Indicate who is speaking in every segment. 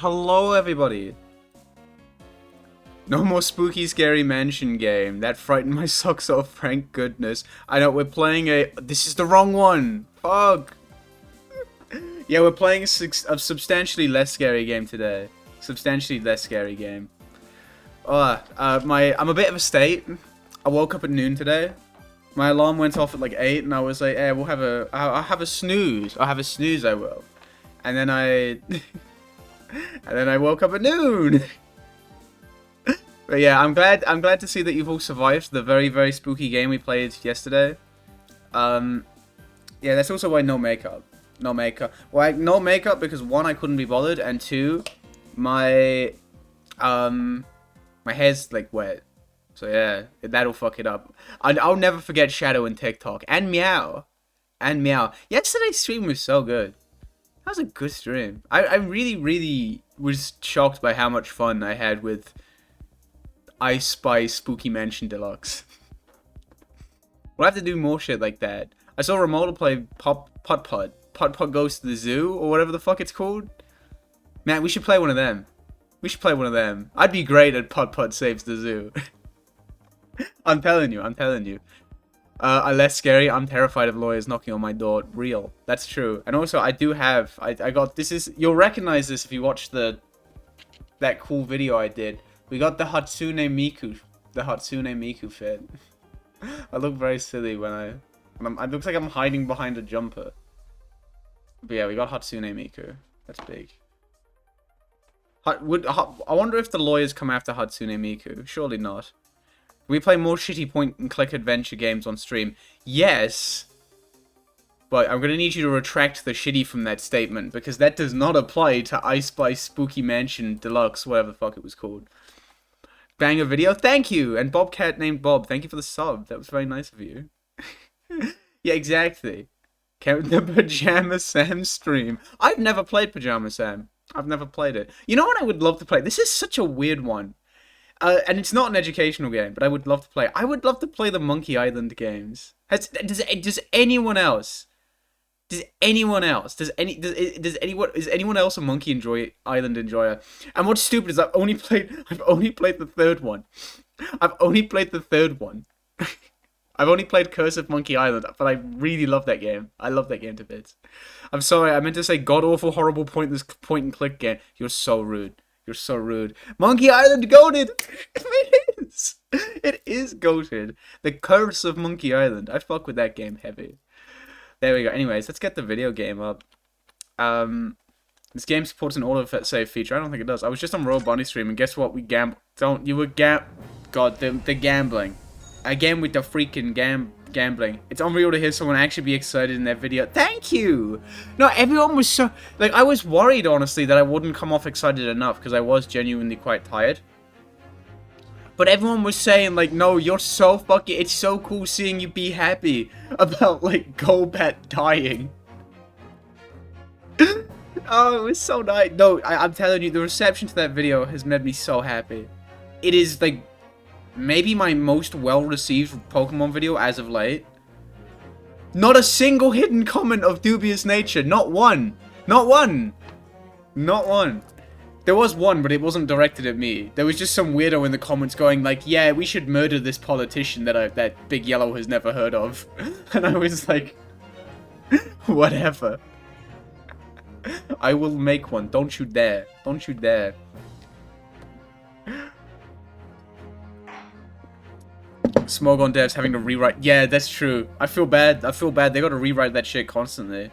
Speaker 1: Hello everybody! No more spooky scary mansion game. That frightened my socks off, thank goodness. I know, we're playing a... This is the wrong one! Fuck! Yeah, we're playing a substantially less scary game today. Substantially less scary game. I'm a bit of a state. I woke up at noon today. My alarm went off at like 8 and I was like, hey, I'll have a snooze. I'll have a snooze, I will. And then I... And then I woke up at noon. But yeah, I'm glad to see that you've all survived the very, very spooky game we played yesterday. Yeah, that's also why no makeup. No makeup. Well, no makeup because one, I couldn't be bothered, and two, my hair's like wet. So yeah, that'll fuck it up. I'll never forget Shadow and TikTok and Meow. And Meow. Yesterday's stream was so good. That was a good stream. I really, really was shocked by how much fun I had with I Spy Spooky Mansion Deluxe. We'll have to do more shit like that. I saw Romola play Putt Goes to the Zoo, or whatever the fuck it's called. Man, we should play one of them. We should play one of them. I'd be great at Putt Saves the Zoo. I'm telling you, I'm telling you. Less scary, I'm terrified of lawyers knocking on my door. Real. That's true. And also, I do have... I got... This is... You'll recognize this if you watch that cool video I did. We got the Hatsune Miku. The Hatsune Miku fit. I look very silly when it looks like I'm hiding behind a jumper. But yeah, we got Hatsune Miku. That's big. I wonder if the lawyers come after Hatsune Miku. Surely not. We play more shitty point-and-click adventure games on stream. Yes, but I'm going to need you to retract the shitty from that statement, because that does not apply to I Spy Spooky Mansion Deluxe, whatever the fuck it was called. Banger video, thank you! And Bobcat named Bob, thank you for the sub. That was very nice of you. Yeah, exactly. The Pajama Sam stream. I've never played Pajama Sam. I've never played it. You know what I would love to play? This is such a weird one. And it's not an educational game, but I would love to play. I would love to play the Monkey Island games. Does anyone else? Does anyone else? Is anyone else a Monkey Island enjoyer? And what's stupid is I've only played the third one. I've only played the third one. I've only played Curse of Monkey Island, but I really love that game. I love that game to bits. I'm sorry, I meant to say god-awful, horrible, pointless point-and-click game. You're so rude. You're so rude. Monkey Island goated! It is! It is goated. The Curse of Monkey Island. I fuck with that game heavy. There we go. Anyways, let's get the video game up. This game supports an auto-save feature. I don't think it does. I was just on Royal Bunny stream, and guess what? We God, the gambling. Again with the freaking gambling. It's unreal to hear someone actually be excited in their video. Thank you! No, everyone was so... Like, I was worried, honestly, that I wouldn't come off excited enough, because I was genuinely quite tired. But everyone was saying, like, no, you're so fucking... It's so cool seeing you be happy about, like, Golbat dying. Oh, it was so nice. No, I'm telling you, the reception to that video has made me so happy. It is, like, maybe my most well-received Pokemon video as of late. Not a single hidden comment of dubious nature. Not one. Not one. Not one. There was one, but it wasn't directed at me. There was just some weirdo in the comments going like, yeah, we should murder this politician that Big Yellow has never heard of. And I was like, whatever. I will make one. Don't you dare. Don't you dare. Smogon devs having to rewrite. Yeah, that's true. I feel bad. I feel bad. They gotta rewrite that shit constantly.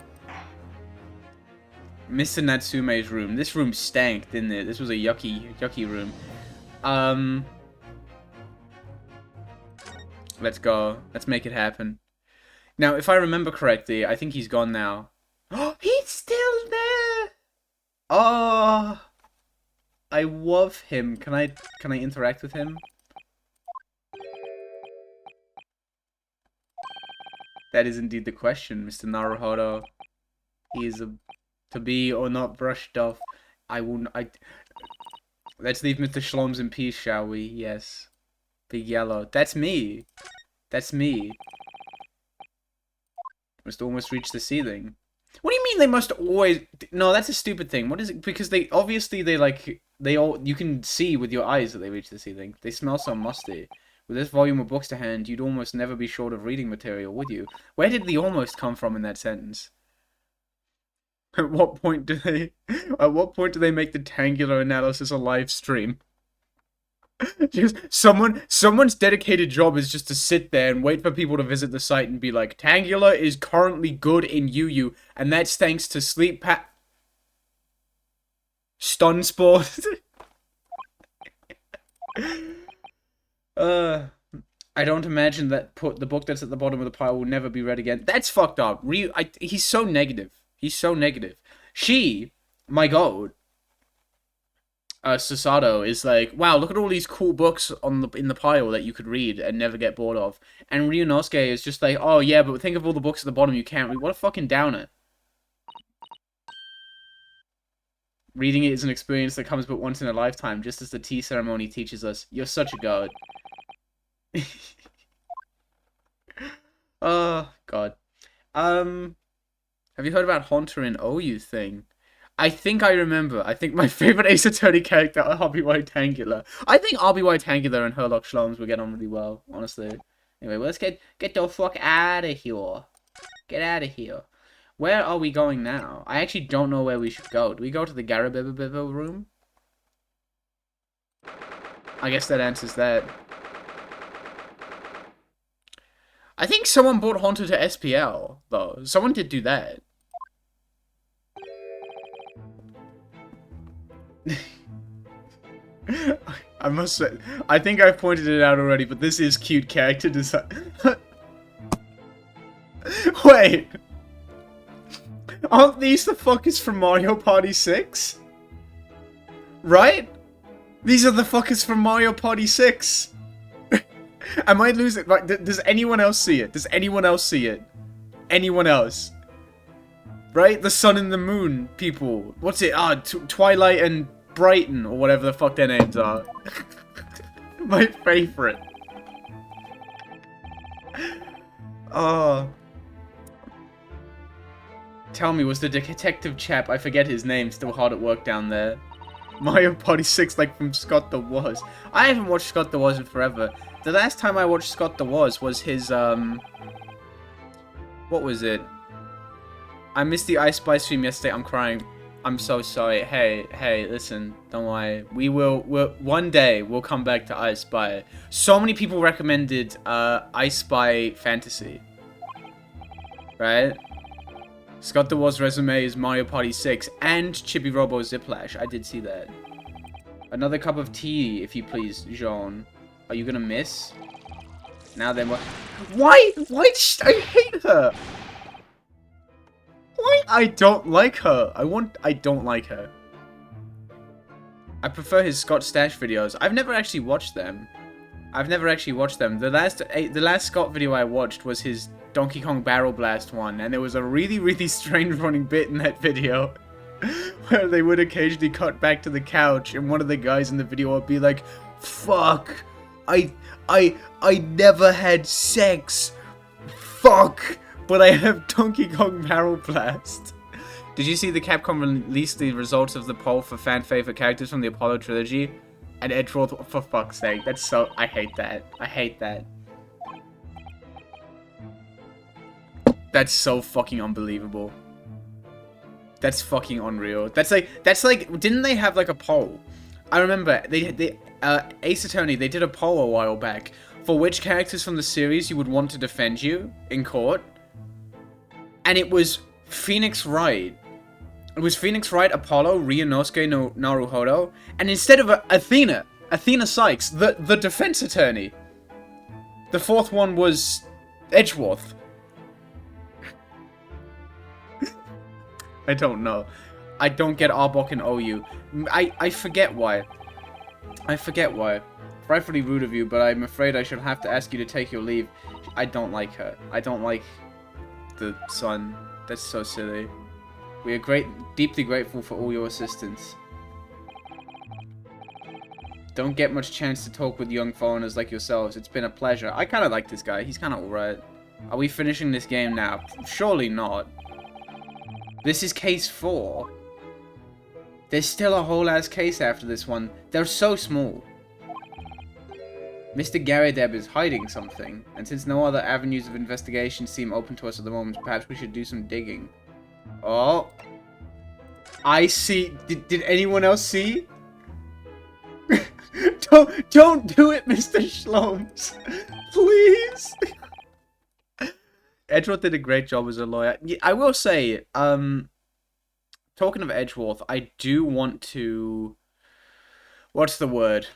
Speaker 1: Mr. Natsume's room. This room stank, didn't it? This was a yucky room. Let's go. Let's make it happen. Now, if I remember correctly, I think he's gone now. Oh, he's still there! Oh, I love him. Can I interact with him? That is indeed the question, Mr. Naruhodo. He is to be or not brushed off. Let's leave Mr. Shloms in peace, shall we? Yes. Big Yellow. That's me. That's me. Must almost reach the ceiling. What do you mean they must always... No, that's a stupid thing. What is it? Because they... Obviously, you can see with your eyes that they reach the ceiling. They smell so musty. With this volume of books to hand, you'd almost never be short of reading material, would you? Where did the almost come from in that sentence? At what point do they make the Tangular analysis a live stream? Just someone's dedicated job is just to sit there and wait for people to visit the site and be like, Tangular is currently good in UU, and that's thanks to Stun Sport. I don't imagine that the book that's at the bottom of the pile will never be read again. That's fucked up. He's so negative. He's so negative. My god, Susato is like, wow, look at all these cool books in the pile that you could read and never get bored of. And Ryunosuke is just like, oh yeah, but think of all the books at the bottom you can't read. What a fucking downer. Reading it is an experience that comes but once in a lifetime, just as the tea ceremony teaches us. You're such a god. Oh, God. Have you heard about Haunter and OU thing? I think I remember. I think my favorite Ace Attorney character are RBY Tangular. I think RBY Tangular and Herlock Shloms will get on really well, honestly. Anyway, well, let's get the fuck out of here. Get out of here. Where are we going now? I actually don't know where we should go. Do we go to the Garabibibibo room? I guess that answers that. I think someone brought Haunter to SPL, though. Someone did do that. I must say, I think I've pointed it out already, but this is cute character design. Wait! Aren't these the fuckers from Mario Party 6? Right? These are the fuckers from Mario Party 6. Am I losing? Like, does anyone else see it? Does anyone else see it? Anyone else? Right? The sun and the moon people. What's it? Twilight and Brighton, or whatever the fuck their names are. My favorite. Oh. Tell me, was the detective chap, I forget his name, still hard at work down there? Mario Party 6, like from Scott the Woz. I haven't watched Scott the Woz in forever. The last time I watched Scott the Woz was his, what was it? I missed the I Spy stream yesterday, I'm crying. I'm so sorry. Hey, listen, don't worry. One day, we'll come back to I Spy. So many people recommended, I Spy Fantasy. Right? Scott DeWall's resume is Mario Party 6 and Chibi Robo Ziplash. I did see that. Another cup of tea, if you please, Jean. Are you gonna miss? Now then, what? Why? I hate her. Why? I don't like her. I don't like her. I prefer his Scott Stash videos. I've never actually watched them. The last Scott video I watched was his Donkey Kong Barrel Blast one, and there was a really, really strange running bit in that video where they would occasionally cut back to the couch, and one of the guys in the video would be like, "Fuck, I never had sex. Fuck, but I have Donkey Kong Barrel Blast." Did you see the Capcom released the results of the poll for fan favorite characters from the Apollo trilogy? And Edgeworld, for fuck's sake, that's so, I hate that. I hate that. That's so fucking unbelievable. That's fucking unreal. That's like, didn't they have like a poll? I remember, Ace Attorney, they did a poll a while back for which characters from the series you would want to defend you in court. And it was Phoenix Wright. It was Phoenix Wright, Apollo, Ryunosuke Naruhodo, and instead of Athena Sykes, the defense attorney. The fourth one was Edgeworth. I don't know. I don't get Arbok and OU. I forget why. Rightfully rude of you, but I'm afraid I shall have to ask you to take your leave. I don't like her. I don't like the son. That's so silly. We are deeply grateful for all your assistance. Don't get much chance to talk with young foreigners like yourselves. It's been a pleasure. I kind of like this guy. He's kind of alright. Are we finishing this game now? Surely not. This is case 4. There's still a whole ass case after this one. They're so small. Mr. Garadeb is hiding something, and since no other avenues of investigation seem open to us at the moment, perhaps we should do some digging. Oh. I see. Did anyone else see? Don't do it, Mr. Shlomes. Please. Edgeworth did a great job as a lawyer. I will say, talking of Edgeworth, I do want to... What's the word?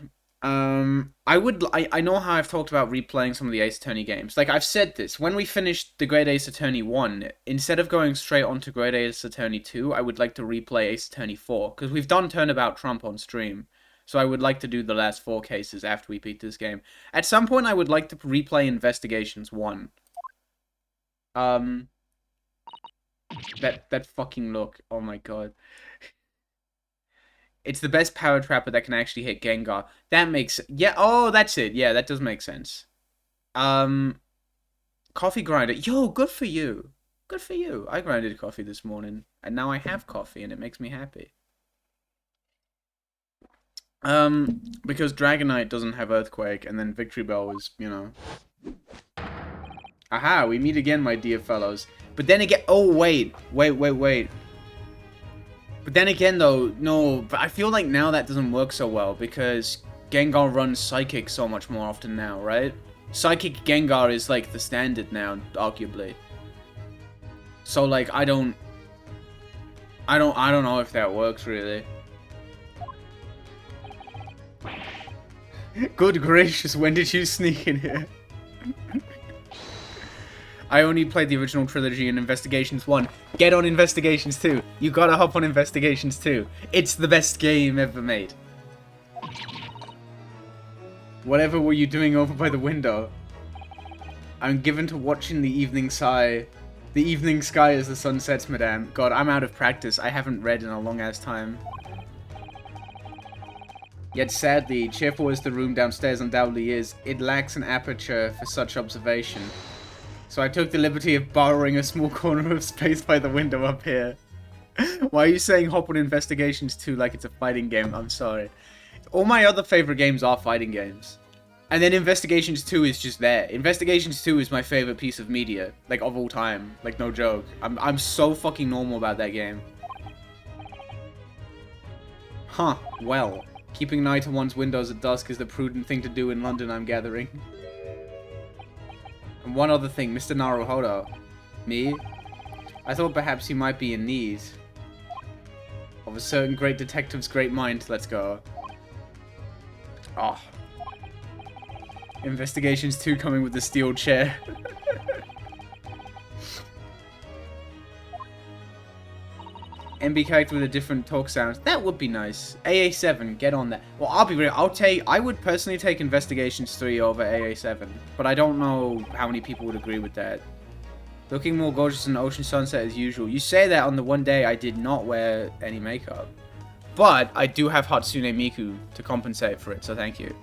Speaker 1: I know how I've talked about replaying some of the Ace Attorney games. Like, I've said this. When we finished the Great Ace Attorney 1, instead of going straight on to Great Ace Attorney 2, I would like to replay Ace Attorney 4. Because we've done Turnabout Trump on stream. So I would like to do the last 4 cases after we beat this game. At some point, I would like to replay Investigations 1. That fucking look. Oh my god. It's the best power trapper that can actually hit Gengar. That makes... Yeah, oh, that's it. Yeah, that does make sense. Coffee grinder. Yo, good for you. Good for you. I grinded coffee this morning. And now I have coffee, and it makes me happy. Because Dragonite doesn't have Earthquake, and then Victory Bell is, you know... Aha, we meet again, my dear fellows. But then again... Oh, wait. Wait. But then again, though, no, but I feel like now that doesn't work so well, because Gengar runs Psychic so much more often now, right? Psychic Gengar is, like, the standard now, arguably. So, like, I don't know if that works, really. Good gracious, when did you sneak in here? I only played the original trilogy in Investigations 1. Get on Investigations 2. You gotta hop on Investigations 2. It's the best game ever made. Whatever were you doing over by the window? I'm given to watching the evening sky. The evening sky as the sun sets, madame. God, I'm out of practice. I haven't read in a long-ass time. Yet sadly, cheerful as the room downstairs undoubtedly is, it lacks an aperture for such observation. So I took the liberty of borrowing a small corner of space by the window up here. Why are you saying hop on Investigations 2 like it's a fighting game? I'm sorry. All my other favorite games are fighting games. And then Investigations 2 is just there. Investigations 2 is my favorite piece of media. Like, of all time. Like, no joke. I'm so fucking normal about that game. Huh. Well. Keeping an eye to one's windows at dusk is the prudent thing to do in London, I'm gathering. And one other thing, Mr. Naruhodo. Me? I thought perhaps you might be in need of a certain great detective's great mind. Let's go. Oh. Investigations 2 coming with the steel chair. MB character with a different talk sound. That would be nice. AA7, get on that. Well, I'll be real. I would personally take Investigations 3 over AA7. But I don't know how many people would agree with that. Looking more gorgeous than Ocean Sunset as usual. You say that on the one day I did not wear any makeup. But I do have Hatsune Miku to compensate for it, so thank you.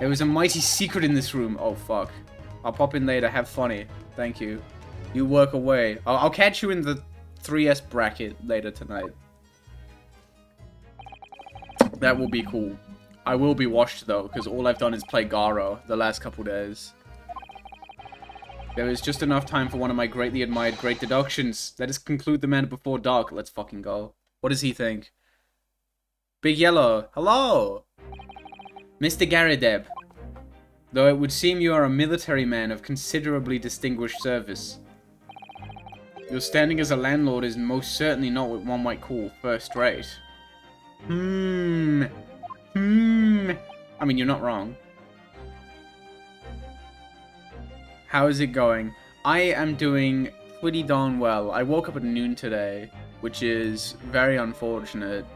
Speaker 1: There was a mighty secret in this room. Oh, fuck. I'll pop in later. Have funny. Thank you. You work away. I'll catch you in the 3S bracket later tonight. That will be cool. I will be washed, though, because all I've done is play Garo the last couple days. There is just enough time for one of my greatly admired great deductions. Let us conclude the man before dark. Let's fucking go. What does he think? Big Yellow. Hello! Mr. Garadeb. Though it would seem you are a military man of considerably distinguished service. Your standing as a landlord is most certainly not what one might call first rate. I mean, you're not wrong. How is it going? I am doing pretty darn well. I woke up at noon today, which is very unfortunate.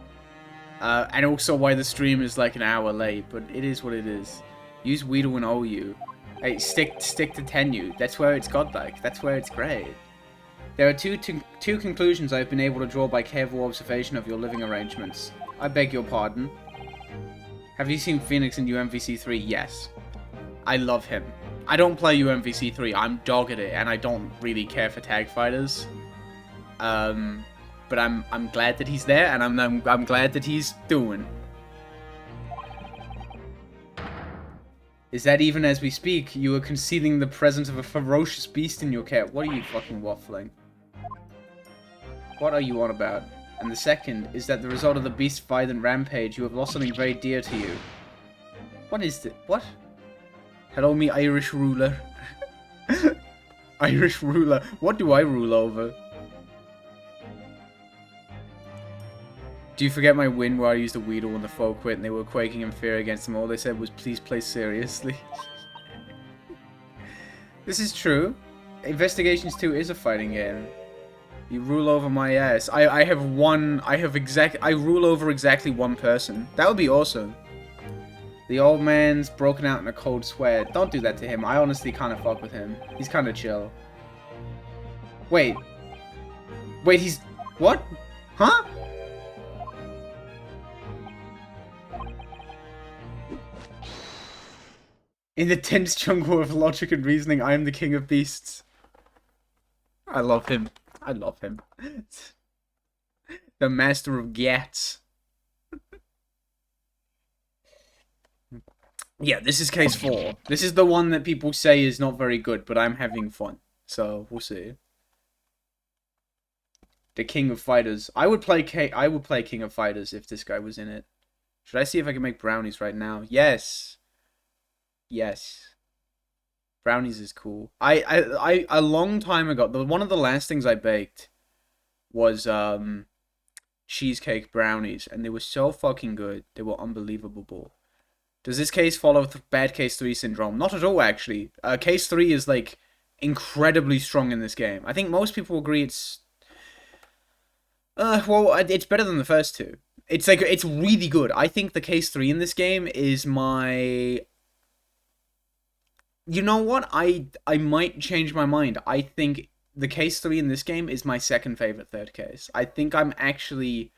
Speaker 1: And also why the stream is like an hour late, but it is what it is. Use Weedle and OU. Hey, stick to Tenyu. That's where it's godlike. That's where it's great. There are two conclusions I've been able to draw by careful observation of your living arrangements. I beg your pardon. Have you seen Phoenix in UMVC 3? Yes. I love him. I don't play UMVC 3. I'm dog at it, and I don't really care for tag fighters. But I'm glad that he's there, and I'm glad that he's doing. Is that even as we speak, you are concealing the presence of a ferocious beast in your cat? What are you fucking waffling? What are you on about? And the second is that the result of the beast's violent rampage, you have lost something very dear to you. What is it? What? Hello, me Irish ruler. Irish ruler. What do I rule over? Do you forget my win where I used a Weedle when the foe quit and they were quaking in fear against him? All they said was, please play seriously. This is true. Investigations 2 is a fighting game. You rule over my ass. I rule over exactly one person. That would be awesome. The old man's broken out in a cold sweat. Don't do that to him. I honestly kind of fuck with him. He's kind of chill. Wait. Wait, he's... What? Huh? In the dense jungle of logic and reasoning, I am the king of beasts. I love him. I love him. The master of gats. Yeah, this is case 4. This is the one that people say is not very good, but I'm having fun. So, we'll see. The King of Fighters. I would play King of Fighters if this guy was in it. Should I see if I can make brownies right now? Yes. Yes. Brownies is cool. I a long time ago, one of the last things I baked was cheesecake brownies, and they were so fucking good. They were unbelievable. Does this case follow bad case 3 syndrome? Not at all, actually. Case 3 is like incredibly strong in this game. I think most people agree it's well, it's better than the first two. It's really good. I think the case 3 in this game is my... You know what? I might change my mind. I think the case 3 in this game is my second favorite third case. I think I'm actually...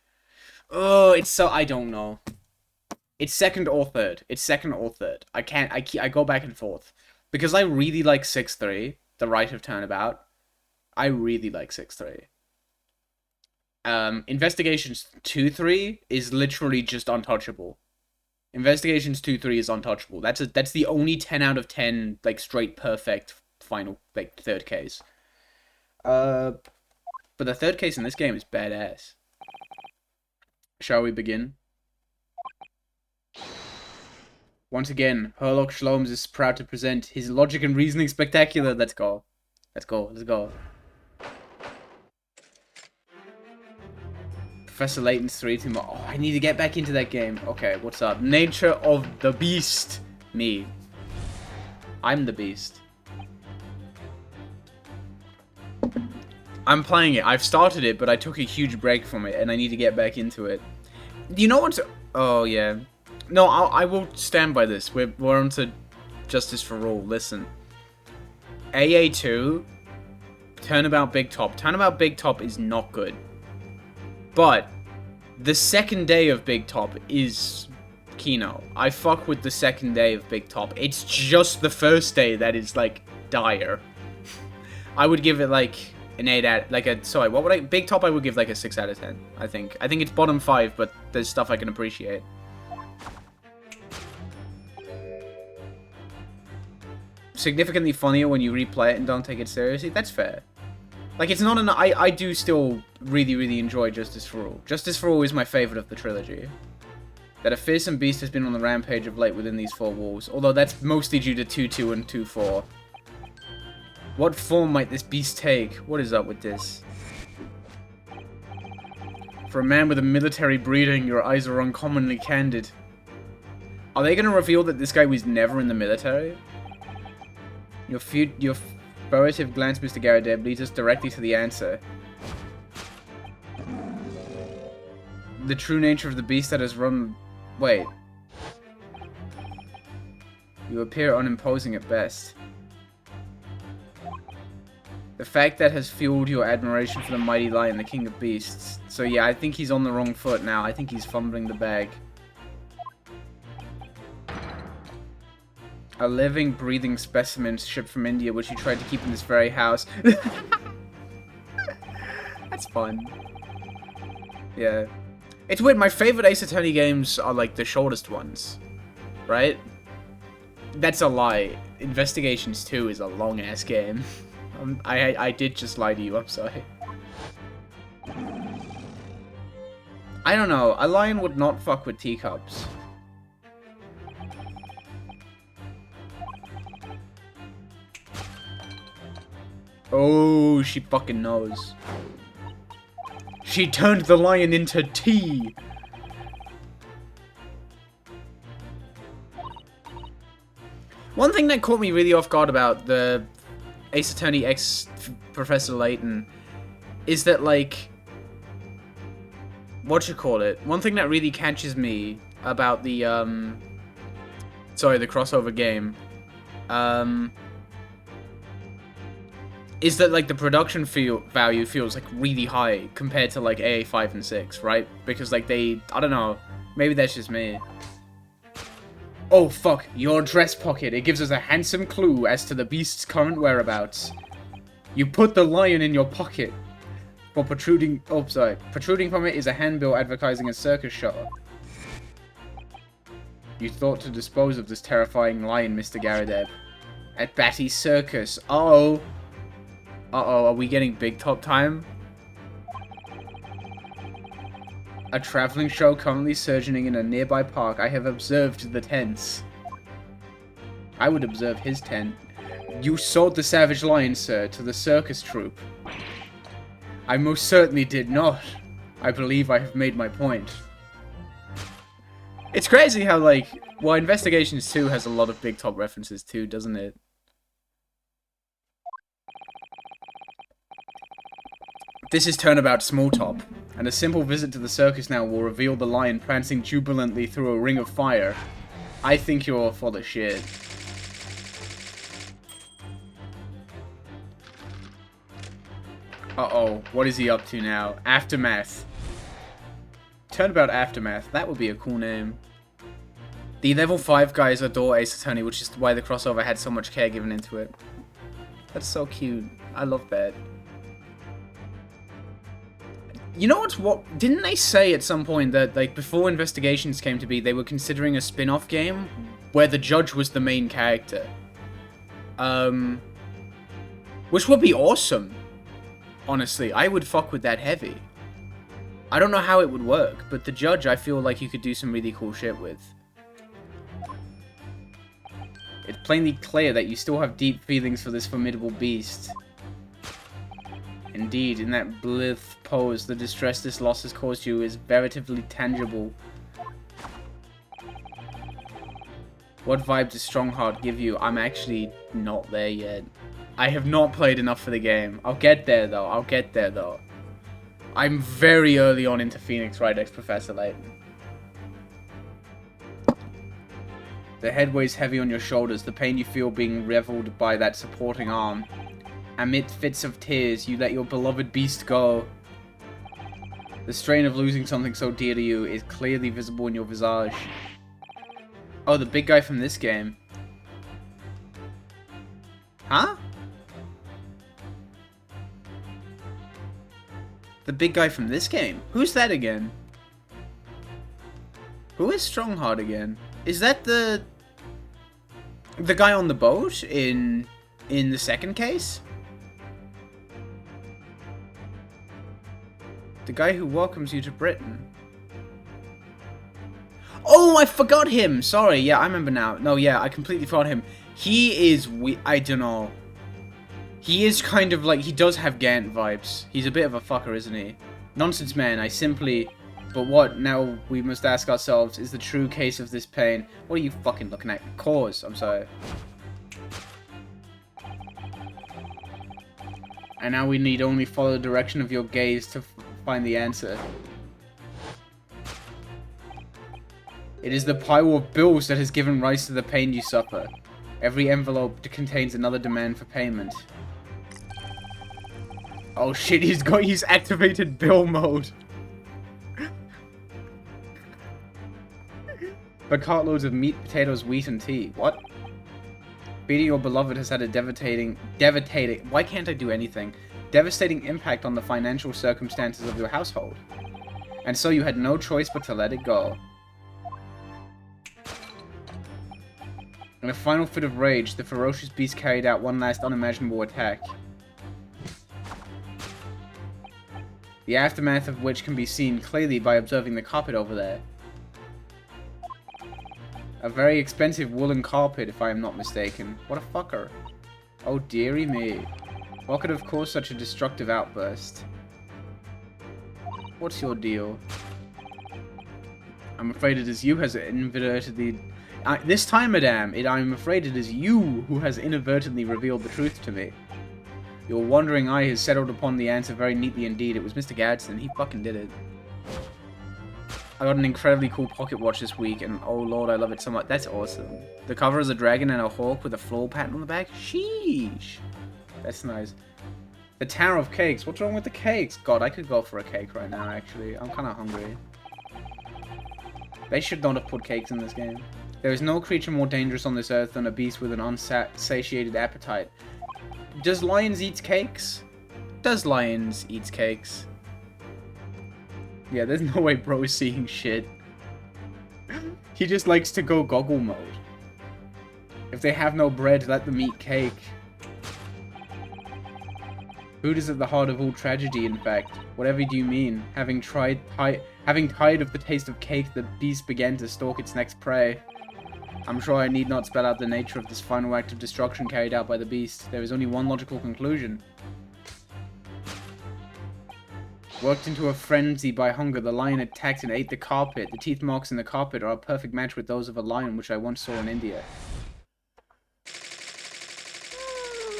Speaker 1: Oh, it's so... I don't know. It's second or third. It's second or third. I go back and forth. Because I really like 6-3, The Right of Turnabout. I really like 6-3. Investigations 2-3 is literally just untouchable. Investigations 2-3 is untouchable. That's the only 10 out of 10 like straight perfect final like third case. But the third case in this game is badass. Shall we begin? Once again, Herlock Shlomes is proud to present his logic and reasoning spectacular. Let's go. Let's go. Let's go. Professor Layton's 3 too much. Oh, I need to get back into that game. Okay, what's up? Nature of the Beast. Me. I'm the Beast. I'm playing it. I've started it, but I took a huge break from it, and I need to get back into it. Do you know what's... Oh, yeah. No, I will stand by this. We're on to Justice for All. Listen. AA2, Turnabout Big Top. Turnabout Big Top is not good. But the second day of Big Top is Kino. I fuck with the second day of Big Top. It's just the first day that is, like, dire. I would give it, like, an 8 out... Like, a... Sorry, what would I... Big Top, I would give, like, a 6 out of 10, I think. I think it's bottom 5, but there's stuff I can appreciate. Significantly funnier when you replay it and don't take it seriously. That's fair. Like, it's not an... I do still really, really enjoy Justice for All. Justice for All is my favorite of the trilogy. That a fearsome beast has been on the rampage of late within these 4 walls, although that's mostly due to 2-2 and 2-4. What form might this beast take? What is up with this? For a man with a military breeding, your eyes are uncommonly candid. Are they going to reveal that this guy was never in the military? Your furtive glance, Mr. Garadeb, leads us directly to the answer. The true nature of the beast that has run... Wait. You appear unimposing at best. The fact that has fueled your admiration for the mighty lion, the king of beasts. So yeah, I think he's on the wrong foot now. I think he's fumbling the bag. A living, breathing specimen shipped from India, which you tried to keep in this very house. That's fun. Yeah. It's weird, my favorite Ace Attorney games are, like, the shortest ones. Right? That's a lie. Investigations 2 is a long-ass game. I did just lie to you, I'm sorry. I don't know, a lion would not fuck with teacups. Oh, she fucking knows. She turned the lion into tea! One thing that caught me really off guard about the Ace Attorney X Professor Layton is that, like, whatchamacallit? One thing that really catches me about the, sorry, the crossover game, is that, like, the production value feels, like, really high compared to, like, AA5 and 6, right? Because, like, I don't know, maybe that's just me. Oh, fuck, your dress pocket. It gives us a handsome clue as to the beast's current whereabouts. You put the lion in your pocket. For protruding... Oh, sorry. Protruding from it is a handbill advertising a circus show. You thought to dispose of this terrifying lion, Mr. Garadeb. At Batty's Circus. Uh-oh. Uh-oh, are we getting Big Top time? A traveling show currently surging in a nearby park. I have observed the tents. I would observe his tent. You sold the savage lion, sir, to the circus troupe. I most certainly did not. I believe I have made my point. It's crazy how, like, well, Investigations 2 has a lot of Big Top references too, doesn't it? This is Turnabout Small Top, and a simple visit to the circus now will reveal the lion prancing jubilantly through a ring of fire. I think you're full of shit. Uh-oh, what is he up to now? Aftermath. Turnabout Aftermath, that would be a cool name. The level 5 guys adore Ace Attorney, which is why the crossover had so much care given into it. That's so cute. I love that. You know what? Didn't they say at some point that, like, before Investigations came to be, they were considering a spin-off game where the judge was the main character? Which would be awesome. Honestly, I would fuck with that heavy. I don't know how it would work, but the judge I feel like you could do some really cool shit with. It's plainly clear that you still have deep feelings for this formidable beast. Indeed, in that blith pose, the distress this loss has caused you is veritably tangible. What vibe does Strongheart give you? I'm actually not there yet. I have not played enough for the game. I'll get there though. I'll get there though. I'm very early on into Phoenix right next Professor Layton. The head weighs heavy on your shoulders, the pain you feel being reveled by that supporting arm. Amid fits of tears, you let your beloved beast go. The strain of losing something so dear to you is clearly visible in your visage. Oh, the big guy from this game. Huh? The big guy from this game? Who's that again? Who is Strongheart again? Is that the guy on the boat in the second case? The guy who welcomes you to Britain. Oh, I forgot him! Sorry, yeah, I remember now. No, yeah, I completely forgot him. He is, I don't know. He is kind of like, he does have Gant vibes. He's a bit of a fucker, isn't he? Nonsense man, I simply... But what, now we must ask ourselves, is the true case of this pain? What are you fucking looking at? Cause, I'm sorry. And now we need only follow the direction of your gaze to find the answer. It is the pile of bills that has given rise to the pain you suffer. Every envelope contains another demand for payment. Oh shit, he's activated bill mode. For cartloads of meat, potatoes, wheat, and tea. What? Beating your beloved has had a devastating, why can't I do anything? Devastating impact on the financial circumstances of your household. And so you had no choice but to let it go. In a final fit of rage, the ferocious beast carried out one last unimaginable attack. The aftermath of which can be seen clearly by observing the carpet over there. A very expensive woolen carpet, if I am not mistaken. What a fucker. Oh dearie me. What could have caused such a destructive outburst? What's your deal? I'm afraid it is you has inadvertently... this time, madame, I'm afraid it is you who has inadvertently revealed the truth to me. Your wandering eye has settled upon the answer very neatly indeed. It was Mr. Gadsden. He fucking did it. I got an incredibly cool pocket watch this week, and oh lord, I love it so much. That's awesome. The cover is a dragon and a hawk with a floral pattern on the back. Sheesh. That's nice. The Tower of Cakes. What's wrong with the cakes? God, I could go for a cake right now, actually. I'm kind of hungry. They should not have put cakes in this game. There is no creature more dangerous on this earth than a beast with an unsatiated appetite. Does lions eat cakes? Does lions eat cakes? Yeah, there's no way bro is seeing shit. He just likes to go goggle mode. If they have no bread, let them eat cake. Food is at the heart of all tragedy, in fact. Whatever do you mean? Having tired of the taste of cake, the beast began to stalk its next prey. I'm sure I need not spell out the nature of this final act of destruction carried out by the beast. There is only one logical conclusion. Worked into a frenzy by hunger, the lion attacked and ate the carpet. The teeth marks in the carpet are a perfect match with those of a lion which I once saw in India.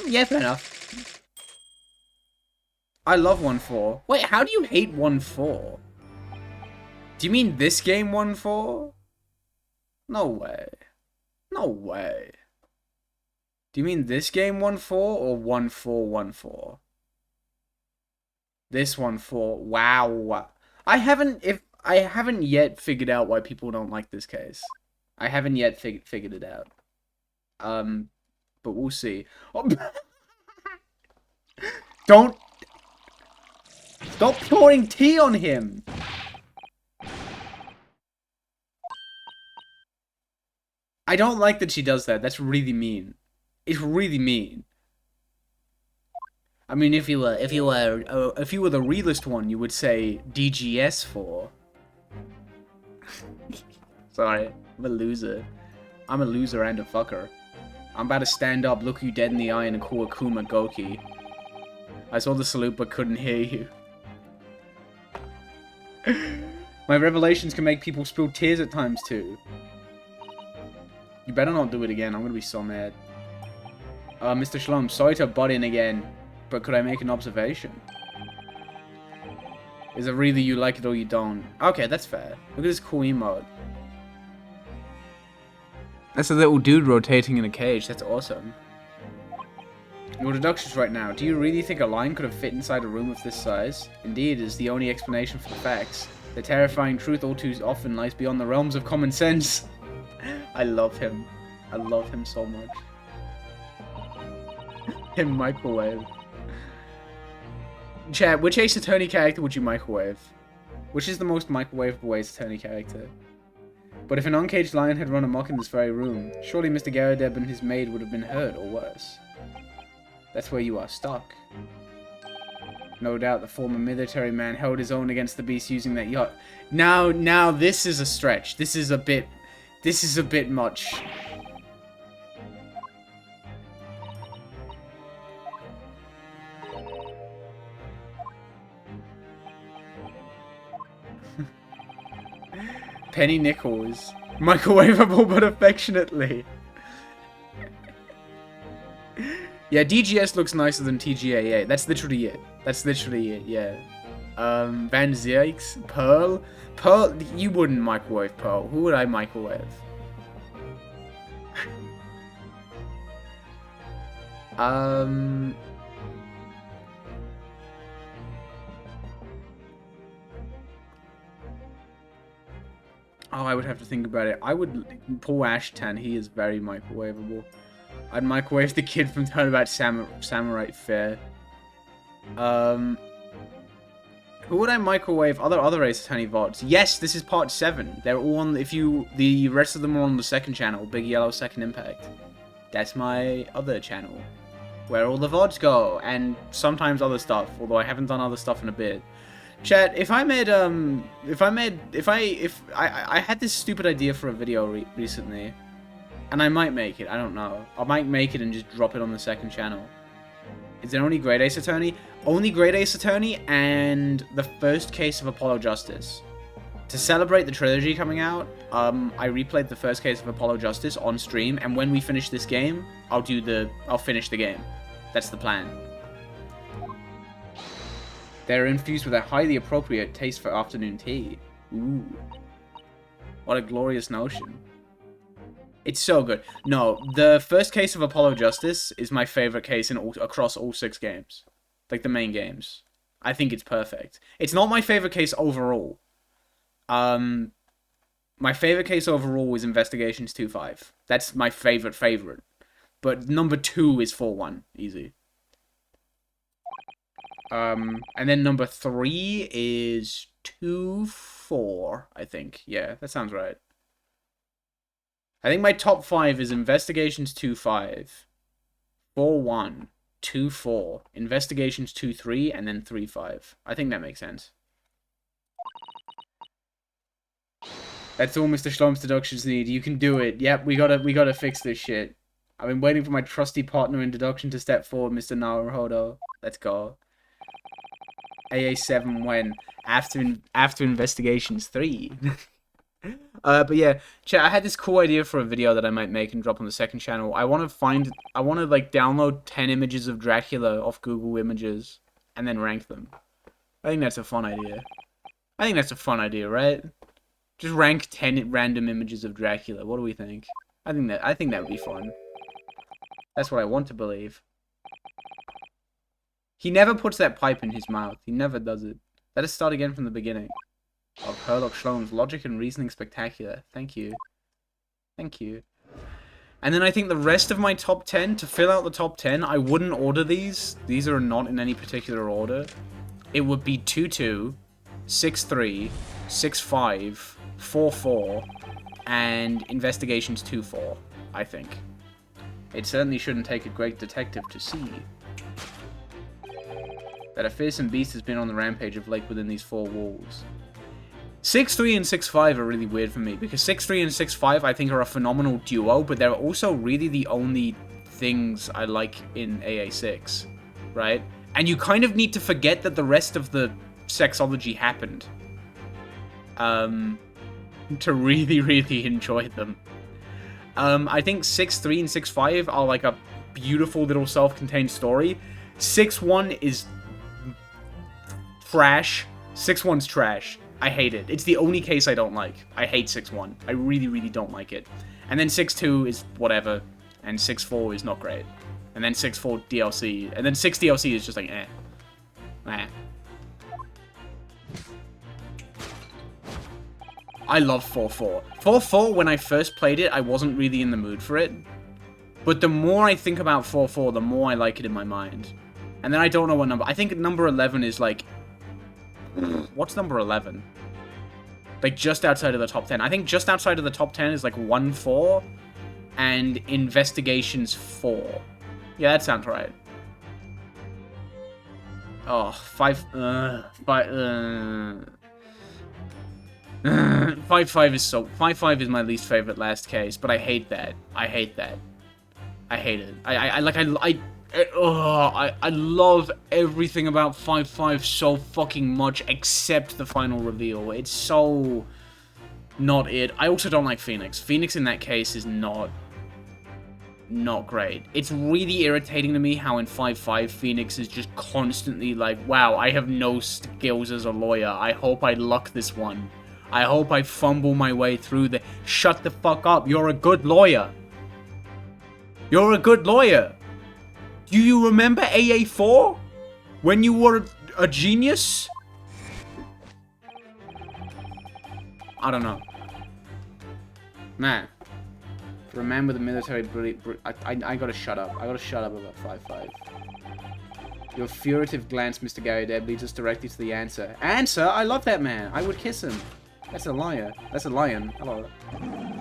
Speaker 1: Yeah, fair enough. I love 1-4. Wait, how do you hate 1-4? Do you mean this game 1-4? No way. No way. Do you mean this game 1-4 or 1-4-1-4? This 1-4. Wow. I haven't yet figured out why people don't like this case. I haven't yet figured it out. But we'll see. Oh. Don't stop pouring tea on him. I don't like that she does that. That's really mean. It's really mean. I mean, if you were the realist one, you would say DGS for. Sorry, I'm a loser. I'm a loser and a fucker. I'm about to stand up, look you dead in the eye, and call Akuma Goki. I saw the salute but couldn't hear you. My revelations can make people spill tears at times too. You better not do it again. I'm gonna be so mad. Mr. Shalom, sorry to butt in again, but could I make an observation? Is it really you like it or you don't? Okay, that's fair. Look at this cool emote. That's a little dude rotating in a cage. That's awesome. Your deductions right now. Do you really think a lion could have fit inside a room of this size? Indeed, it is the only explanation for the facts. The terrifying truth all too often lies beyond the realms of common sense. I love him. I love him so much. Him microwave. Chat, which Ace Attorney character would you microwave? Which is the most microwavable Ace Attorney character? But if an uncaged lion had run amok in this very room, surely Mr. Garadeb and his maid would have been hurt, or worse. That's where you are stuck. No doubt the former military man held his own against the beast using that yacht. Now this is a stretch. This is a bit much. Penny Nichols. Microwavable but affectionately. Yeah, DGS looks nicer than TGAA. That's literally it. That's literally it, yeah. Van Zierix? Pearl? Pearl? You wouldn't microwave Pearl. Who would I microwave? Oh, I would have to think about it. I would... Paul Ashton, he is very microwavable. I'd microwave the kid from Turnabout Samurai Fair. Who would I microwave? Other Ace Attorney VODs. Yes, this is part 7. They're all on... The rest of them are on the second channel. Big Yellow Second Impact. That's my other channel. Where all the VODs go. And sometimes other stuff. Although I haven't done other stuff in a bit. Chat, if I had this stupid idea for a video recently, and I might make it, I don't know. I might make it and just drop it on the second channel. Is there only Great Ace Attorney? Only Great Ace Attorney and the first case of Apollo Justice. To celebrate the trilogy coming out, I replayed the first case of Apollo Justice on stream, and when we finish this game, I'll finish the game. That's the plan. They're infused with a highly appropriate taste for afternoon tea. Ooh. What a glorious notion. It's so good. No, the first case of Apollo Justice is my favorite case across all 6 games. Like, the main games. I think it's perfect. It's not my favorite case overall. My favorite case overall is Investigations 2-5. That's my favorite. But number 2 is 4-1. Easy. And then number 3 is 2-4, I think. Yeah, that sounds right. I think my top 5 is Investigations 2-5, 4-1, 2-4, Investigations 2-3, and then 3-5. I think that makes sense. That's all Mr. Shlom's deductions need. You can do it. Yep, we gotta fix this shit. I've been waiting for my trusty partner in deduction to step forward, Mr. Naruhodo. Let's go. AA7 when? After Investigations 3. But yeah, chat, I had this cool idea for a video that I might make and drop on the second channel. I want to like download 10 images of Dracula off Google Images and then rank them. I think that's a fun idea. Right? Just rank 10 random images of Dracula. What do we think? I think that would be fun. That's what I want to believe. He never puts that pipe in his mouth. He never does it. Let us start again from the beginning. Of Herlock Sholmes, logic and reasoning spectacular. Thank you. Thank you. And then I think the rest of my top 10, to fill out the top 10, I wouldn't order these. These are not in any particular order. It would be 2-2, 6-3, 6-5, 4-4, and Investigations 2-4, I think. It certainly shouldn't take a great detective to see that a fearsome beast has been on the rampage of late within these 4 walls. 6-3 and 6-5 are really weird for me, because 6-3 and 6-5 I think are a phenomenal duo, but they're also really the only things I like in AA6, right? And you kind of need to forget that the rest of the sexology happened. To really, really enjoy them. I think 6-3 and 6-5 are like a beautiful little self-contained story. 6-1 is trash. 6-1's trash. I hate it. It's the only case I don't like. I hate 6-1. I really, really don't like it. And then 6-2 is whatever. And 6-4 is not great. And then 6-4 DLC. And then 6 DLC is just like, eh. Eh. I love 4-4. 4-4, when I first played it, I wasn't really in the mood for it. But the more I think about 4-4, the more I like it in my mind. And then I don't know what number. I think number 11 is like... What's number 11? Like, just outside of the top 10. I think just outside of the top 10 is like 1-4 and Investigations 4. Yeah, that sounds right. Oh, 5-5 is so... 5-5 is my least favorite last case, but I hate that. I hate that. I hate it. I love everything about 5-5 so fucking much, except the final reveal. It's so... not it. I also don't like Phoenix. Phoenix in that case is not great. It's really irritating to me how in 5-5 Phoenix is just constantly like, wow, I have no skills as a lawyer. I hope I luck this one. I hope I fumble my way through the... Shut the fuck up. You're a good lawyer. You're a good lawyer. Do you remember AA4? When you were a genius? I don't know. Man. For a man with a military... I gotta shut up. I gotta shut up about 5-5. Your furtive glance, Mr. Gary Deb, leads us directly to the answer. Answer? I love that man. I would kiss him. That's a liar. That's a lion. Hello.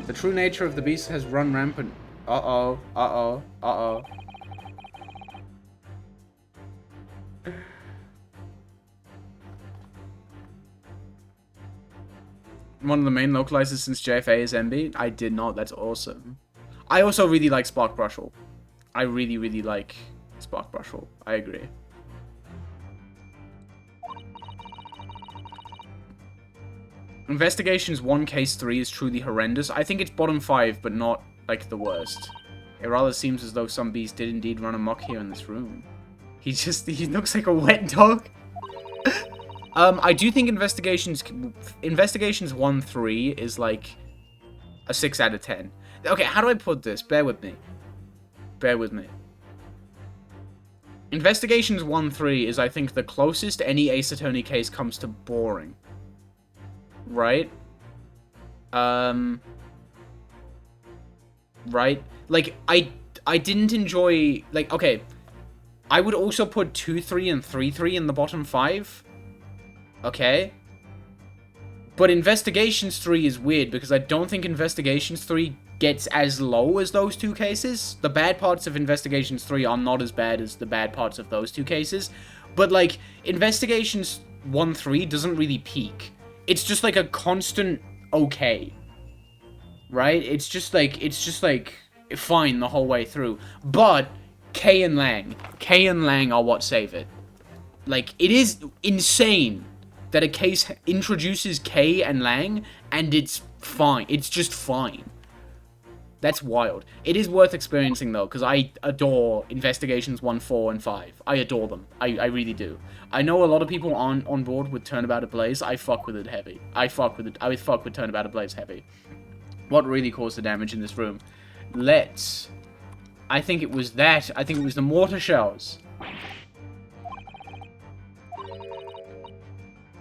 Speaker 1: The true nature of the beast has run rampant. Uh-oh. Uh-oh. Uh-oh. One of the main localizers since JFA is MB. I did not. That's awesome. I also really like Spark Brushel. I really, really like Spark Brushel. I agree. Investigations 1, Case 3 is truly horrendous. I think it's bottom 5, but not, like, the worst. It rather seems as though some beast did indeed run amok here in this room. He looks like a wet dog. I do think Investigations 1-3 is, like, a 6 out of 10. Okay, how do I put this? Bear with me. Bear with me. Investigations 1-3 is, I think, the closest any Ace Attorney case comes to boring. Right? Right? Like, I didn't enjoy... Like, okay. I would also put 2-3 and 3-3 in the bottom 5. Okay? But Investigations 3 is weird, because I don't think Investigations 3 gets as low as those two cases. The bad parts of Investigations 3 are not as bad as the bad parts of those two cases. But, like, Investigations 1-3 doesn't really peak. It's just like a constant okay. Right? It's just like fine the whole way through. But K and Lang are what save it. Like, it is insane that a case introduces K and Lang and it's fine. It's just fine. That's wild. It is worth experiencing, though, because I adore Investigations 1, 4, and 5. I adore them. I really do. I know a lot of people on board with Turnabout Ablaze. I fuck with it heavy. I fuck with Turnabout Ablaze heavy. What really caused the damage in this room? I think it was that. I think it was the mortar shells.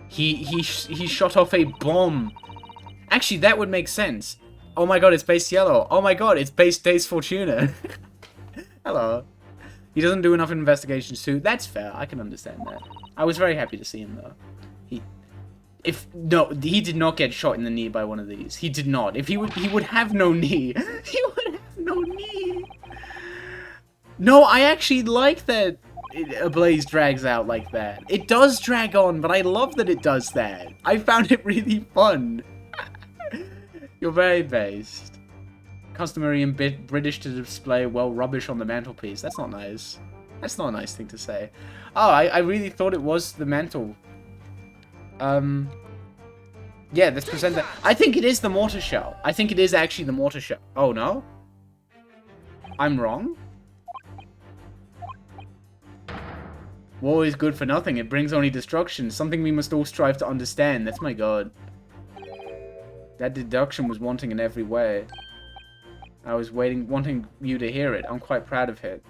Speaker 1: He shot off a bomb. Actually, that would make sense. Oh my god, it's base yellow. Oh my god, it's base Days Fortuna. Hello. He doesn't do enough investigations too. That's fair. I can understand that. I was very happy to see him though. He did not get shot in the knee by one of these. He did not. If he would have no knee. He would have no knee. No, I actually like that Ablaze drags out like that. It does drag on, but I love that it does that. I found it really fun. You're very based. Customary and British to display, well, rubbish on the mantelpiece. That's not nice. That's not a nice thing to say. Oh, I really thought it was the mantle. Yeah, let's present that. I think it is the mortar shell. I think it is actually the mortar shell. Oh, no? I'm wrong? War is good for nothing. It brings only destruction. Something we must all strive to understand. That's my god. That deduction was wanting in every way. I was wanting you to hear it. I'm quite proud of it.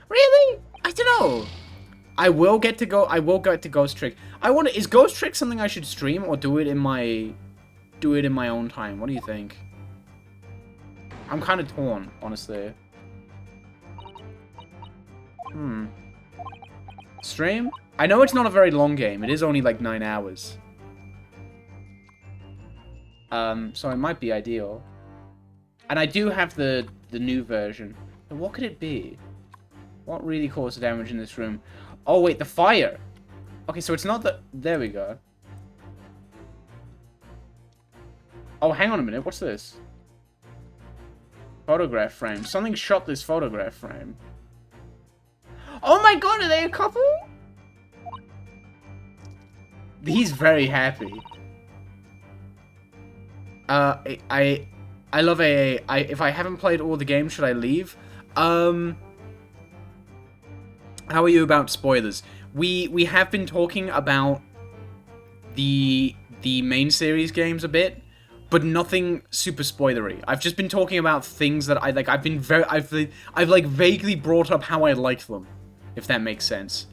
Speaker 1: Really? I don't know. I will get to Ghost Trick. Is Ghost Trick something I should stream or do it in my own time? What do you think? I'm kind of torn, honestly. Stream? I know it's not a very long game. It is only like 9 hours. So it might be ideal. And I do have the new version. But what could it be? What really caused the damage in this room? Oh wait, the fire! Okay, so it's not the... There we go. Oh, hang on a minute. What's this? Photograph frame. Something shot this photograph frame. Oh my god, are they a couple? He's very happy. I love AA. If I haven't played all the games, should I leave? How are you about spoilers? We have been talking about the main series games a bit, but nothing super spoilery. I've just been talking about things that I like. I've like vaguely brought up how I like them, if that makes sense.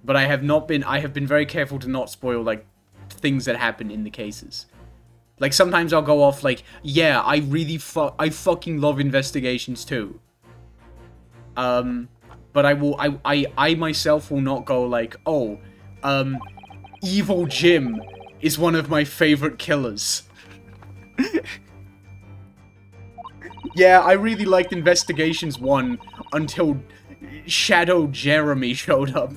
Speaker 1: But I have been very careful to not spoil like things that happen in the cases. Like sometimes I'll go off like, yeah, I fucking love Investigations too. But I myself will not go like, oh, Evil Jim is one of my favorite killers. Yeah, I really liked Investigations 1 until Shadow Jeremy showed up.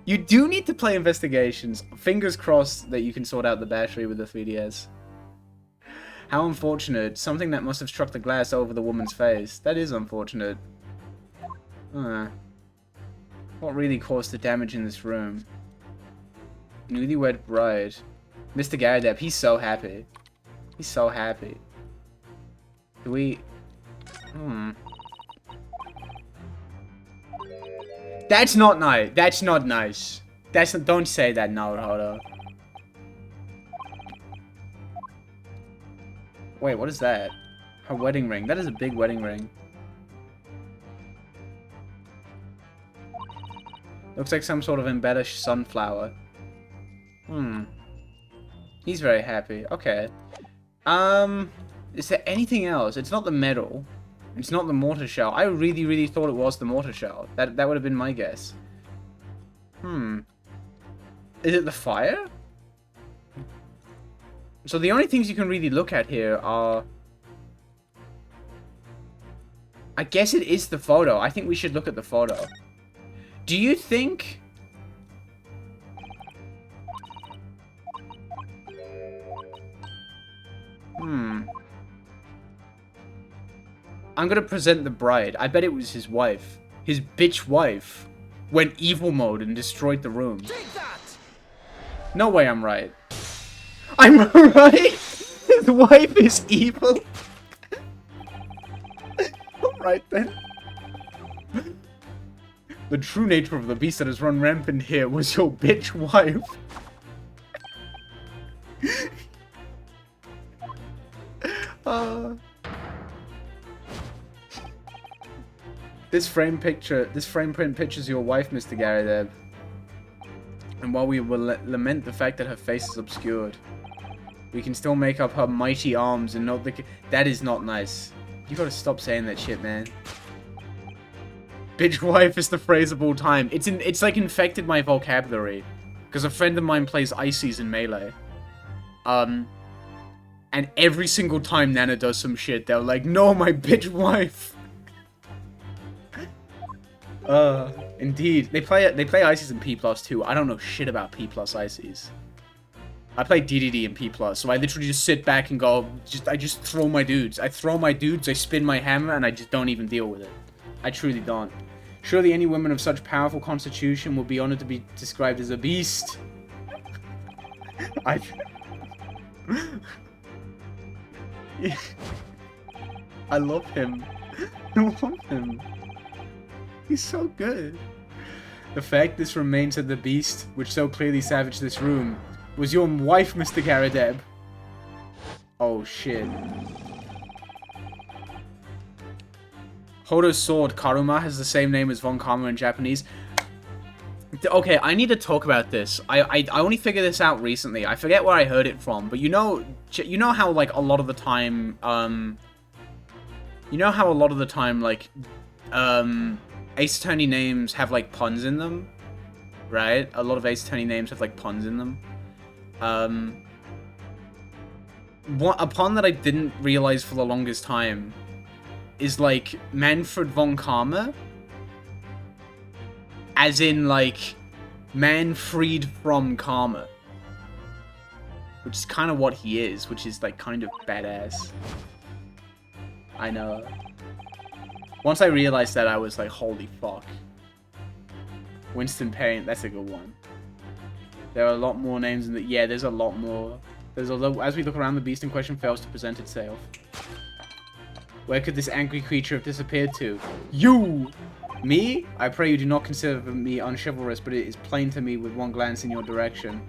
Speaker 1: You do need to play Investigations. Fingers crossed that you can sort out the battery with the 3DS. How unfortunate. Something that must have struck the glass over the woman's face. That is unfortunate. What really caused the damage in this room? Newlywed bride. Mr. Garadep, he's so happy. He's so happy. Do we... That's not nice. That's not nice. Don't say that now, Naruto. Wait, what is that? Her wedding ring. That is a big wedding ring. Looks like some sort of embellished sunflower. He's very happy. Okay. Is there anything else? It's not the medal. It's not the mortar shell. I really, really thought it was the mortar shell. That would have been my guess. Is it the fire? So the only things you can really look at here are... I guess it is the photo. I think we should look at the photo. Do you think... I'm gonna present the bride. I bet it was his wife. His bitch wife went evil mode and destroyed the room.
Speaker 2: Take that!
Speaker 1: No way I'm right. I'm right? His wife is evil? Alright then. The true nature of the beast that has run rampant here was your bitch wife. This frame print pictures your wife, Mr. Garadeb. And while we will lament the fact that her face is obscured, we can still make up her mighty arms and not the... That is not nice. You gotta stop saying that shit, man. Bitch wife is the phrase of all time. It's like infected my vocabulary. Because a friend of mine plays Ices in Melee. And every single time Nana does some shit, they're like, no, my bitch wife. Indeed. They play Ices in P+ too. I don't know shit about P+ Ices. I play DDD and P+, so I literally just sit back and go, I just throw my dudes. I throw my dudes, I spin my hammer, and I just don't even deal with it. I truly don't. Surely any woman of such powerful constitution will be honored to be described as a beast. I love him. I love him. He's so good. The fact this remains of the beast, which so clearly savaged this room, was your wife, Mr. Garadeb. Oh, shit. Hodo's sword, Karuma, has the same name as Von Karma in Japanese. Okay, I need to talk about this. I only figured this out recently. I forget where I heard it from, but you know how, like, a lot of the time, like, Ace Attorney names have, like, puns in them, right? A lot of Ace Attorney names have, like, puns in them. A pun that I didn't realize for the longest time is, like, Manfred von Karma, as in, like, man freed from karma, which is kind of what he is, which is, like, kind of badass. I know. Once I realized that, I was like, holy fuck. Winston Payne, that's a good one. There are a lot more names in the... Yeah, there's a lot more. There's a lot... As we look around, the beast in question fails to present itself. Where could this angry creature have disappeared to? You! Me? I pray you do not consider me unchivalrous, but it is plain to me with one glance in your direction.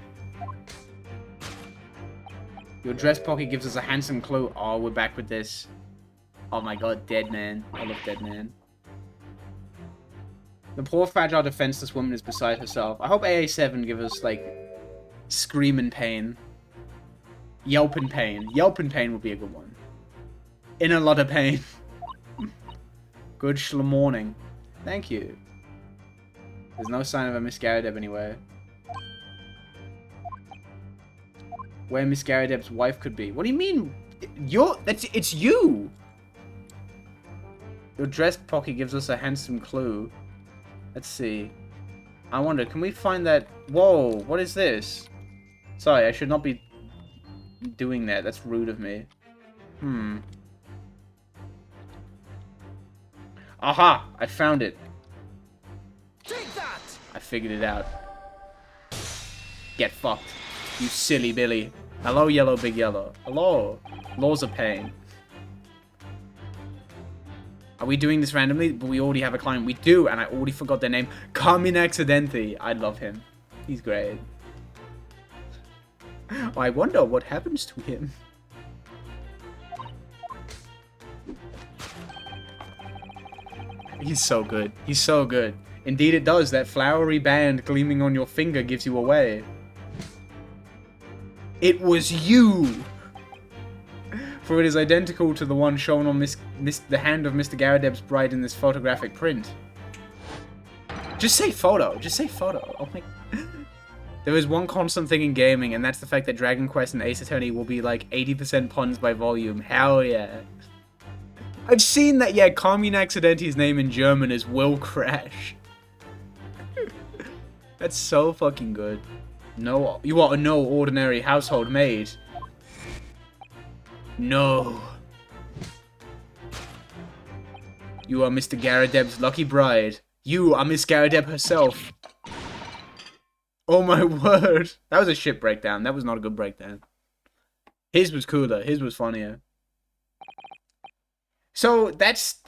Speaker 1: Your dress pocket gives us a handsome clue. Oh, we're back with this. Oh my god, Dead Man. I love Dead Man. The poor, fragile, defenseless woman is beside herself. I hope AA7 give us, like, scream in pain. Yelp in pain. Yelp in pain would be a good one. In a lot of pain. Good morning. Thank you. There's no sign of a Miss Garadeb anywhere. Where Miss Garadeb's wife could be. What do you mean? It's you! Your dress pocket gives us a handsome clue. Let's see. I wonder, can we find that... Whoa, what is this? Sorry, I should not be doing that. That's rude of me. Aha! I found it.
Speaker 2: Take that!
Speaker 1: I figured it out. Get fucked. You silly Billy. Hello, Yellow Big Yellow. Hello. Laws of Pain. Are we doing this randomly? But we already have a client. We do, and I already forgot their name. Carmine Accidenti. I love him. He's great. I wonder what happens to him. He's so good. He's so good. Indeed it does. That flowery band gleaming on your finger gives you away. It was you! For it is identical to the one shown on the hand of Mr. Garadeb's bride in this photographic print. Just say photo. Just say photo. Oh my... There is one constant thing in gaming, and that's the fact that Dragon Quest and Ace Attorney will be like 80% puns by volume. Hell yeah. I've seen that, yeah, Carmine Accidenti's name in German is Will Crash. That's so fucking good. No, you are no ordinary household maid. No. You are Mr. Garadeb's lucky bride. You are Miss Garadeb herself. Oh my word. That was a shit breakdown. That was not a good breakdown. His was cooler. His was funnier. So that's...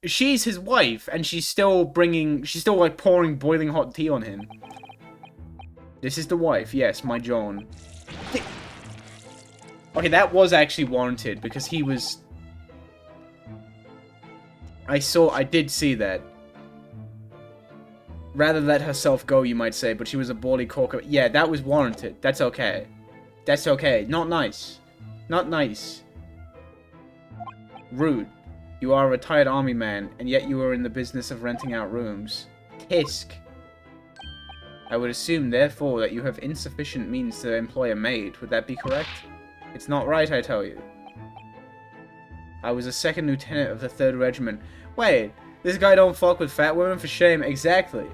Speaker 1: She's his wife, and she's still like pouring boiling hot tea on him. This is the wife. Yes, my Joan. Okay, that was actually warranted, because he was... I did see that. Rather let herself go, you might say, but she was a bally corker. Yeah, that was warranted. That's okay. That's okay. Not nice. Not nice. Rude. You are a retired army man, and yet you are in the business of renting out rooms. Tisk. I would assume, therefore, that you have insufficient means to employ a maid. Would that be correct? It's not right, I tell you. I was a second lieutenant of the 3rd Regiment. Wait, this guy don't fuck with fat women? For shame. Exactly.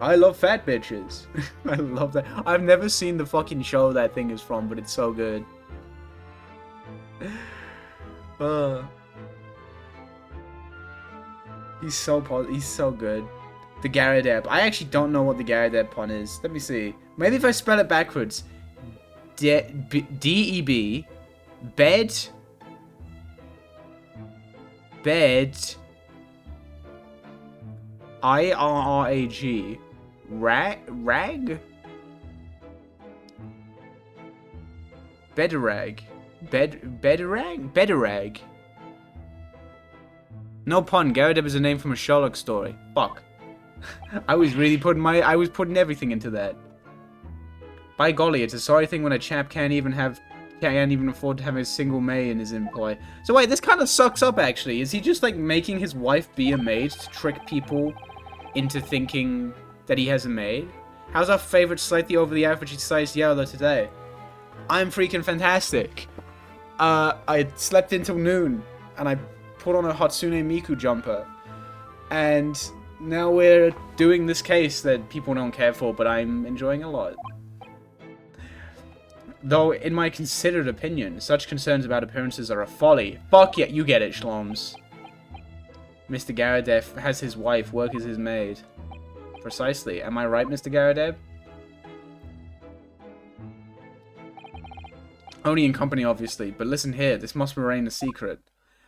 Speaker 1: I love fat bitches. I love that. I've never seen the fucking show that thing is from, but it's so good. He's so good. The Garadeb. I actually don't know what the Garadeb pun is. Let me see. Maybe if I spell it backwards. D-E-B. Bed. Bed. I-R-R-A-G. Rag? Bedarag. Bedarag? No pun. Garadeb is a name from a Sherlock story. Fuck. I was putting everything into that. By golly, it's a sorry thing when a chap can't even afford to have a single maid in his employ. So wait, this kind of sucks up actually. Is he just like making his wife be a maid to trick people into thinking that he has a maid? How's our favorite slightly over the average sized yellow today? I'm freaking fantastic. I slept until noon and I put on a Hatsune Miku jumper. And now we're doing this case that people don't care for, but I'm enjoying a lot. Though, in my considered opinion, such concerns about appearances are a folly. Fuck yeah, you get it, Shloms. Mr. Garadeb has his wife work as his maid. Precisely. Am I right, Mr. Garadeb? Only in company, obviously. But listen here, this must remain a secret.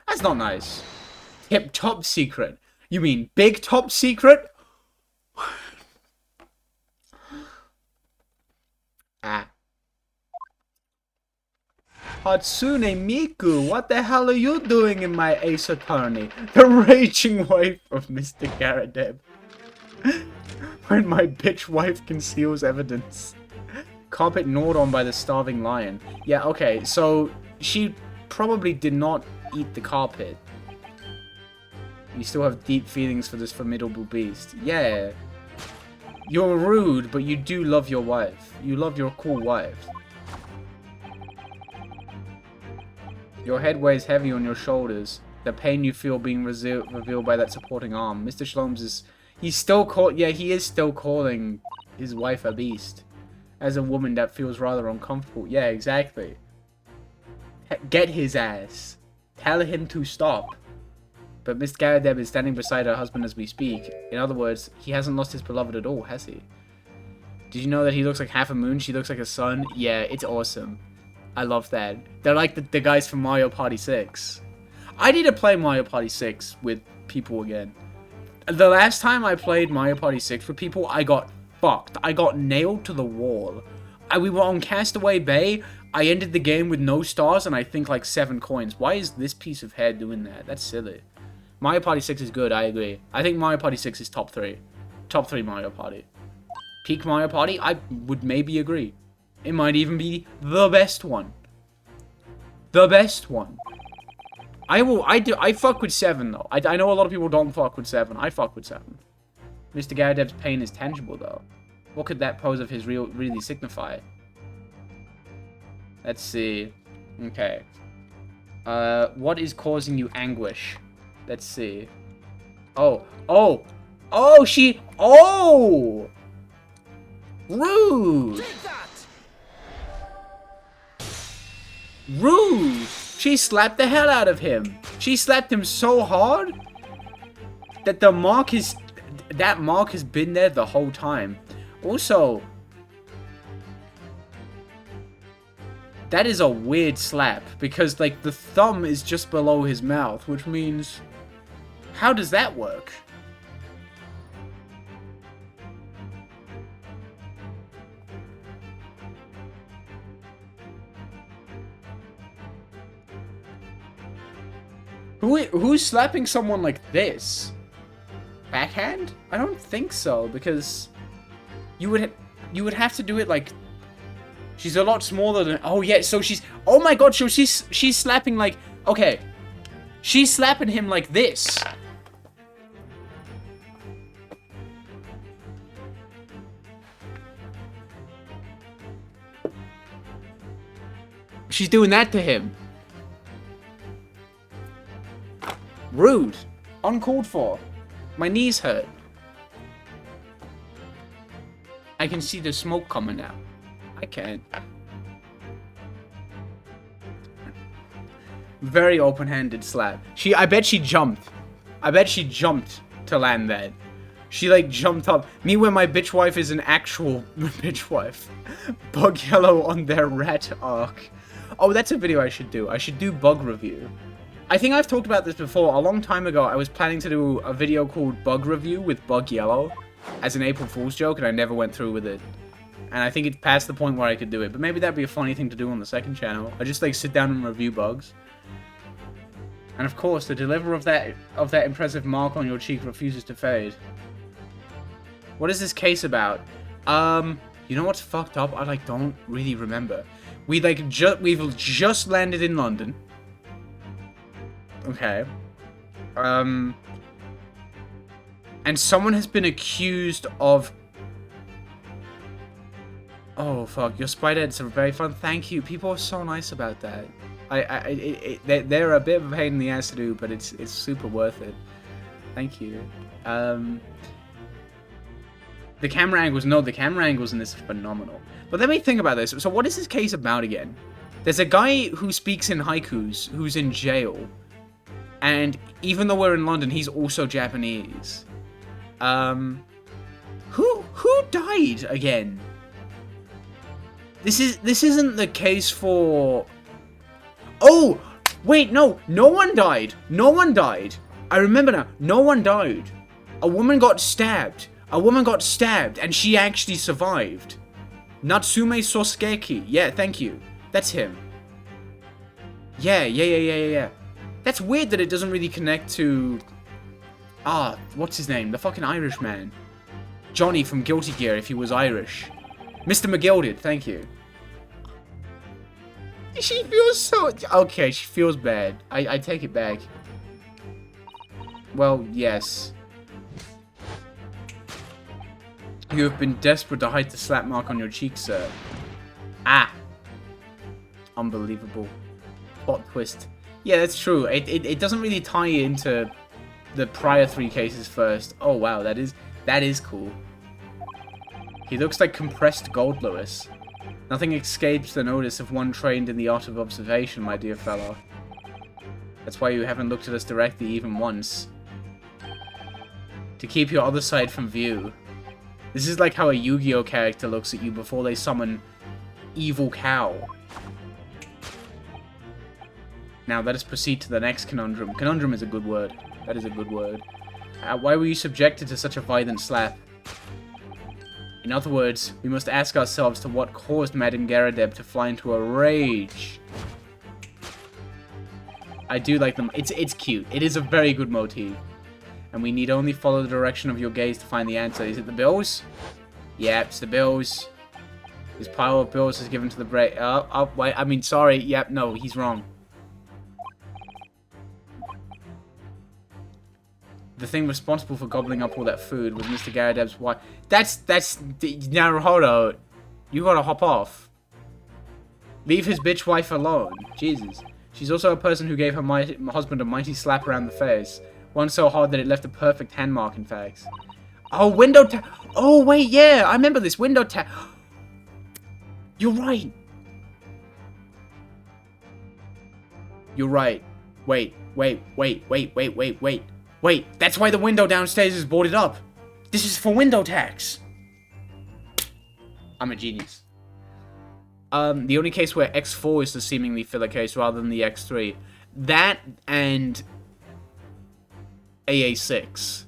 Speaker 1: That's not nice. Tip top secret. You mean big top secret? Ah. Hatsune Miku, what the hell are you doing in my Ace Attorney? The raging wife of Mr. Garadeb. When my bitch wife conceals evidence. Carpet gnawed on by the starving lion. Yeah, okay, so she probably did not eat the carpet. You still have deep feelings for this formidable beast. Yeah. You're rude, but you do love your wife. You love your cool wife. Your head weighs heavy on your shoulders. The pain you feel being revealed by that supporting arm. Mr. Shloms is... he is still calling his wife a beast. As a woman, that feels rather uncomfortable. Yeah, exactly. Get his ass. Tell him to stop. But Miss Garadeb is standing beside her husband as we speak. In other words, he hasn't lost his beloved at all, has he? Did you know that he looks like half a moon? She looks like a sun? Yeah, it's awesome. I love that. They're like the guys from Mario Party 6. I need to play Mario Party 6 with people again. The last time I played Mario Party 6 with people, I got fucked. I got nailed to the wall. We were on Castaway Bay. I ended the game with no stars and I think like 7 coins. Why is this piece of hair doing that? That's silly. Mario Party 6 is good, I agree. I think Mario Party 6 is top 3. Top 3 Mario Party. Peak Mario Party, I would maybe agree. It might even be the best one. The best one. I fuck with 7 though. I know a lot of people don't fuck with 7. I fuck with 7. Mr. Garadeb's pain is tangible though. What could that pose of his really signify? Let's see. Okay. What is causing you anguish? Let's see. Oh, she... Oh! Rude! Rude! She slapped the hell out of him. She slapped him so hard that that mark has been there the whole time. Also, that is a weird slap because like the thumb is just below his mouth, which means how does that work? Who's slapping someone like this? Backhand? I don't think so, because you would have to do it like she's a lot smaller than. Oh yeah, so she's. Oh my god, so she's slapping like. Okay, she's slapping him like this. She's doing that to him. Rude. Uncalled for. My knees hurt. I can see the smoke coming out. I can't. Very open-handed slap. I bet she jumped. I bet she jumped to land that. She, like, jumped up. Me when my bitch wife is an actual bitch wife. Bug yellow on their rat arc. Oh, that's a video I should do. I should do bug review. I think I've talked about this before. A long time ago, I was planning to do a video called Bug Review with Bug Yellow as an April Fool's joke, and I never went through with it. And I think it's past the point where I could do it. But maybe that'd be a funny thing to do on the second channel. I just, like, sit down and review bugs. And of course, the deliverer of that impressive mark on your cheek refuses to fade. What is this case about? You know what's fucked up? I, like, don't really remember. We've just landed in London. Okay. And someone has been accused of... Oh, fuck. Your spider heads are very fun. Thank you. People are so nice about that. They're a bit of a pain in the ass to do, but it's super worth it. Thank you. The camera angles, the camera angles in this are phenomenal. But let me think about this. So what is this case about again? There's a guy who speaks in haikus who's in jail. And even though we're in London, he's also Japanese. Who died again? This isn't the case for... Oh! Wait, no! No one died! No one died! I remember now. No one died. A woman got stabbed. A woman got stabbed, and she actually survived. Natsume Soskeki. Yeah, thank you. That's him. Yeah. That's weird that it doesn't really connect to... Ah, what's his name? The fucking Irish man. Johnny from Guilty Gear, if he was Irish. Mr. McGilded, thank you. She feels so... Okay, she feels bad. I take it back. Well, yes. You have been desperate to hide the slap mark on your cheek, sir. Ah. Unbelievable. Plot twist. Yeah, that's true. It doesn't really tie into the prior 3 cases first. Oh, wow, that is cool. He looks like compressed gold, Lewis. Nothing escapes the notice of one trained in the art of observation, my dear fellow. That's why you haven't looked at us directly even once. To keep your other side from view. This is like how a Yu-Gi-Oh character looks at you before they summon Evil Cow. Now, let us proceed to the next conundrum. Conundrum is a good word. That is a good word. Why were you subjected to such a violent slap? In other words, we must ask ourselves to what caused Madame Garadeb to fly into a rage. I do like them. It's cute. It is a very good motif. And we need only follow the direction of your gaze to find the answer. Is it the bills? Yeah, it's the bills. This pile of bills is given to the break. Oh, wait, I mean, sorry. Yep, no, he's wrong. The thing responsible for gobbling up all that food was Mr. Garadeb's wife. That's, Naruhodo. You gotta hop off. Leave his bitch wife alone. Jesus. She's also a person who gave her husband a mighty slap around the face. One so hard that it left a perfect hand mark, in fact. Oh, window tap. Oh, wait, yeah. I remember this. Window tap. You're right. You're right. Wait. Wait, that's why the window downstairs is boarded up. This is for window tax. I'm a genius. The only case where X4 is the seemingly filler case rather than the X3. That and AA6.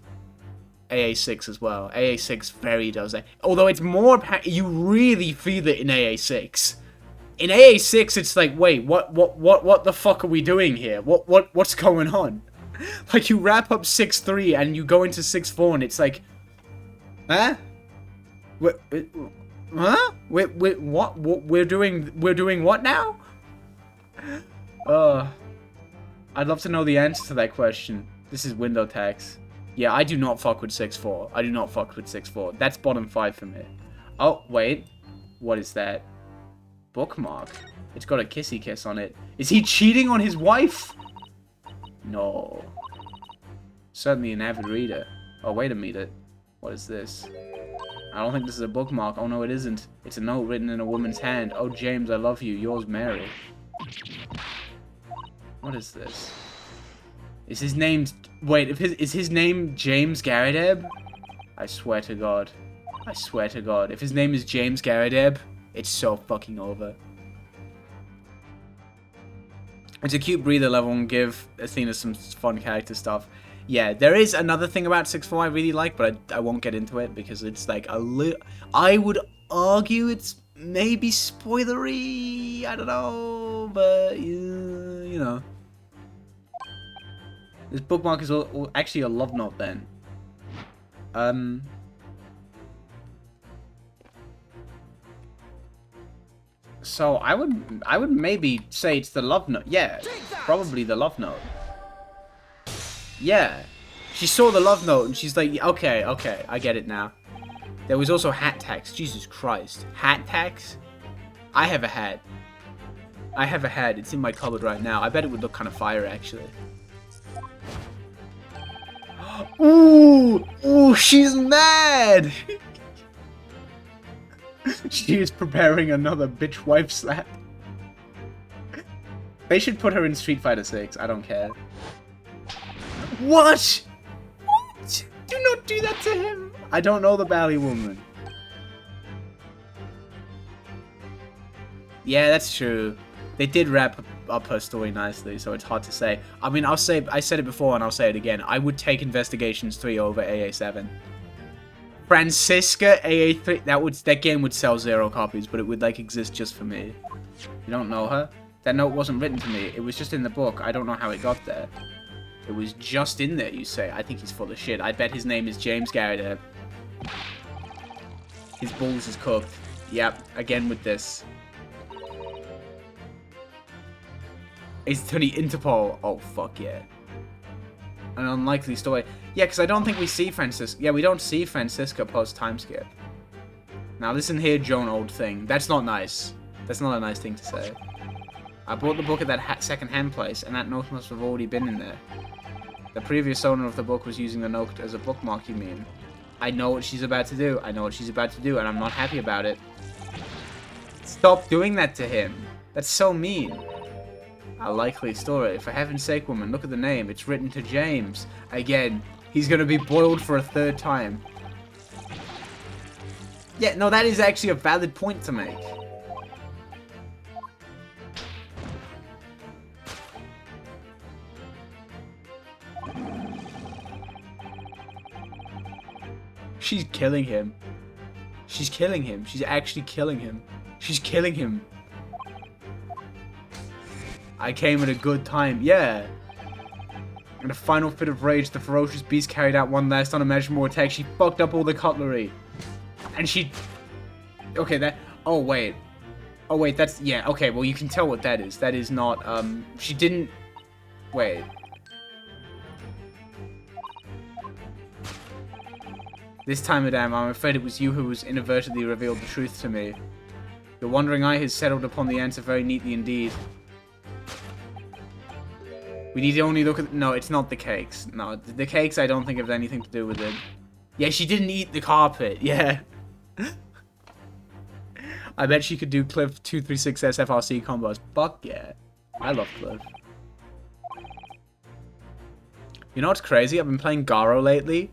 Speaker 1: AA6 as well. AA6 very does that. Although it's more... You really feel it in AA6. In AA6, it's like, wait, what the fuck are we doing here? What's going on? Like, you wrap up 6-3 and you go into 6-4 and it's like... Huh? Huh? What? We're doing what now? I'd love to know the answer to that question. This is window tax. Yeah, I do not fuck with 6-4. I do not fuck with 6-4. That's bottom 5 for me. Oh, wait. What is that? Bookmark. It's got a kissy kiss on it. Is he cheating on his wife? No. Certainly an avid reader. Oh, wait a minute. What is this? I don't think this is a bookmark. Oh no, it isn't. It's a note written in a woman's hand. Oh, James, I love you. Yours, Mary. What is this? Is his name... Wait, is his name James Garadeb? I swear to God. I swear to God. If his name is James Garadeb, it's so fucking over. It's a cute breather level and give Athena some fun character stuff. Yeah, there is another thing about 6-4 I really like, but I won't get into it because it's like a little... I would argue it's maybe spoilery. I don't know, but you know. This bookmark is actually a love note then. So I would maybe say it's the love note. Yeah, probably the love note. Yeah. She saw the love note and she's like, okay, I get it now. There was also hat tax. Jesus Christ. Hat tax? I have a hat. I have a hat. It's in my cupboard right now. I bet it would look kind of fire, actually. Ooh! Ooh, she's mad! She is preparing another bitch wife slap. They should put her in Street Fighter 6. I don't care. What? What? Do not do that to him. I don't know the Bally woman. Yeah, that's true. They did wrap up her story nicely, so it's hard to say. I mean, I said it before and I'll say it again. I would take Investigations 3 over AA7. Francisca AA3, that game would sell 0 copies, but it would like exist just for me. You don't know her? That note wasn't written to me. It was just in the book. I don't know how it got there. It was just in there, you say. I think he's full of shit. I bet his name is James Garadeb. His balls is cooked. Yep, again with this. Is Tony Interpol? Oh, fuck yeah. An unlikely story. Yeah, because I don't think we see Francisca. Yeah, we don't see Francisca post time skip. Now listen here, Joan old thing. That's not nice. That's not a nice thing to say. I bought the book at that second-hand place, and that note must have already been in there. The previous owner of the book was using the note as a bookmark, you mean? I know what she's about to do. I know what she's about to do, and I'm not happy about it. Stop doing that to him. That's so mean. A likely story. For heaven's sake, woman, look at the name. It's written to James. Again, he's gonna be boiled for a 3rd time. Yeah, no, that is actually a valid point to make. She's killing him. She's killing him. She's actually killing him. She's killing him. I came at a good time. Yeah. In a final fit of rage, the ferocious beast carried out one last unimaginable attack. She fucked up all the cutlery. And she... Okay, that... Oh, wait. Oh, wait, that's... Yeah, okay, well, you can tell what that is. That is not, She didn't... Wait. This time, madame, I'm afraid it was you who was inadvertently revealed the truth to me. Your wandering eye has settled upon the answer very neatly indeed. We need to only look at... No, it's not the cakes. No, the cakes I don't think have anything to do with it. Yeah, she didn't eat the carpet. Yeah. I bet she could do Cliff 236S FRC combos. Fuck yeah. I love Cliff. You know what's crazy? I've been playing Garo lately.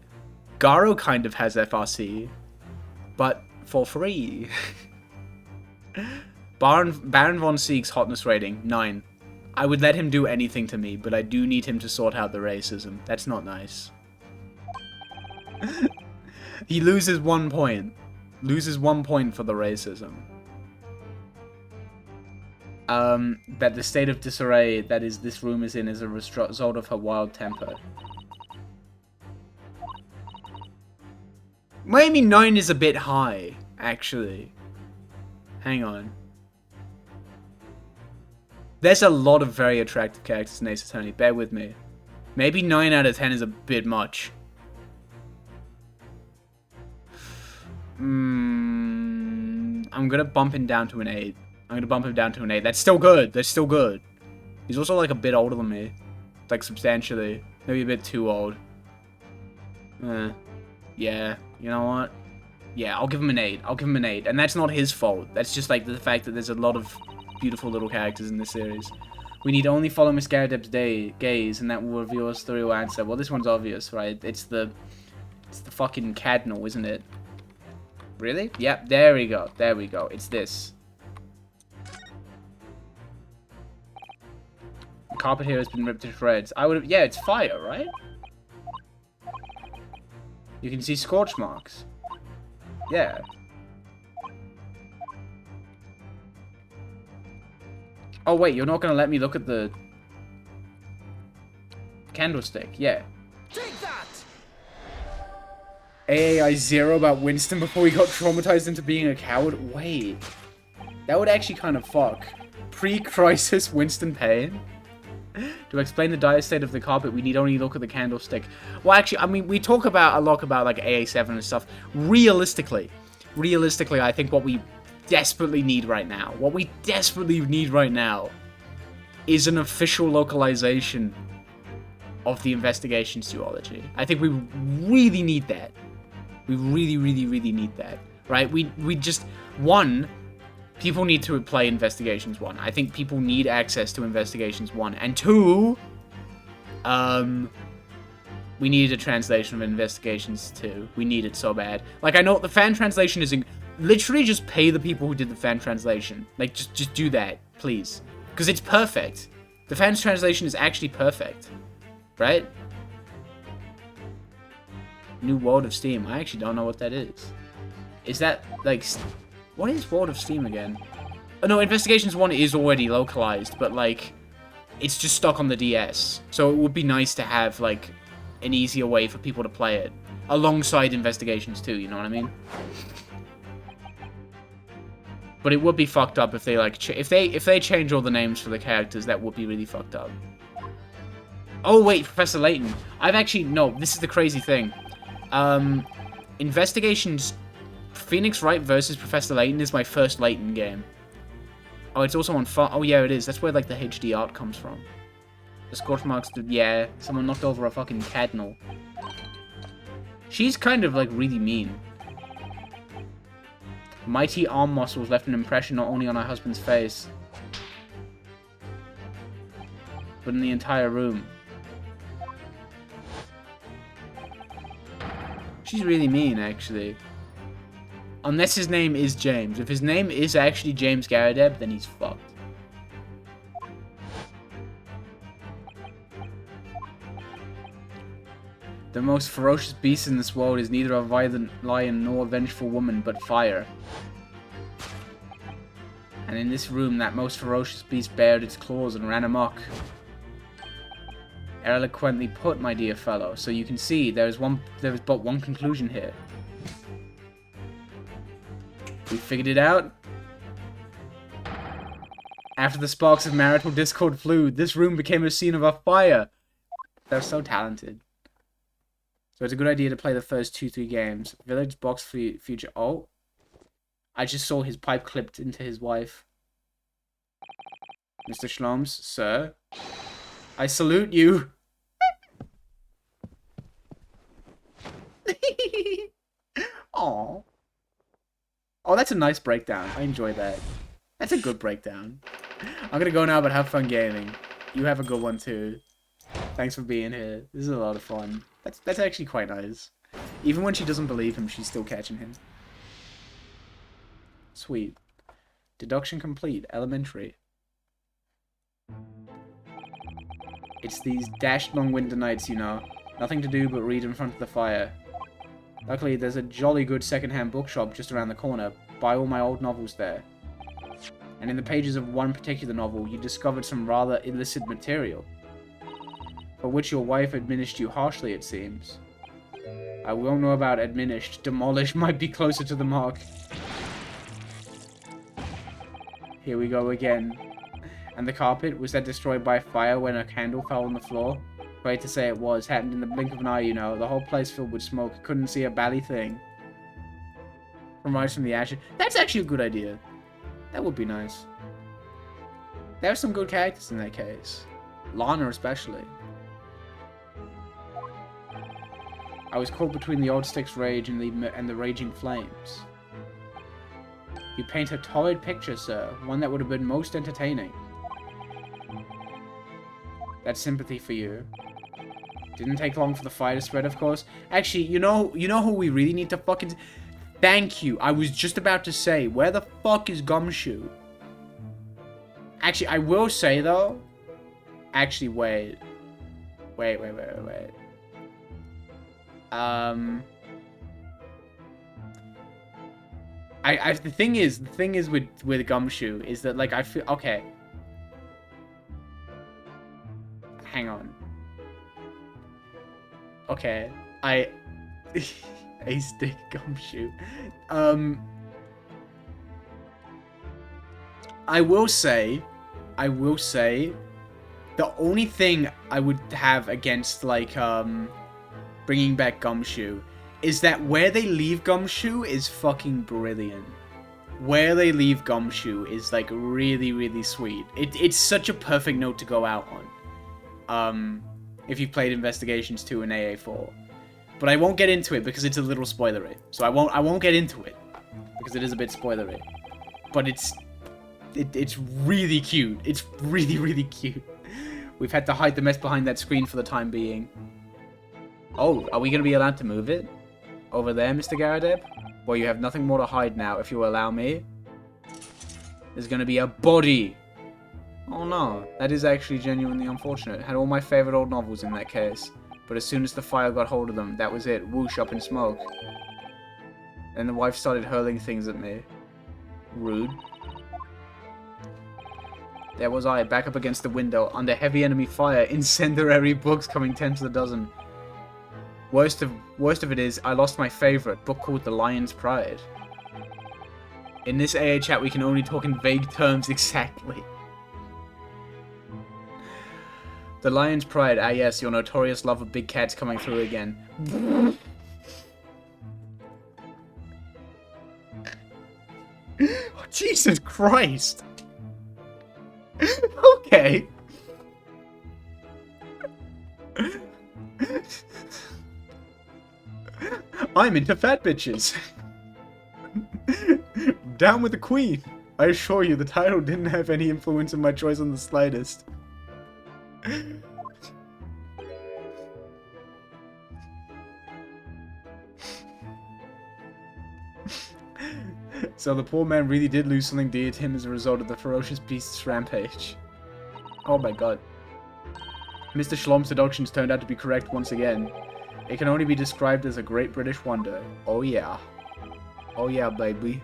Speaker 1: Garo kind of has FRC. But for free. Baron von Sieg's hotness rating, 9. I would let him do anything to me, but I do need him to sort out the racism. That's not nice. He loses 1 point. Loses 1 point for the racism. That the state of disarray that is this room is in is a result of her wild temper. Maybe 9 is a bit high, actually. Hang on. There's a lot of very attractive characters in Ace Attorney. Bear with me. Maybe 9 out of 10 is a bit much. I'm gonna bump him down to an 8. I'm gonna bump him down to an 8. That's still good. That's still good. He's also like a bit older than me. Like substantially. Maybe a bit too old. Yeah. You know what? Yeah, I'll give him an 8. I'll give him an 8. And that's not his fault. That's just, like, the fact that there's a lot of beautiful little characters in this series. We need only follow Miss Garradeb's gaze, and that will reveal us the real answer. Well, this one's obvious, right? It's the fucking Cardinal, isn't it? Really? Yep, there we go. There we go. It's this. The carpet here has been ripped to shreds. I would have... Yeah, it's fire, right? You can see scorch marks. Yeah. Oh, wait, you're not going to let me look at the candlestick. Yeah.
Speaker 2: Take that!
Speaker 1: AAI 0 about Winston before he got traumatized into being a coward? Wait. That would actually kind of fuck. Pre-crisis Winston Payne? To explain the dire state of the carpet, we need only look at the candlestick. Well, actually, I mean, we talk about a lot about, like, AA7 and stuff. Realistically, I think what we desperately need right now, is an official localization of the investigations duology. I think we really need that. We really, really, really need that, right? We just, one, people need to play Investigations 1. I think people need access to Investigations 1. And 2, we needed a translation of Investigations 2. We need it so bad. Like, I know the fan translation is... Literally just pay the people who did the fan translation. Like, just do that, please. Because it's perfect. The fan translation is actually perfect. Right? New World of Steam. I actually don't know what that is. Is that, like... What is World of Steam again? Oh, no, Investigations 1 is already localized, but, like... It's just stuck on the DS. So it would be nice to have, like, an easier way for people to play it. Alongside Investigations 2, you know what I mean? But it would be fucked up if they, like, if they change all the names for the characters, that would be really fucked up. Oh, wait, Professor Layton. I've actually... No, this is the crazy thing. Investigations... Phoenix Wright versus Professor Layton is my first Layton game. Oh, it's also on... Oh, yeah, it is. That's where, like, the HD art comes from. The scorch marks... Yeah, someone knocked over a fucking Cardinal. She's kind of, like, really mean. Mighty arm muscles left an impression not only on her husband's face, but in the entire room. She's really mean, actually. Unless his name is James. If his name is actually James Garradeb, then he's fucked. The most ferocious beast in this world is neither a violent lion nor a vengeful woman, but fire. And in this room, that most ferocious beast bared its claws and ran amok. Eloquently put, my dear fellow. So you can see, there is but one conclusion here. We figured it out. After the sparks of marital discord flew, this room became a scene of a fire. They're so talented. So it's a good idea to play the first 2-3 games. Village box future. Oh. I just saw his pipe clipped into his wife. Mr. Schloms, sir. I salute you. Aww. Oh, that's a nice breakdown. I enjoy that. That's a good breakdown. I'm gonna go now, but have fun gaming. You have a good one too. Thanks for being here. This is a lot of fun. That's actually quite nice. Even when she doesn't believe him, she's still catching him. Sweet. Deduction complete. Elementary. It's these dashed long winter nights, you know. Nothing to do but read in front of the fire. Luckily, there's a jolly good second-hand bookshop just around the corner. Buy all my old novels there. And in the pages of one particular novel, you discovered some rather illicit material. For which your wife admonished you harshly, it seems. I won't know about admonished. Demolish might be closer to the mark. Here we go again. And the carpet, was that destroyed by fire when a candle fell on the floor? Great to say it was. Happened in the blink of an eye, you know. The whole place filled with smoke. Couldn't see a bally thing. From rise from the ashes. That's actually a good idea. That would be nice. There are some good characters in that case. Lana especially. I was caught between the old stick's rage and the raging flames. You paint a torrid picture, sir. One that would have been most entertaining. That's sympathy for you. Didn't take long for the fire to spread, of course. Actually, you know who we really need to fucking... Thank you. I was just about to say, where the fuck is Gumshoe? Actually, I will say, though... Actually, wait. Wait. The thing is with Gumshoe is that, like, I feel... Okay. Hang on. Okay. A stick Gumshoe. I will say, the only thing I would have against, like, bringing back Gumshoe is that where they leave Gumshoe is fucking brilliant. Where they leave Gumshoe is, like, really, really sweet. It's such a perfect note to go out on. If you've played Investigations 2 and AA4. But I won't get into it because it's a little spoilery. So I won't get into it because it is a bit spoilery. But it's really cute. It's really, really cute. We've had to hide the mess behind that screen for the time being. Oh, are we going to be allowed to move it? Over there, Mr. Garadeb? Well, you have nothing more to hide now, if you will allow me. There's going to be a body. Oh no, that is actually genuinely unfortunate. Had all my favorite old novels in that case. But as soon as the fire got hold of them, that was it. Whoosh, up in smoke. And the wife started hurling things at me. Rude. There was I, back up against the window, under heavy enemy fire, incendiary books coming 10 to the dozen. Worst of it is, I lost my favorite, book called The Lion's Pride. In this AA chat, we can only talk in vague terms exactly. The Lion's Pride, ah yes, your notorious love of big cats coming through again. Oh, Jesus Christ! Okay. I'm into fat bitches. Down with the queen. I assure you, the title didn't have any influence in my choice in the slightest. So the poor man really did lose something dear to him as a result of the ferocious beast's rampage. Oh my god. Mr. Schlom's deductions turned out to be correct once again. It can only be described as a great British wonder. Oh yeah. Oh yeah, baby.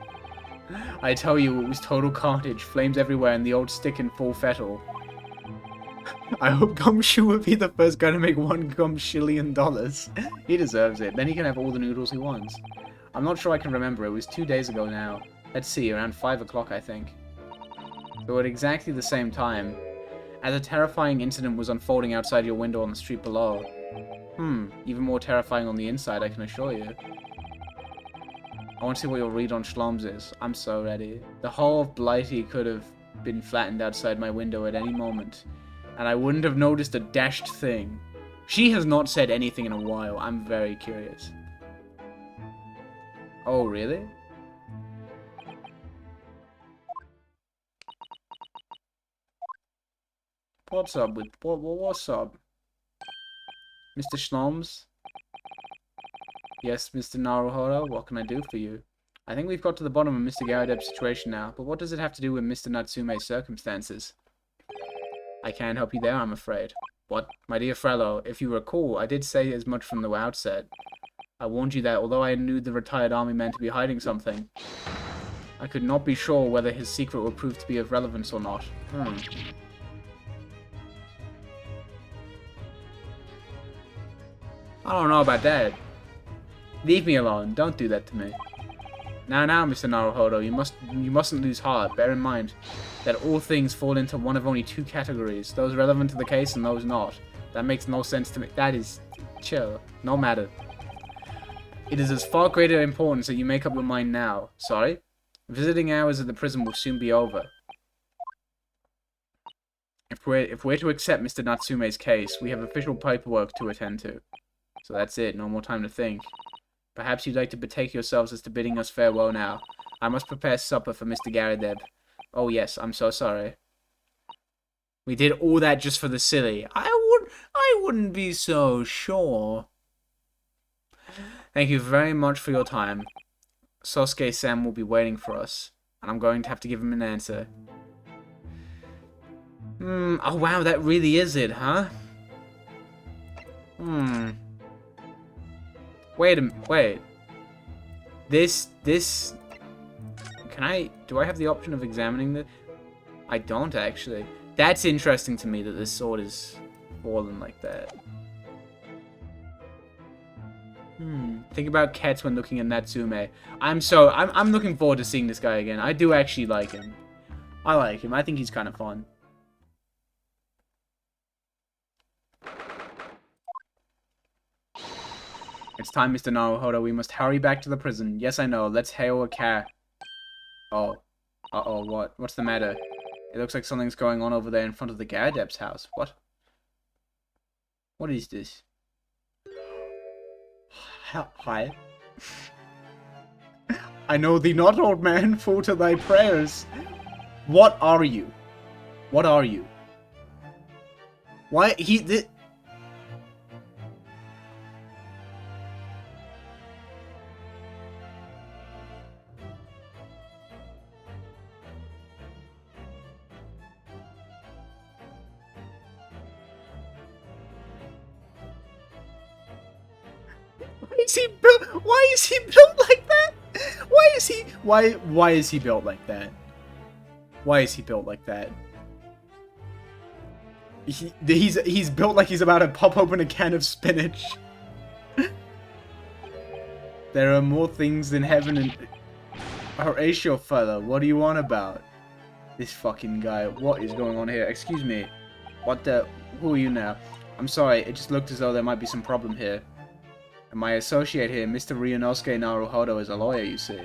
Speaker 1: I tell you, it was total carnage, flames everywhere, and the old stick in full fettle. I hope Gumshoe will be the first guy to make $1 gumshillion. He deserves it. Then he can have all the noodles he wants. I'm not sure I can remember. It was 2 days ago now. Let's see, around 5 o'clock, I think. So at exactly the same time, as a terrifying incident was unfolding outside your window on the street below. Even more terrifying on the inside, I can assure you. I want to see what your read on Schloms is. I'm so ready. The whole of Blighty could have been flattened outside my window at any moment, and I wouldn't have noticed a dashed thing. She has not said anything in a while. I'm very curious. Oh, really? What's up with... What's up? Mr. Schloms? Yes, Mr. Naruhodo, what can I do for you? I think we've got to the bottom of Mr. Garadeb's situation now, but what does it have to do with Mr. Natsume's circumstances? I can't help you there, I'm afraid. What? My dear fellow, if you recall, I did say as much from the outset. I warned you that, although I knew the retired army man to be hiding something, I could not be sure whether his secret would prove to be of relevance or not. I don't know about that. Leave me alone. Don't do that to me. Now, Mr. Naruhodo, you mustn't lose heart. Bear in mind that all things fall into one of only 2 categories. Those relevant to the case and those not. That makes no sense to me. That is... chill. No matter. It is of far greater importance that you make up your mind now. Sorry? Visiting hours at the prison will soon be over. If we're to accept Mr. Natsume's case, we have official paperwork to attend to. So that's it. No more time to think. Perhaps you'd like to betake yourselves as to bidding us farewell now. I must prepare supper for Mr. Garadeb. Oh yes, I'm so sorry. We did all that just for the silly. I wouldn't be so sure. Thank you very much for your time. Sosuke-san will be waiting for us, and I'm going to have to give him an answer. Oh wow, that really is it, huh? Wait. This... do I have the option of examining this? I don't, actually. That's interesting to me that this sword is fallen like that. Think about Kets when looking at Natsume. I'm looking forward to seeing this guy again. I do actually like him. I like him. I think he's kind of fun. It's time, Mr. Naruhodo. We must hurry back to the prison. Yes, I know. Let's hail a car. Oh. Uh-oh, what? What's the matter? It looks like something's going on over there in front of the Garadep's house. What? What is this? Hi. I know thee not, old man. Fall to thy prayers. What are you? What are you? Why is he built? Why is he built like that? Why is he? Why is he built like that? Why is he built like that? He's built like he's about to pop open a can of spinach. There are more things in heaven and Horatio fella. What do you want about? This fucking guy. What is going on here? Excuse me. What the? Who are you now? I'm sorry. It just looked as though there might be some problem here. And my associate here, Mr. Ryunosuke Naruhodo, is a lawyer, you see.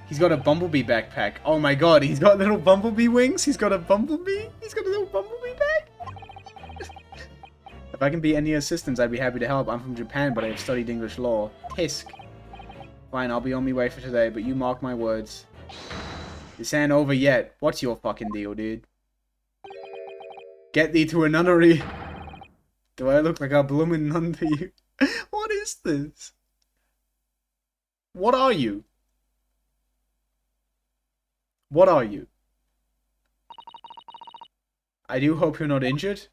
Speaker 1: He's got a bumblebee backpack. Oh my god, he's got little bumblebee wings? He's got a bumblebee? He's got a little bumblebee bag? If I can be any assistance, I'd be happy to help. I'm from Japan, but I have studied English law. Tisk. Fine, I'll be on my way for today, but you mark my words. This ain't over yet. What's your fucking deal, dude? Get thee to a nunnery. Do I look like a bloomin' nun to you? What is this? What are you? What are you? I do hope you're not injured.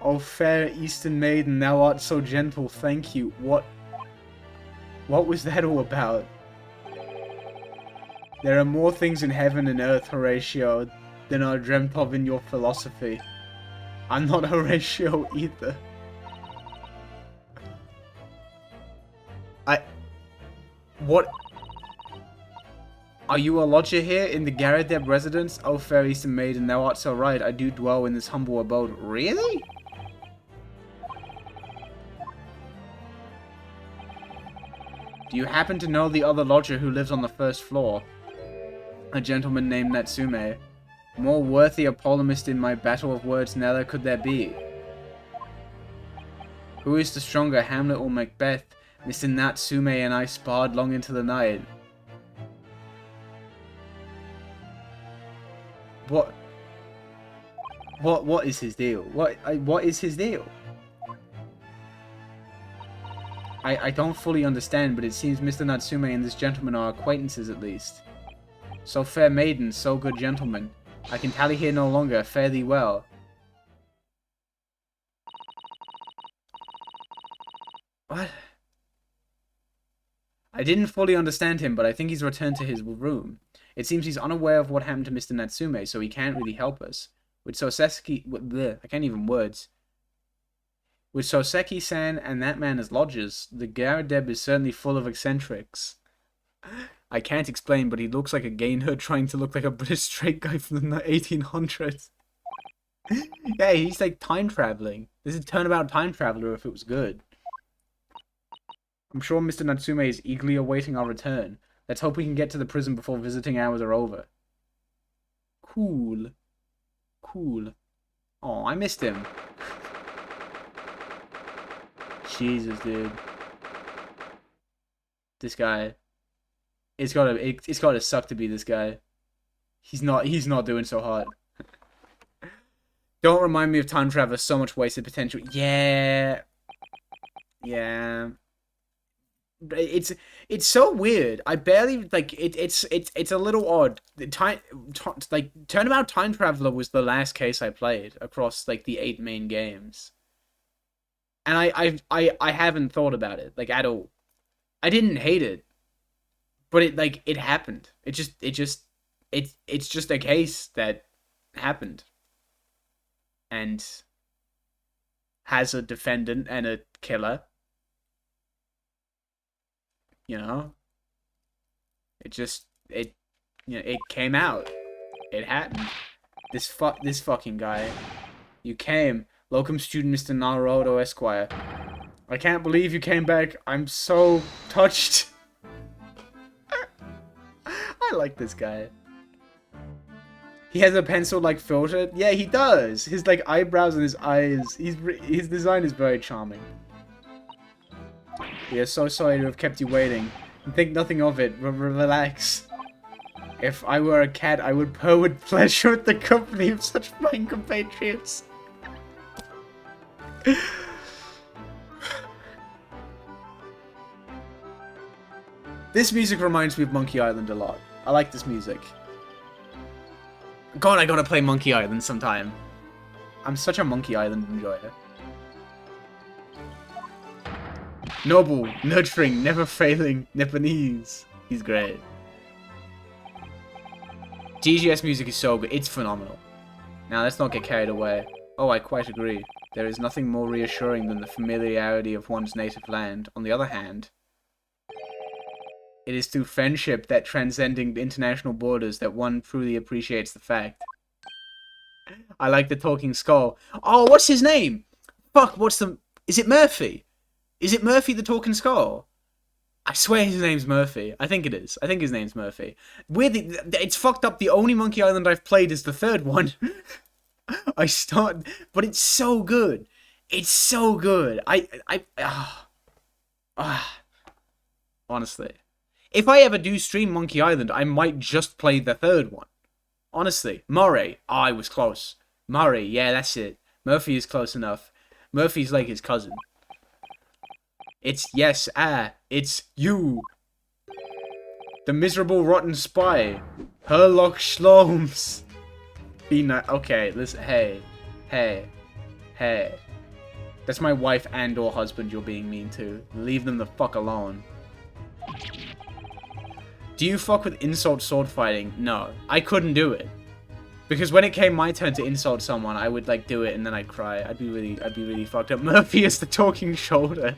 Speaker 1: Oh, fair Eastern maiden, thou art so gentle, thank you. What was that all about? There are more things in heaven and earth, Horatio, than are dreamt of in your philosophy. I'm not Horatio either. What? Are you a lodger here in the Garadeb residence? Oh, fair Eastern maiden, thou art so right. I do dwell in this humble abode. Really? Do you happen to know the other lodger who lives on the first floor? A gentleman named Natsume. More worthy a polemist in my battle of words never could there be. Who is the stronger, Hamlet or Macbeth? Mr. Natsume and I sparred long into the night. What is his deal? What is his deal? I don't fully understand, but it seems Mr. Natsume and this gentleman are acquaintances at least. So fair maiden, so good gentleman. I can tally here no longer, fare thee well. What? I didn't fully understand him, but I think he's returned to his room. It seems he's unaware of what happened to Mr. Natsume, so he can't really help us. With Soseki... Bleh, I can't even words. With Soseki-san and that man as lodgers, the Garadeb is certainly full of eccentrics. I can't explain, but he looks like a gay nerd trying to look like a British straight guy from the 1800s. Yeah, he's like time traveling. This is Turnabout Time Traveler if it was good. I'm sure Mr. Natsume is eagerly awaiting our return. Let's hope we can get to the prison before visiting hours are over. Cool. Cool. Oh, I missed him. Jesus, dude. This guy. It's gotta suck to be this guy. He's not doing so hot. Don't remind me of Time Traveler, so much wasted potential. Yeah. Yeah. It's so weird. I barely like it's a little odd. Turnabout Time Traveler was the last case I played across like the 8 main games. And I haven't thought about it like at all. I didn't hate it. But it happened. It's just a case that happened. And has a defendant and a killer. You know? It came out. It happened. This fucking guy. You came. Locum student Mr. Naruto Esquire. I can't believe you came back. I'm so touched. I like this guy. He has a pencil-like filter. Yeah, he does. His like eyebrows and his eyes. His design is very charming. We are so sorry to have kept you waiting. Think nothing of it. Relax. If I were a cat, I would purr with pleasure at the company of such fine compatriots. This music reminds me of Monkey Island a lot. I like this music. God, I gotta play Monkey Island sometime. I'm such a Monkey Island enjoyer. Noble, nurturing, never failing, Nepalese. He's great. TGS music is so good. It's phenomenal. Now, let's not get carried away. Oh, I quite agree. There is nothing more reassuring than the familiarity of one's native land. On the other hand, it is through friendship that transcending international borders that one truly appreciates the fact. I like the talking skull. Oh, what's his name? Fuck, is it Murphy? Is it Murphy the talking skull? I swear his name's Murphy. I think it is. I think his name's Murphy. Weirdly, it's fucked up. The only Monkey Island I've played is the third one. But it's so good. It's so good. Honestly. If I ever do stream Monkey Island, I might just play the third one. Honestly. Murray. Oh, I was close. Murray. Yeah, that's it. Murphy is close enough. Murphy's like his cousin. It's it's you. The miserable rotten spy. Herlock Schloms. Be nice. Okay, listen. Hey. That's my wife and or husband you're being mean to. Leave them the fuck alone. Do you fuck with insult sword fighting? No. I couldn't do it. Because when it came my turn to insult someone, I would like do it and then I'd cry. I'd be really fucked up. Murphy is the talking shoulder.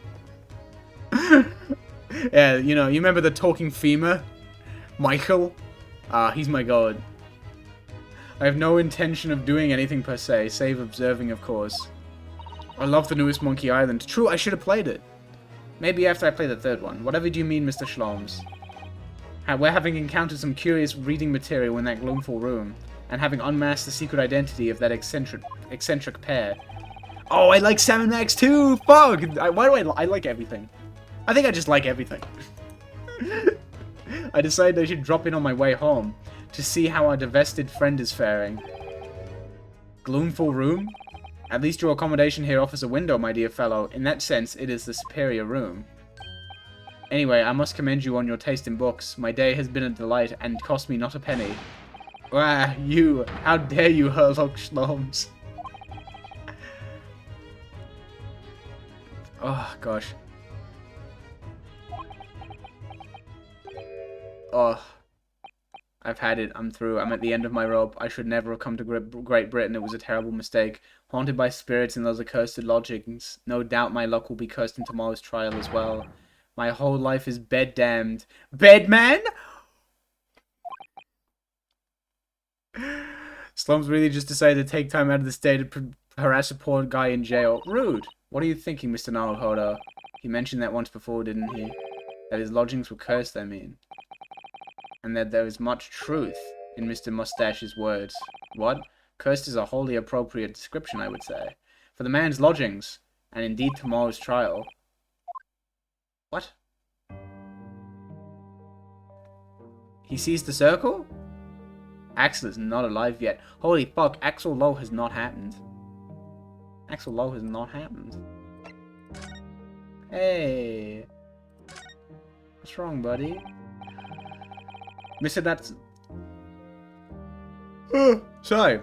Speaker 1: Yeah, you know, you remember the talking femur? Michael? He's my god. I have no intention of doing anything per se, save observing, of course. I love the newest Monkey Island. True, I should have played it. Maybe after I play the third one. Whatever do you mean, Mr. Schloms? We're having encountered some curious reading material in that gloomful room, and having unmasked the secret identity of that eccentric pair. Oh, I like Sam and Max too! Fuck! Why do I like everything? I think I just like everything. I decided I should drop in on my way home to see how our divested friend is faring. Gloomful room? At least your accommodation here offers a window, my dear fellow. In that sense, it is the superior room. Anyway, I must commend you on your taste in books. My day has been a delight and cost me not a penny. Ah, you! How dare you, Herlock Schloms! Oh, gosh. Oh. I've had it. I'm through. I'm at the end of my rope. I should never have come to Great Britain. It was a terrible mistake. Haunted by spirits in those accursed lodgings. No doubt my luck will be cursed in tomorrow's trial as well. My whole life is bed-damned. Bedman? Slums really just decided to take time out of this day to harass a poor guy in jail. Rude. What are you thinking, Mr. Naruhodo? He mentioned that once before, didn't he? That his lodgings were cursed, I mean. And that there is much truth in Mr. Mustache's words. What? Cursed is a wholly appropriate description, I would say. For the man's lodgings, and indeed tomorrow's trial, What? He sees the circle? Axel is not alive yet. Holy fuck, Axel Low has not happened. Axel Low has not happened. Hey. What's wrong, buddy? Mr. That's... Sorry.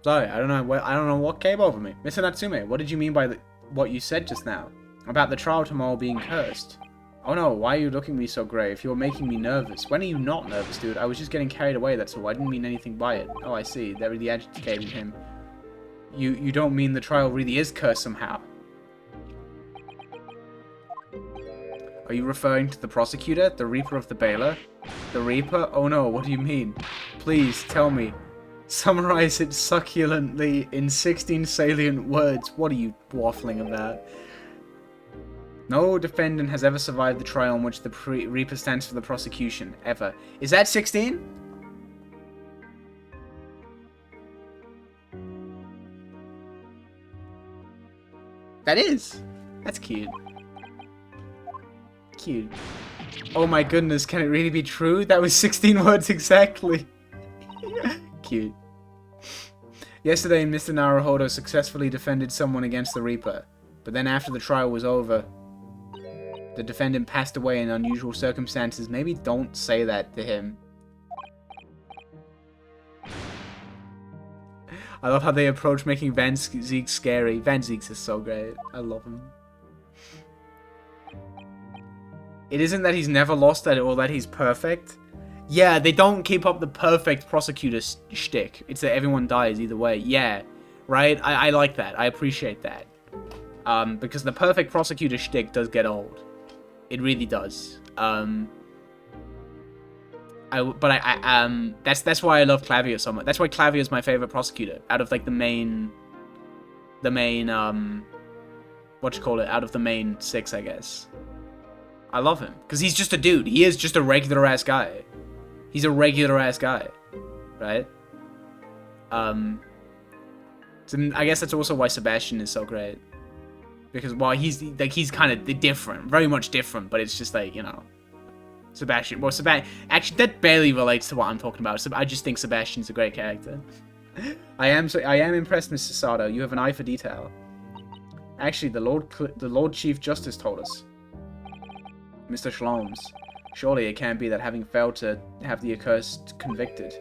Speaker 1: Sorry, I don't know what came over me. Mr. Natsume, what did you mean by what you said just now? About the trial tomorrow being cursed? Oh no, why are you looking at me so grave? You're making me nervous. When are you not nervous, dude? I was just getting carried away, that's all. I didn't mean anything by it. Oh, I see. That really agitated him. You don't mean the trial really is cursed somehow? Are you referring to the prosecutor? The Reaper of the Baylor? The Reaper? Oh no, what do you mean? Please, tell me. Summarize it succulently in 16 salient words. What are you waffling about? No defendant has ever survived the trial in which the Reaper stands for the prosecution. Ever. Is that 16? That is. That's cute. Cute. Oh my goodness, can it really be true? That was 16 words exactly. Cute. Yesterday, Mr. Naruhodo successfully defended someone against the Reaper. But then after the trial was over, the defendant passed away in unusual circumstances. Maybe don't say that to him. I love how they approach making Van Ziek scary. Van Ziek is so great. I love him. It isn't that he's never lost at it or that he's perfect. Yeah, they don't keep up the perfect prosecutor shtick. It's that everyone dies either way. Yeah, right? I like that. I appreciate that. Because the perfect prosecutor shtick does get old. It really does. That's why I love Clavier so much. That's why Clavier is my favorite prosecutor out of like the main out of the main 6, I guess. I love him because he's just a dude. He is just a regular ass guy. He's a regular ass guy, right? So I guess that's also why Sebastian is so great. Because while he's kind of different, very much different, but it's just like, you know, Sebastian. Well, actually, that barely relates to what I'm talking about. So I just think Sebastian's a great character. I am impressed, Mr. Sato. You have an eye for detail. Actually, the Lord Chief Justice told us. Mr. Shloms, surely it can't be that having failed to have the accursed convicted,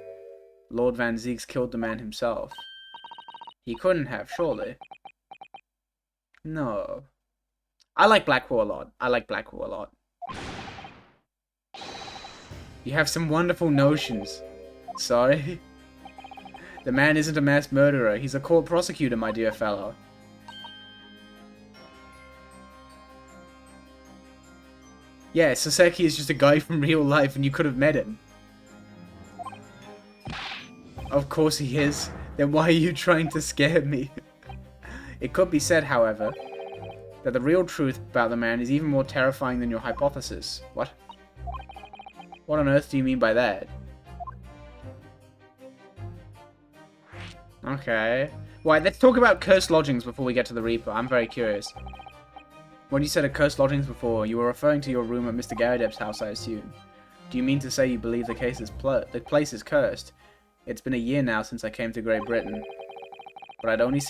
Speaker 1: Lord Van Zieks killed the man himself. He couldn't have, surely. No. I like Blackwell a lot. I like Blackwell a lot. You have some wonderful notions. Sorry? The man isn't a mass murderer. He's a court prosecutor, my dear fellow. Yeah, Soseki is just a guy from real life and you could have met him. Of course he is. Then why are you trying to scare me? It could be said, however, that the real truth about the man is even more terrifying than your hypothesis. What? What on earth do you mean by that? Okay. Right, let's talk about cursed lodgings before we get to the Reaper. I'm very curious. When you said a cursed lodgings before, you were referring to your room at Mr. Garadeb's house, I assume. Do you mean to say you believe the place is cursed? It's been a year now since I came to Great Britain. But I'd only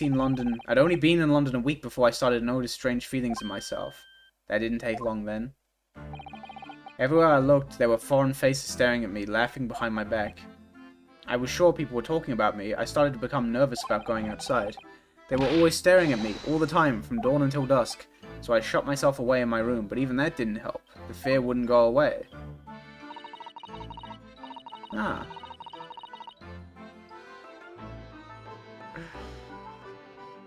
Speaker 1: been in London a week before I started to notice strange feelings in myself. That didn't take long then. Everywhere I looked, there were foreign faces staring at me, laughing behind my back. I was sure people were talking about me. I started to become nervous about going outside. They were always staring at me, all the time, from dawn until dusk. So I shut myself away in my room, but even that didn't help. The fear wouldn't go away. Ah.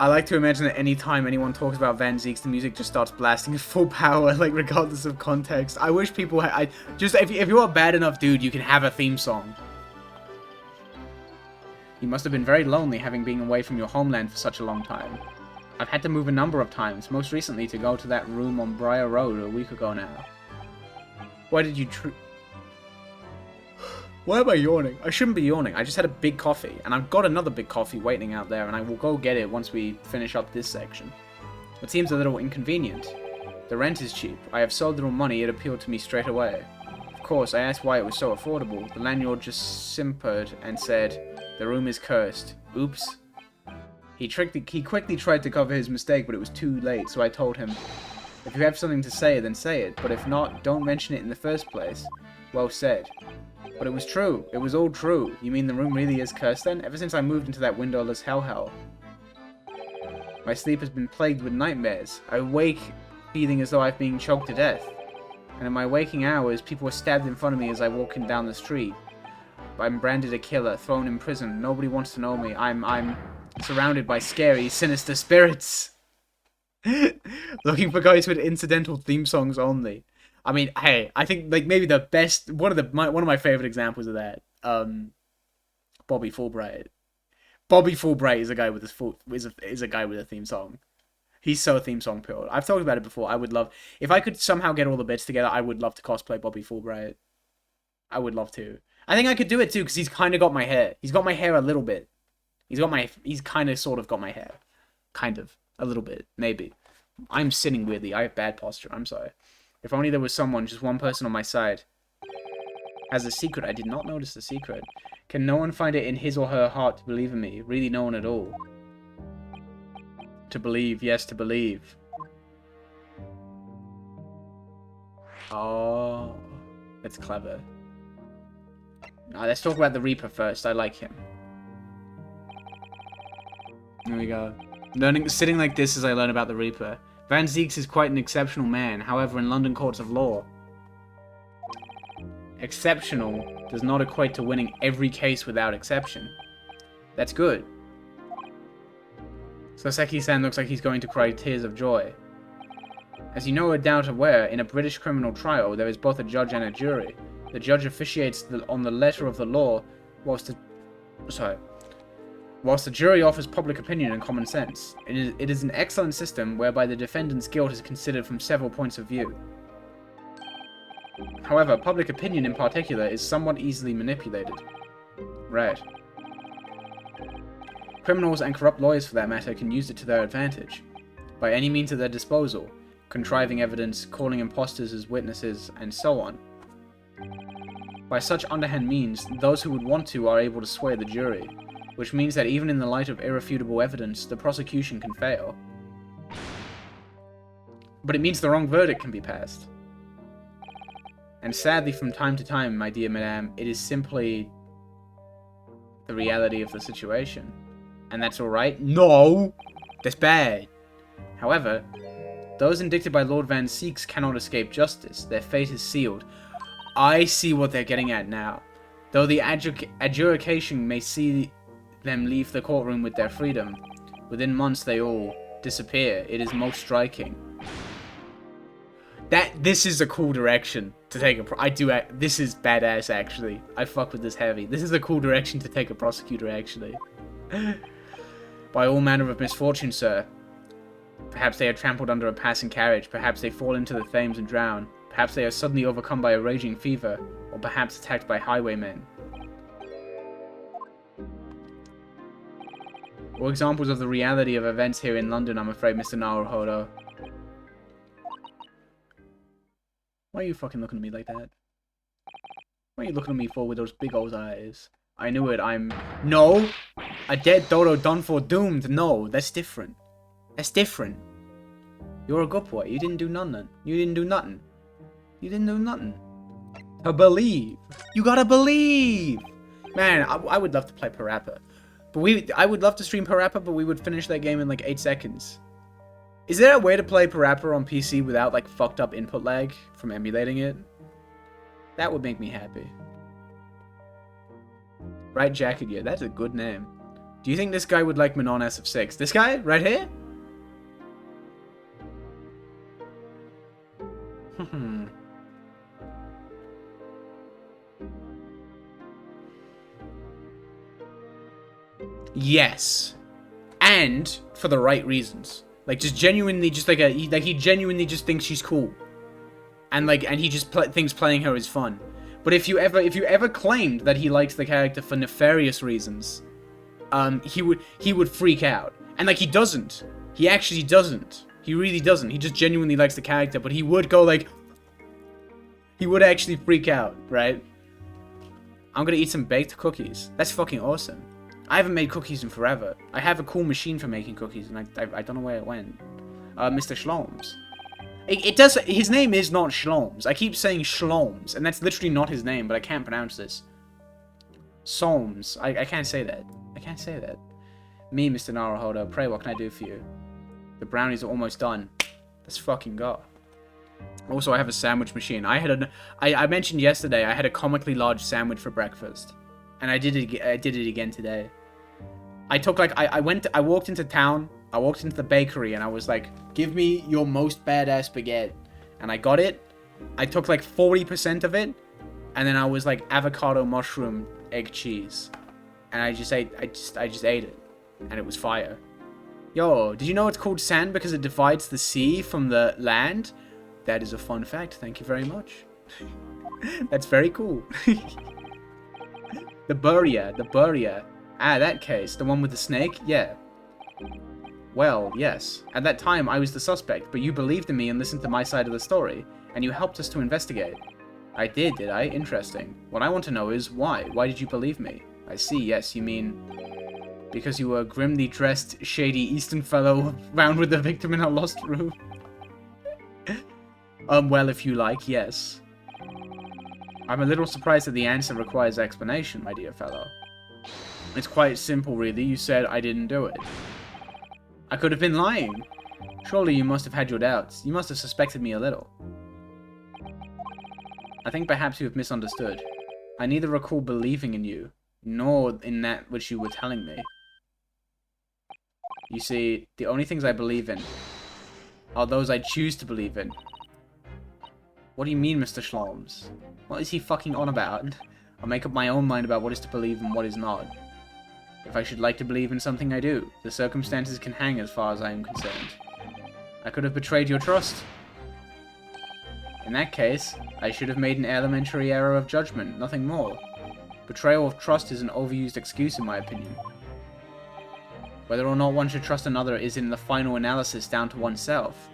Speaker 1: I like to imagine that any time anyone talks about Van Zieks, the music just starts blasting at full power, like regardless of context. I wish people if you're a bad enough dude, you can have a theme song. You must have been very lonely having been away from your homeland for such a long time. I've had to move a number of times, most recently to go to that room on Briar Road a week ago now. Why did you Why am I yawning? I shouldn't be yawning. I just had a big coffee, and I've got another big coffee waiting out there, and I will go get it once we finish up this section. It seems a little inconvenient. The rent is cheap. I have so little money, it appealed to me straight away. Of course, I asked why it was so affordable. The landlord just simpered and said, the room is cursed. Oops. He quickly tried to cover his mistake, but it was too late, so I told him, if you have something to say, then say it, but if not, don't mention it in the first place. Well said. But it was true. It was all true. You mean the room really is cursed then? Ever since I moved into that windowless hellhole. My sleep has been plagued with nightmares. I wake feeling as though I've been choked to death. And in my waking hours, people were stabbed in front of me as I walked down the street. I'm branded a killer, thrown in prison. Nobody wants to know me. I'm surrounded by scary, sinister spirits. Looking for guys with incidental theme songs only. I mean, hey, I think like maybe the best one of my favorite examples of that. Bobby Fulbright. Bobby Fulbright is a guy with is a guy with a theme song. He's so theme song pure. I've talked about it before. I would love if I could somehow get all the bits together. I would love to cosplay Bobby Fulbright. I would love to. I think I could do it too because he's kind of got my hair. He's got my hair a little bit. He's kind of sort of got my hair, kind of a little bit maybe. I'm sitting weirdly. I have bad posture. I'm sorry. If only there was someone, just one person on my side. As a secret, I did not notice the secret. Can no one find it in his or her heart to believe in me? Really no one at all. To believe, yes, to believe. Oh, that's clever. Now, let's talk about the Reaper first. I like him. There we go. Sitting like this as I learn about the Reaper. Van Zieks is quite an exceptional man, however, in London courts of law. Exceptional does not equate to winning every case without exception. That's good. Soseki-san looks like he's going to cry tears of joy. As you know, doubt aware, in a British criminal trial, there is both a judge and a jury. The judge officiates on the letter of the law, whilst the jury offers public opinion and common sense. It is an excellent system whereby the defendant's guilt is considered from several points of view. However, public opinion in particular is somewhat easily manipulated. Right. Criminals and corrupt lawyers, for that matter, can use it to their advantage. By any means at their disposal, contriving evidence, calling imposters as witnesses, and so on. By such underhand means, those who would want to are able to sway the jury, which means that even in the light of irrefutable evidence, the prosecution can fail. But it means the wrong verdict can be passed. And sadly, from time to time, my dear madame, it is simply the reality of the situation. And that's alright? No! That's bad! However, those indicted by Lord Van Zieks cannot escape justice. Their fate is sealed. I see what they're getting at now. Though the adjudication may see them leave the courtroom with their freedom, within months they all disappear. It is most striking. This is a cool direction to take this is badass, actually. I fuck with this heavy. This is a cool direction to take a prosecutor, actually. By all manner of misfortune, sir. Perhaps they are trampled under a passing carriage. Perhaps they fall into the Thames and drown. Perhaps they are suddenly overcome by a raging fever. Or perhaps attacked by highwaymen. Or examples of the reality of events here in London, I'm afraid, Mr. Naruhodo. Why are you fucking looking at me like that? What are you looking at me for with those big old eyes? I knew it, No! A dead Dodo done for doomed. No, that's different. That's different. You're a good boy. You didn't do nothing. You didn't do nothing. You didn't do nothing. To believe. You gotta believe! Man, I would love to play Parappa. But I would love to stream Parappa, but we would finish that game in like 8 seconds. Is there a way to play Parappa on PC without like fucked up input lag from emulating it? That would make me happy. Right Jacket, yeah, that's a good name. Do you think this guy would like Manon SF6? This guy? Right here? Yes. And for the right reasons. Like, just genuinely, just like he genuinely just thinks she's cool. And he just thinks playing her is fun. But if you ever claimed that he likes the character for nefarious reasons, he would freak out. And like, he doesn't. He actually doesn't. He really doesn't. He just genuinely likes the character, but he would go like... He would actually freak out, right? I'm gonna eat some baked cookies. That's fucking awesome. I haven't made cookies in forever. I have a cool machine for making cookies, and I don't know where it went. Mr. Schloms. It does... His name is not Schloms. I keep saying Schloms, and that's literally not his name, but I can't pronounce this. Solms. I can't say that. I can't say that. Me, Mr. Naruhodo, pray, what can I do for you? The brownies are almost done. Let's fucking go. Also, I have a sandwich machine. I mentioned yesterday I had a comically large sandwich for breakfast, and I did it again today. I took like I walked into town. I walked into the bakery and I was like, "Give me your most badass baguette," and I got it. I took like 40% of it, and then I was like avocado, mushroom, egg, cheese, and I just ate it, and it was fire. Yo, did you know it's called sand because it divides the sea from the land? That is a fun fact. Thank you very much. That's very cool. The Buria. Ah, that case. The one with the snake? Yeah. Well, yes. At that time, I was the suspect, but you believed in me and listened to my side of the story, and you helped us to investigate. I did I? Interesting. What I want to know is, why? Why did you believe me? I see, yes, you mean... Because you were a grimly dressed, shady Eastern fellow found with the victim in a lost room? Well, if you like, yes. I'm a little surprised that the answer requires explanation, my dear fellow. It's quite simple, really. You said I didn't do it. I could have been lying. Surely you must have had your doubts. You must have suspected me a little. I think perhaps you have misunderstood. I neither recall believing in you, nor in that which you were telling me. You see, the only things I believe in are those I choose to believe in. What do you mean, Mr. Schloms? What is he fucking on about? I'll make up my own mind about what is to believe and what is not. If I should like to believe in something, I do. The circumstances can hang as far as I am concerned. I could have betrayed your trust. In that case, I should have made an elementary error of judgment, nothing more. Betrayal of trust is an overused excuse in my opinion. Whether or not one should trust another is in the final analysis down to oneself.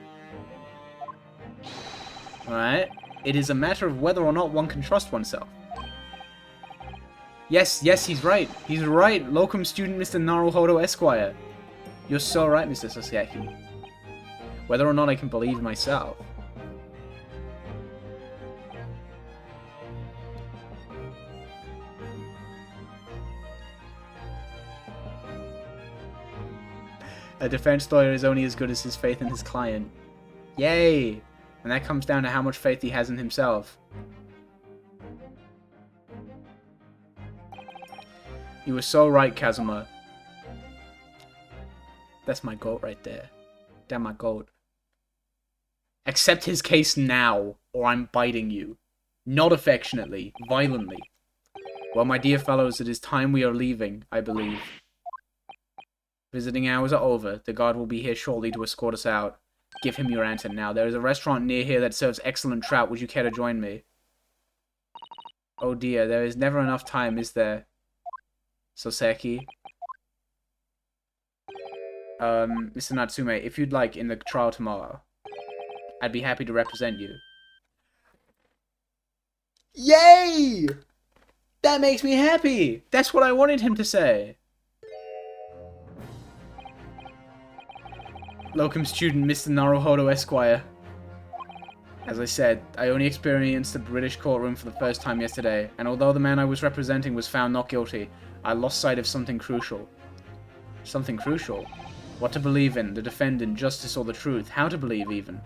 Speaker 1: Alright? It is a matter of whether or not one can trust oneself. Yes, he's right. He's right. Locum student Mr. Naruhodo Esquire. You're so right, Mr. Sasaki. Whether or not I can believe myself. A defense lawyer is only as good as his faith in his client. Yay! And that comes down to how much faith he has in himself. You were so right, Kazuma. That's my goat right there. Damn my goat. Accept his case now, or I'm biting you. Not affectionately, violently. Well, my dear fellows, it is time we are leaving, I believe. Visiting hours are over. The guard will be here shortly to escort us out. Give him your answer now. There is a restaurant near here that serves excellent trout. Would you care to join me? Oh dear, there is never enough time, is there? Soseki. Mr. Natsume, if you'd like, in the trial tomorrow, I'd be happy to represent you. Yay! That makes me happy! That's what I wanted him to say. Locum student Mr. Naruhodo Esquire. As I said, I only experienced the British courtroom for the first time yesterday, and although the man I was representing was found not guilty, I lost sight of something crucial. Something crucial? What to believe in, the defendant, justice, or the truth? How to believe, even.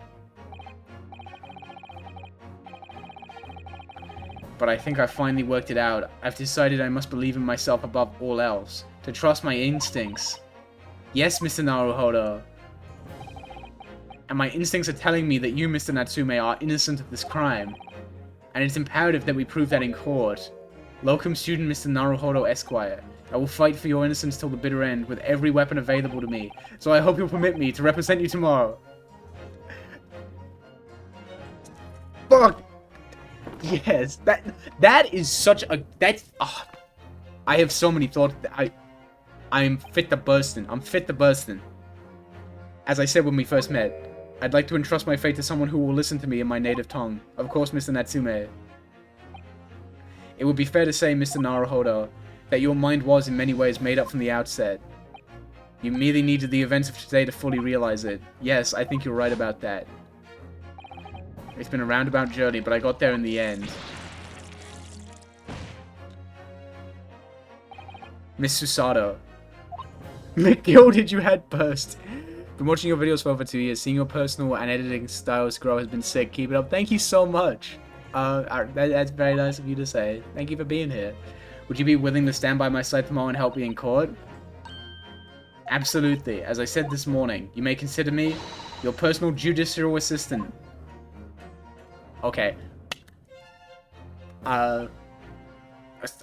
Speaker 1: But I think I finally worked it out. I've decided I must believe in myself above all else. To trust my instincts. Yes, Mr. Naruhodo. And my instincts are telling me that you, Mr. Natsume, are innocent of this crime. And it's imperative that we prove that in court. Locum student Mr. Naruhodo Esquire. I will fight for your innocence till the bitter end with every weapon available to me. So I hope you'll permit me to represent you tomorrow. Fuck! Yes, that is such a... That's... Oh, I have so many thoughts. I'm fit to bursting. I'm fit to bursting. As I said when we first met. I'd like to entrust my fate to someone who will listen to me in my native tongue. Of course, Mr. Natsume. It would be fair to say, Mr. Naruhodo, that your mind was in many ways made up from the outset. You merely needed the events of today to fully realize it. Yes, I think you're right about that. It's been a roundabout journey, but I got there in the end. Miss Susato. McGilded, you had burst. Been watching your videos for over 2 years. Seeing your personal and editing styles grow has been sick. Keep it up. Thank you so much. That's very nice of you to say. Thank you for being here. Would you be willing to stand by my side tomorrow and help me in court? Absolutely. As I said this morning, you may consider me your personal judicial assistant. Okay.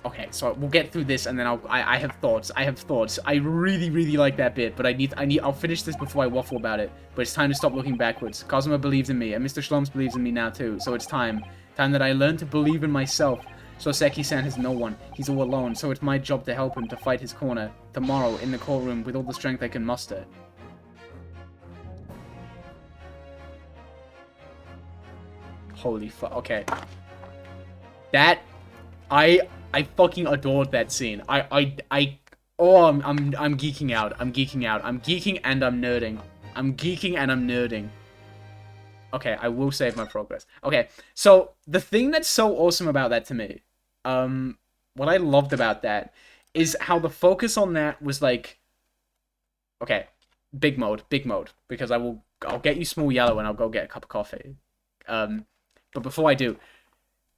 Speaker 1: Okay, so we'll get through this, and then I have thoughts. I really, really like that bit, but I'll finish this before I waffle about it. But it's time to stop looking backwards. Kazuma believes in me, and Mr. Shlums believes in me now too. So it's time that I learn to believe in myself. So Seki-san has no one. He's all alone. So it's my job to help him to fight his corner tomorrow in the courtroom with all the strength I can muster. Holy fuck. Okay. That I fucking adored that scene. I'm geeking out. I'm geeking and I'm nerding. I'm geeking and I'm nerding. Okay, I will save my progress. Okay, so the thing that's so awesome about that to me, what I loved about that is how the focus on that was like, okay, big mode, because I'll get you small yellow and I'll go get a cup of coffee. But before I do,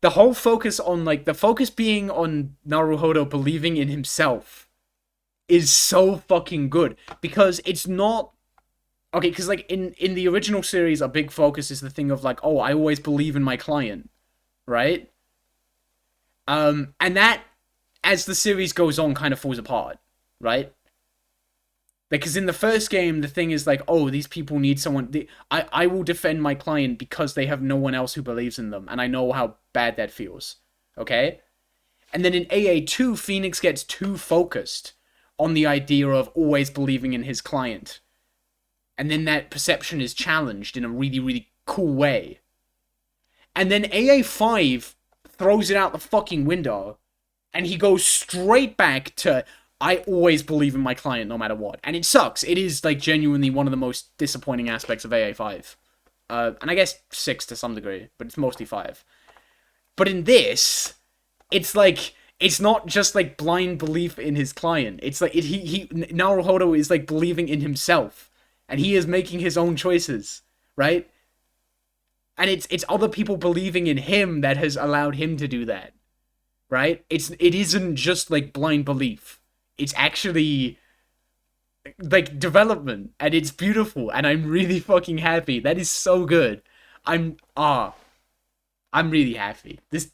Speaker 1: the whole focus on, like, the focus being on Naruhodo believing in himself is so fucking good. Because it's not... Okay, because, like, in the original series, a big focus is the thing of, like, oh, I always believe in my client. Right? And that, as the series goes on, kind of falls apart. Right? Because in the first game, the thing is like, oh, these people need someone... I will defend my client because they have no one else who believes in them. And I know how bad that feels. Okay? And then in AA2, Phoenix gets too focused on the idea of always believing in his client. And then that perception is challenged in a really, really cool way. And then AA5 throws it out the fucking window. And he goes straight back to... I always believe in my client no matter what. And it sucks. It is, like, genuinely one of the most disappointing aspects of AA5. And I guess 6 to some degree, but it's mostly 5. But in this, it's like, it's not just, like, blind belief in his client. It's like, Naruhodo is, like, believing in himself. And he is making his own choices, right? And it's other people believing in him that has allowed him to do that, right? It isn't just, like, blind belief. It's actually, like, development, and it's beautiful, and I'm really fucking happy. That is so good. I'm really happy. That's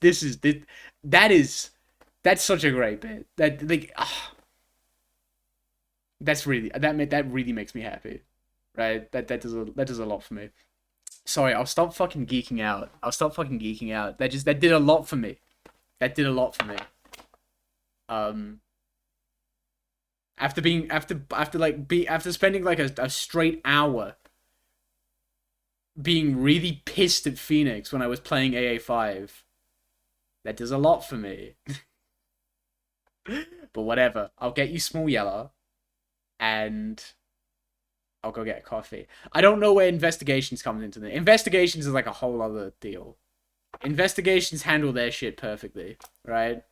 Speaker 1: such a great bit. That, like, that really makes me happy, right? That does a lot for me. Sorry, I'll stop fucking geeking out. That did a lot for me. After spending like a straight hour being really pissed at Phoenix when I was playing AA5, that does a lot for me. But whatever, I'll get you small yellow, and I'll go get a coffee. I don't know where investigations comes into this. Investigations is like a whole other deal. Investigations handle their shit perfectly, right?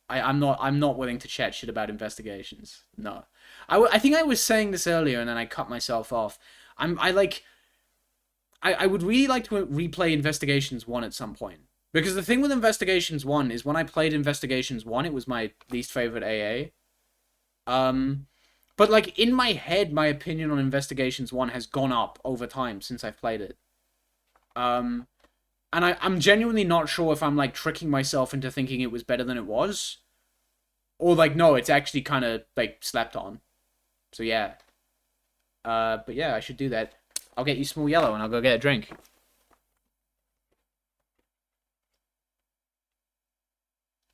Speaker 1: I'm not willing to chat shit about investigations. No. I think I was saying this earlier and then I cut myself off. I would really like to replay Investigations 1 at some point. Because the thing with Investigations 1 is when I played Investigations 1, it was my least favorite AA. But like in my head, my opinion on Investigations 1 has gone up over time since I've played it. And I'm genuinely not sure if I'm, like, tricking myself into thinking it was better than it was. Or, like, no, it's actually kind of, like, slept on. So, yeah. But, yeah, I should do that. I'll get you small yellow and I'll go get a drink.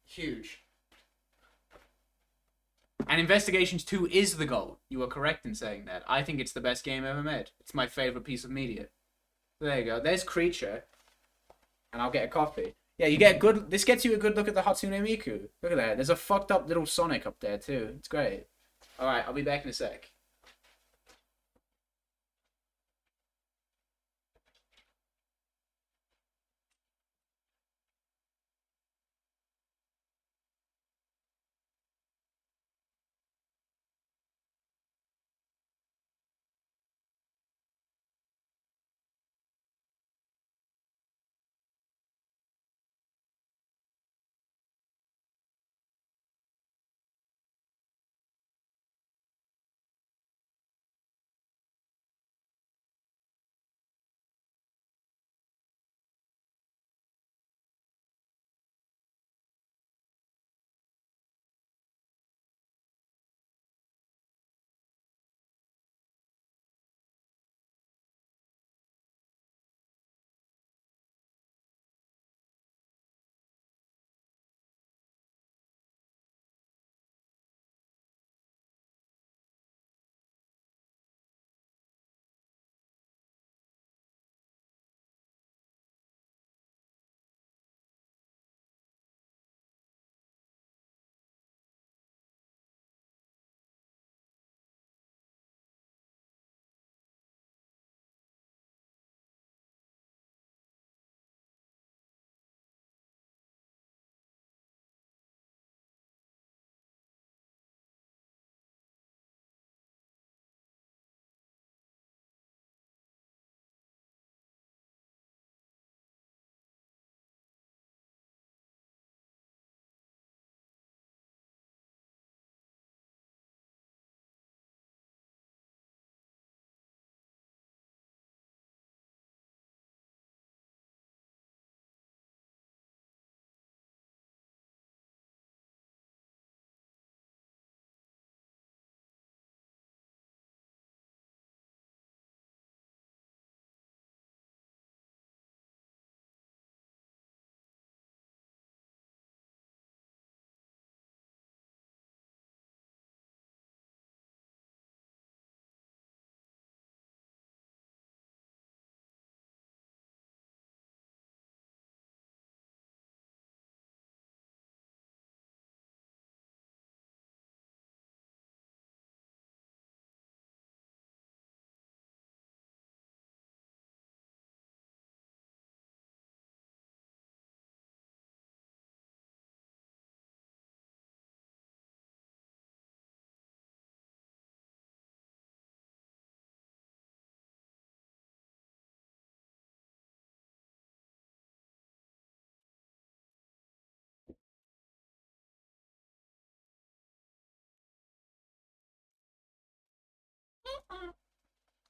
Speaker 1: Huge. And Investigations 2 is the goal. You are correct in saying that. I think it's the best game ever made. It's my favorite piece of media. There you go. There's Creature. And I'll get a coffee. Yeah, you get a good... This gets you a good look at the Hatsune Miku. Look at that. There's a fucked up little Sonic up there, too. It's great. Alright, I'll be back in a sec.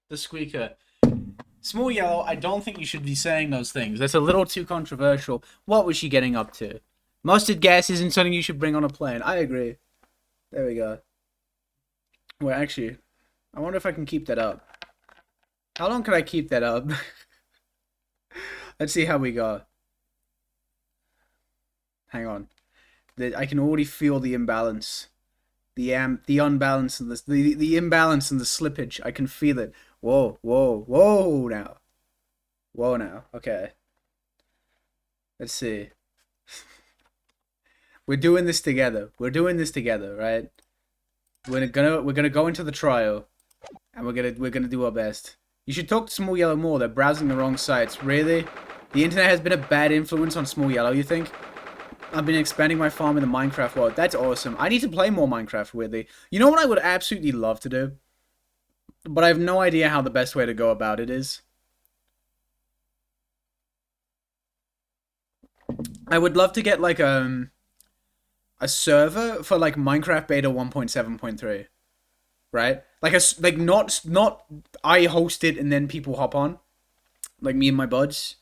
Speaker 1: The squeaker. Small Yellow, I don't think you should be saying those things. That's a little too controversial. What was she getting up to? Mustard gas isn't something you should bring on a plane. I agree. There we go. Well, actually, I wonder if I can keep that up. How long can I keep that up? Let's see how we go. Hang on. I can already feel the imbalance. The unbalance and the imbalance and the slippage. I can feel it. Whoa, whoa, whoa now. Whoa now. Okay. Let's see. We're doing this together. We're doing this together, right? We're gonna go into the trial, and we're gonna do our best. You should talk to Small Yellow more. They're browsing the wrong sites. Really? The internet has been a bad influence on Small Yellow, you think? I've been expanding my farm in the Minecraft world. That's awesome. I need to play more Minecraft, weirdly. You know what I would absolutely love to do? But I have no idea how the best way to go about it is. I would love to get, like, a server for, like, Minecraft Beta 1.7.3. Right? Like, not I host it and then people hop on. Like me and my buds.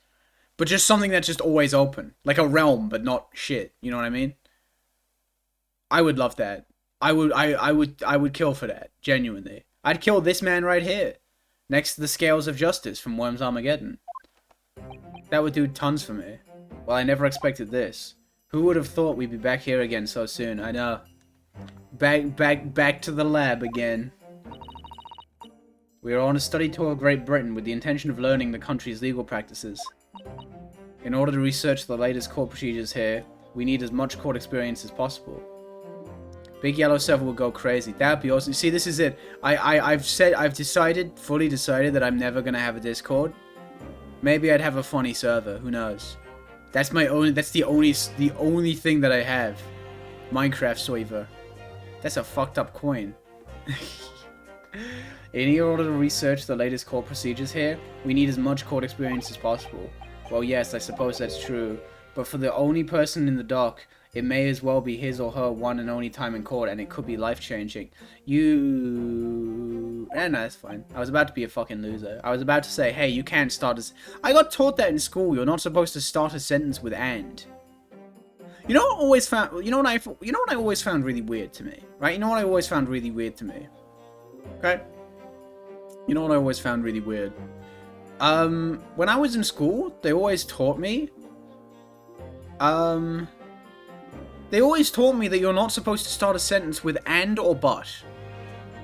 Speaker 1: But just something that's just always open. Like a realm, but not shit. You know what I mean? I would love that. I would kill for that. Genuinely. I'd kill this man right here. Next to the Scales of Justice from Worms Armageddon. That would do tons for me. Well, I never expected this. Who would have thought we'd be back here again so soon? I know. Back to the lab again. We are on a study tour of Great Britain with the intention of learning the country's legal practices. In order to research the latest court procedures here, we need as much court experience as possible. Big Yellow server will go crazy. That'd be awesome. See, this is it. I've fully decided that I'm never gonna have a Discord. Maybe I'd have a funny server. Who knows? That's the only thing that I have. Minecraft server. That's a fucked up coin. In order to research the latest court procedures here, we need as much court experience as possible. Well, yes, I suppose that's true. But for the only person in the dock, it may as well be his or her one and only time in court, and it could be life-changing. No, that's fine. I was about to be a fucking loser. I was about to say, hey, you can't start a... I got taught that in school. You're not supposed to start a sentence with "and." You know what I always found... You know what I always found really weird to me? Right? You know what I always found really weird to me? Okay? You know what I always found really weird? When I was in school, they always taught me... They always taught me that you're not supposed to start a sentence with "and" or "but."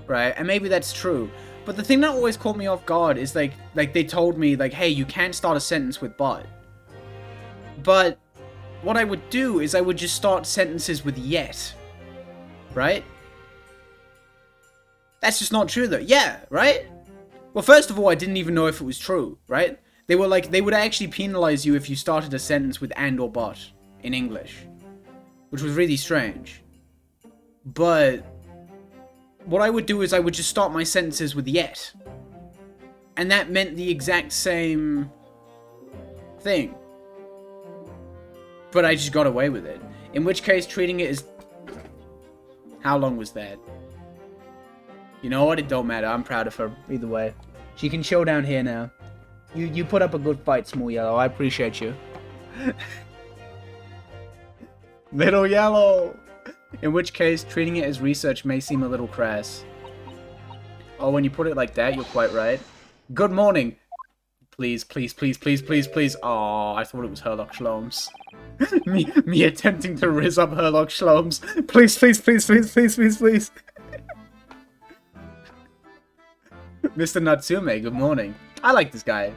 Speaker 1: Right? And maybe that's true. But the thing that always caught me off guard is like they told me, like, hey, you can't start a sentence with "but." But what I would do is I would just start sentences with "yet." Right? That's just not true though. Yeah, right? Well, first of all, I didn't even know if it was true, right? They were like, they would actually penalize you if you started a sentence with "and" or "but" in English. Which was really strange. But what I would do is I would just start my sentences with "yet." And that meant the exact same thing. But I just got away with it. In which case, treating it as... How long was that? You know what? It don't matter. I'm proud of her. Either way. She can chill down here now. You put up a good fight, Small Yellow. I appreciate you. Little Yellow! In which case, treating it as research may seem a little crass. Oh, when you put it like that, you're quite right. Good morning! Please, please, please, please, please, please. Oh, I thought it was Herlock Shlomes. me attempting to rizz up Herlock Shlomes. Please, please, please, please, please, please, please. Mr. Natsume, good morning. I like this guy.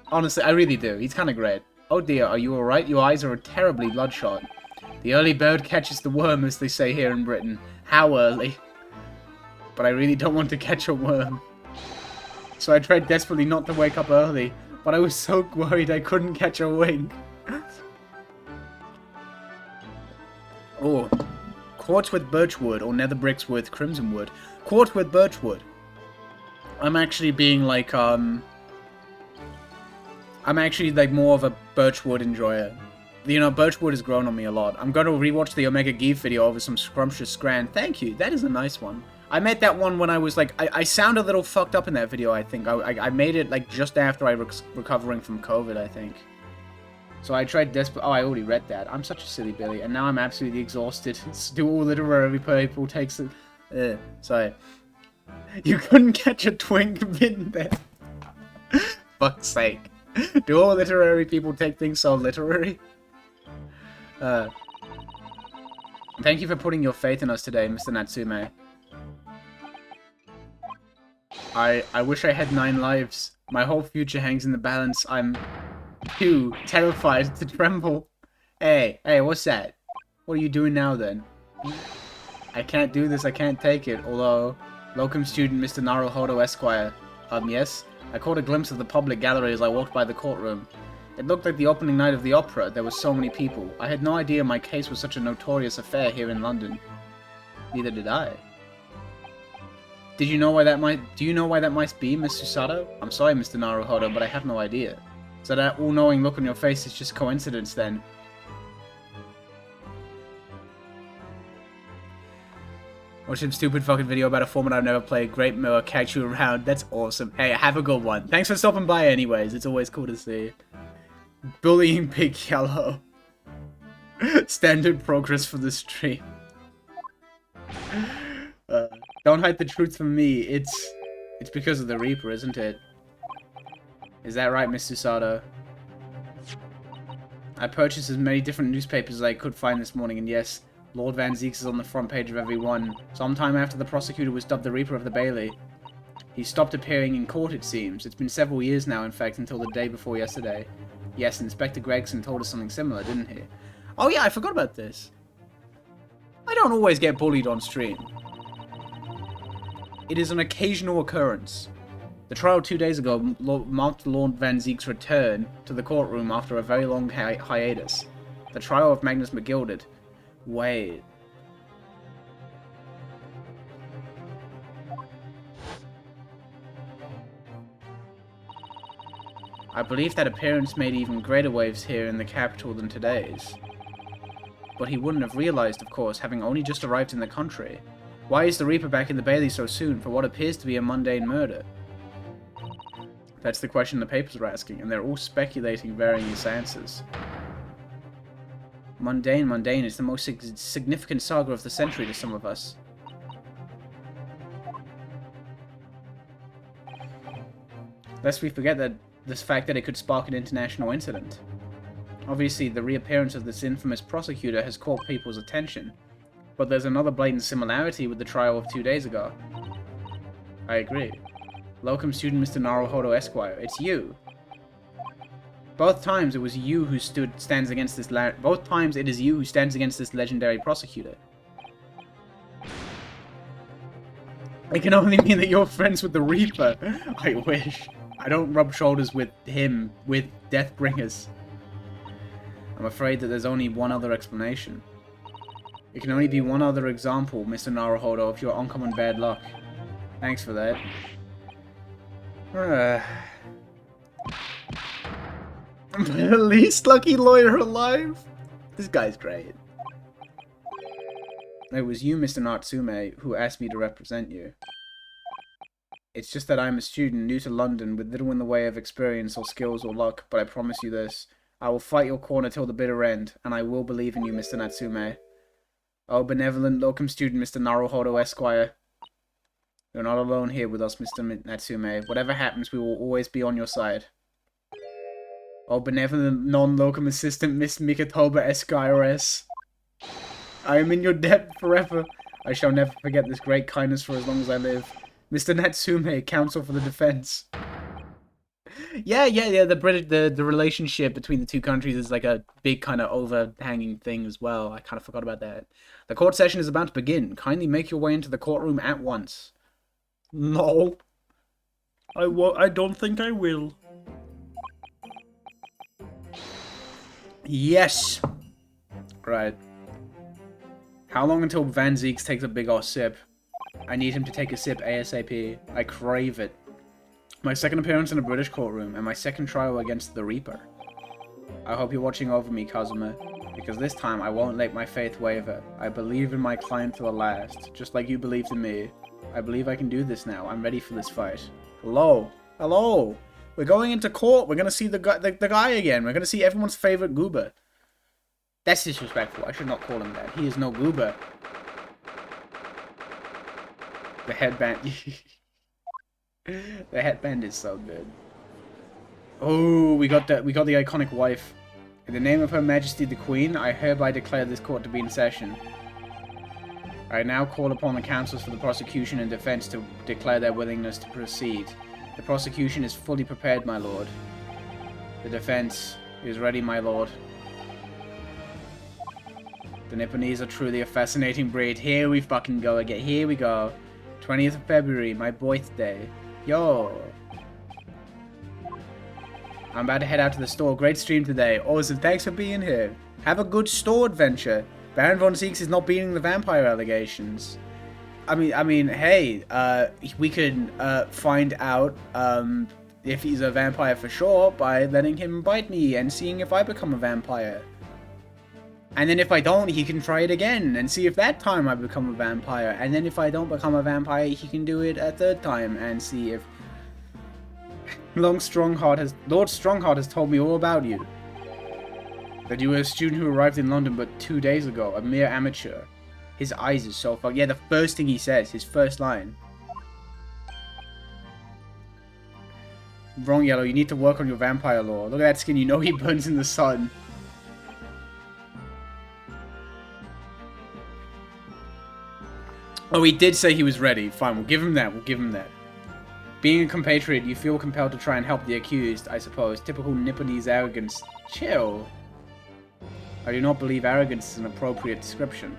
Speaker 1: Honestly, I really do. He's kind of great. Oh dear, are you alright? Your eyes are terribly bloodshot. The early bird catches the worm, as they say here in Britain. How early? But I really don't want to catch a worm. So I tried desperately not to wake up early, but I was so worried I couldn't catch a wink. Oh. Quartz with birchwood, or nether bricks with crimson wood. Quartz with birchwood. I'm actually being like, I'm actually like more of a birchwood enjoyer. You know, birchwood has grown on me a lot. I'm going to rewatch the Omega Give video over some scrumptious scran. Thank you. That is a nice one. I made that one when I was like... I sound a little fucked up in that video, I think. I made it like just after I was recovering from COVID, I think. So I tried desperate... Oh, I already read that. I'm such a silly Billy. And now I'm absolutely exhausted. Do all literary people takes it... sorry. You couldn't catch a twink in there. Fuck's sake. Do all literary people take things so literary? Thank you for putting your faith in us today, Mr. Natsume. I wish I had 9 lives. My whole future hangs in the balance. I'm too terrified to tremble. Hey, what's that? What are you doing now then? I can't do this, I can't take it. Although, locum student Mr. Naruhodo Esquire. Yes? I caught a glimpse of the public gallery as I walked by the courtroom. It looked like the opening night of the opera. There were so many people. I had no idea my case was such a notorious affair here in London. Neither did I. Do you know why that might be, Miss Susato? I'm sorry, Mr. Naruhodo, but I have no idea. So that all-knowing look on your face is just coincidence, then? Watch some stupid fucking video about a format I've never played. Great mirror, catch you around. That's awesome. Hey, have a good one. Thanks for stopping by anyways. It's always cool to see. Bullying Big Yellow. Standard progress for the stream. Don't hide the truth from me. It's because of the Reaper, isn't it? Is that right, Miss Susato? I purchased as many different newspapers as I could find this morning, and yes, Lord Van Zeeks is on the front page of every one. Sometime after the prosecutor was dubbed the Reaper of the Bailey. He stopped appearing in court, it seems. It's been several years now, in fact, until the day before yesterday. Yes, Inspector Gregson told us something similar, didn't he? Oh yeah, I forgot about this. I don't always get bullied on stream. It is an occasional occurrence. The trial 2 days ago marked Lord Van Zeek's return to the courtroom after a very long hiatus. The trial of Magnus McGilded. Wait. I believe that appearance made even greater waves here in the capital than today's. But he wouldn't have realized, of course, having only just arrived in the country. Why is the Reaper back in the Bailey so soon for what appears to be a mundane murder? That's the question the papers are asking, and they're all speculating various answers. Mundane is the most significant saga of the century to some of us. Lest we forget that this fact that it could spark an international incident. Obviously, the reappearance of this infamous prosecutor has caught people's attention, but there's another blatant similarity with the trial of 2 days ago. I agree. Locum student Mr. Naruhodo Esquire, it's you. Both times it was you who stands against this both times it is you who stands against this legendary prosecutor. It can only mean that you're friends with the Reaper. I wish. I don't rub shoulders with him, with Deathbringers. I'm afraid that there's only one other explanation. It can only be one other example, Mr. Naruhodo, of your uncommon bad luck. Thanks for that. The least lucky lawyer alive? This guy's great. It was you, Mr. Natsume, who asked me to represent you. It's just that I'm a student new to London with little in the way of experience or skills or luck, but I promise you this. I will fight your corner till the bitter end, and I will believe in you, Mr. Natsume. Oh, benevolent locum student, Mr. Naruhodo Esquire. You're not alone here with us, Mr. Natsume. Whatever happens, we will always be on your side. Oh, benevolent non-locum assistant, Miss Mikatoba Esquires. I am in your debt forever. I shall never forget this great kindness for as long as I live. Mr. Natsume, counsel for the defense. Yeah. The relationship between the two countries is like a big kind of overhanging thing as well. I kind of forgot about that. The court session is about to begin. Kindly make your way into the courtroom at once. No. I don't think I will. Yes. Right. How long until Van Zeeks takes a big old sip? I need him to take a sip ASAP. I crave it. My second appearance in a British courtroom, and my second trial against the Reaper. I hope you're watching over me, Kazuma, because this time I won't let my faith waver. I believe in my client to the last, just like you believed in me. I believe I can do this now. I'm ready for this fight. Hello? Hello? We're going into court. We're gonna see the guy again. We're gonna see everyone's favorite goober. That's disrespectful. I should not call him that. He is no goober. The headband. The headband is so good. Oh, we got the iconic wife. In the name of Her Majesty the Queen, I hereby declare this court to be in session. I now call upon the counsels for the prosecution and defense to declare their willingness to proceed. The prosecution is fully prepared, my lord. The defense is ready, my lord. The Nipponese are truly a fascinating breed. Here we fucking go again. Here we go. 20th of February, my birthday. Yo. I'm about to head out to the store. Great stream today. Awesome. Thanks for being here. Have a good store adventure. Baron Von Zeeks is not beating the vampire allegations. I mean, hey, we could find out if he's a vampire for sure by letting him bite me and seeing if I become a vampire. And then if I don't, he can try it again and see if that time I become a vampire. And then if I don't become a vampire, he can do it a third time and see if... Lord Strongheart has told me all about you. That you were a student who arrived in London but 2 days ago, a mere amateur. His eyes are so fucked. Yeah, the first thing he says, his first line. Wrong, Yellow, you need to work on your vampire lore. Look at that skin, you know he burns in the sun. Oh, he did say he was ready. Fine, we'll give him that. Being a compatriot, you feel compelled to try and help the accused, I suppose. Typical Nipponese arrogance. Chill. I do not believe arrogance is an appropriate description.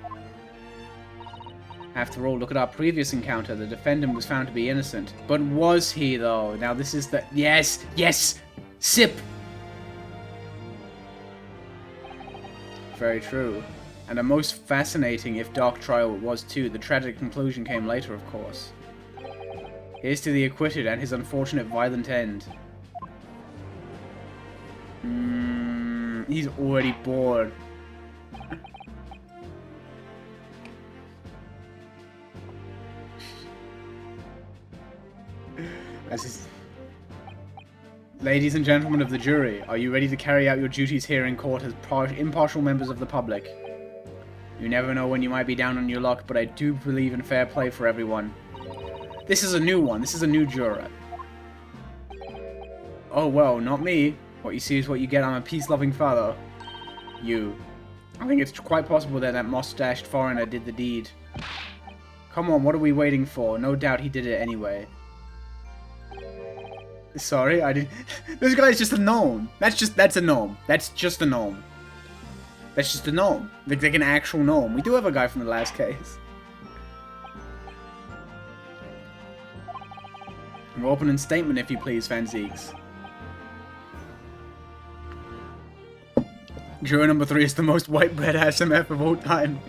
Speaker 1: After all, look at our previous encounter. The defendant was found to be innocent. But was he, though? Now this is the... Yes! Yes! Sip! Very true. And a most fascinating, if dark, trial it was too. The tragic conclusion came later, of course. Here's to the acquitted and his unfortunate violent end. He's already bored. Ladies and gentlemen of the jury, are you ready to carry out your duties here in court as impartial members of the public? You never know when you might be down on your luck, but I do believe in fair play for everyone. This is a new one. This is a new juror. Oh, well, not me. What you see is what you get. I'm a peace-loving father. You. I think it's quite possible that mustached foreigner did the deed. Come on, what are we waiting for? No doubt he did it anyway. Sorry, I didn't... This guy's just a gnome. That's a gnome. That's just a gnome. That's just a gnome. Like an actual gnome. We do have a guy from the last case. An opening statement, if you please, Fanzeeks. Juror number 3 is the most white bread SMF of all time.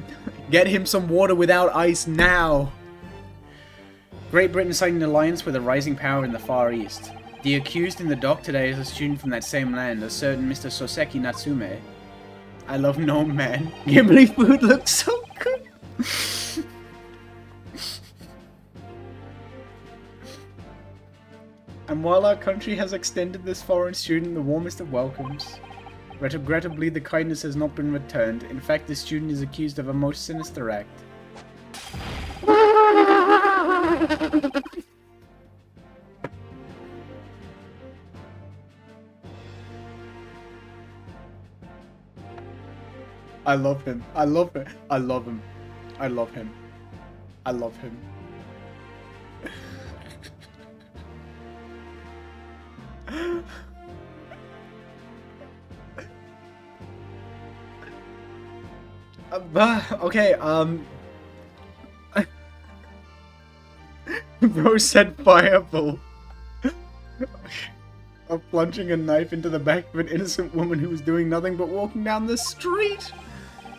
Speaker 1: Get him some water without ice now. Great Britain signed an alliance with a rising power in the Far East. The accused in the dock today is a student from that same land, a certain Mr. Soseki Natsume. I love Gnome Man. Gimli food looks so good. And while our country has extended this foreign student the warmest of welcomes, regrettably the kindness has not been returned. In fact, the student is accused of a most sinister act. I love him. I love him. I love him. I love him. I love him. Okay, Bro said fireball. Of plunging a knife into the back of an innocent woman who was doing nothing but walking down the street.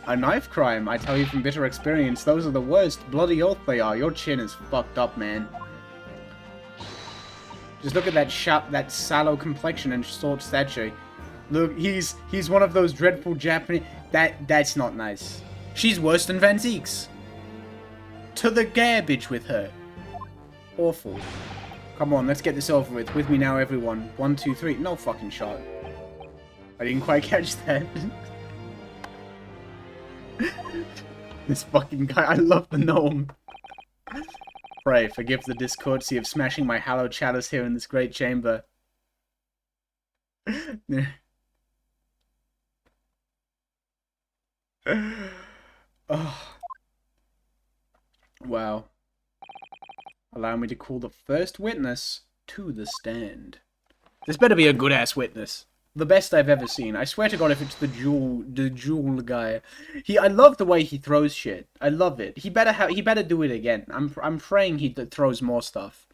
Speaker 1: A knife crime, I tell you from bitter experience, those are the worst. Bloody oath they are. Your chin is fucked up, man. Just look at that sallow complexion and short stature. Look, he's one of those dreadful Japanese... That's not nice. She's worse than Van Zeek's. To the garbage with her. Awful. Come on, let's get this over with. With me now, everyone. 1, 2, 3. No fucking shot. I didn't quite catch that. This fucking guy. I love the gnome. Pray, forgive the discourtesy of smashing my hallowed chalice here in this great chamber. Oh. Wow. Allow me to call the first witness to the stand. This better be a good-ass witness. The best I've ever seen. I swear to God, if it's the jewel guy. I love the way he throws shit. I love it. He better do it again. I'm praying he throws more stuff.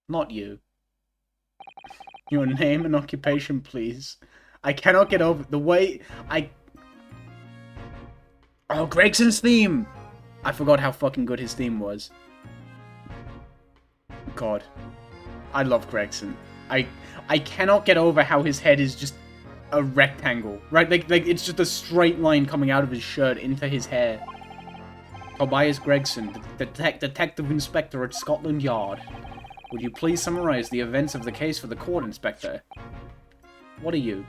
Speaker 1: Not you. Your name and occupation, please. I cannot get over the way Oh, Gregson's theme! I forgot how fucking good his theme was. God. I love Gregson. I cannot get over how his head is just a rectangle. Right? Like it's just a straight line coming out of his shirt into his hair. Tobias Gregson, the detective inspector at Scotland Yard. Would you please summarize the events of the case for the court, Inspector? What are you?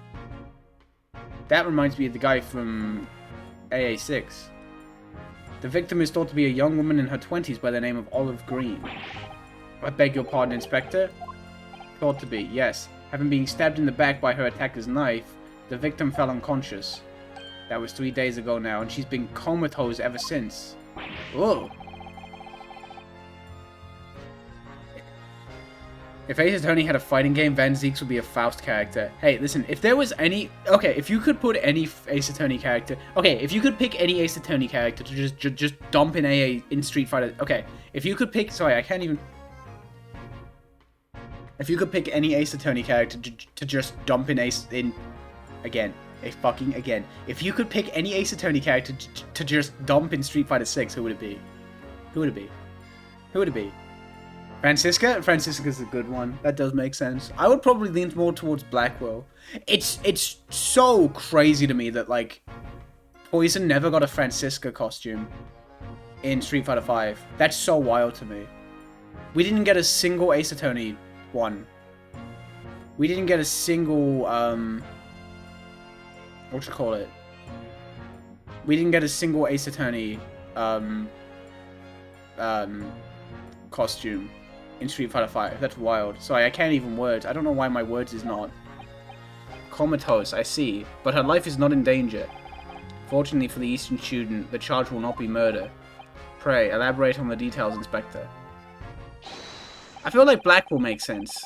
Speaker 1: That reminds me of the guy from AA6. The victim is thought to be a young woman in her 20s by the name of Olive Green. I beg your pardon, Inspector? Thought to be, yes. Having been stabbed in the back by her attacker's knife, the victim fell unconscious. That was 3 days ago now, and she's been comatose ever since. Whoa. If Ace Attorney had a fighting game, Van Zeeks would be a Faust character. Hey, listen, if there was any... Okay, if you could put any Ace Attorney character... Okay, if you could pick any Ace Attorney character to just dump in AA in Street Fighter... Okay, if you could pick... Sorry, I can't even... If you could pick any Ace Attorney character to just dump in Ace in... Again. Again. If you could pick any Ace Attorney character to just dump in Street Fighter 6, who would it be? Who would it be? Who would it be? Francisca? Francisca's a good one. That does make sense. I would probably lean more towards Blackwell. It's so crazy to me that, like, Poison never got a Francisca costume in Street Fighter 5. That's so wild to me. We didn't get a single Ace Attorney one. We didn't get a single, what you call it? We didn't get a single Ace Attorney, costume in Street Fighter 5. That's wild. Sorry, I can't even words. I don't know why my words is not. Comatose, I see. But her life is not in danger. Fortunately for the Eastern student, the charge will not be murder. Pray, elaborate on the details, Inspector. I feel like Black will make sense.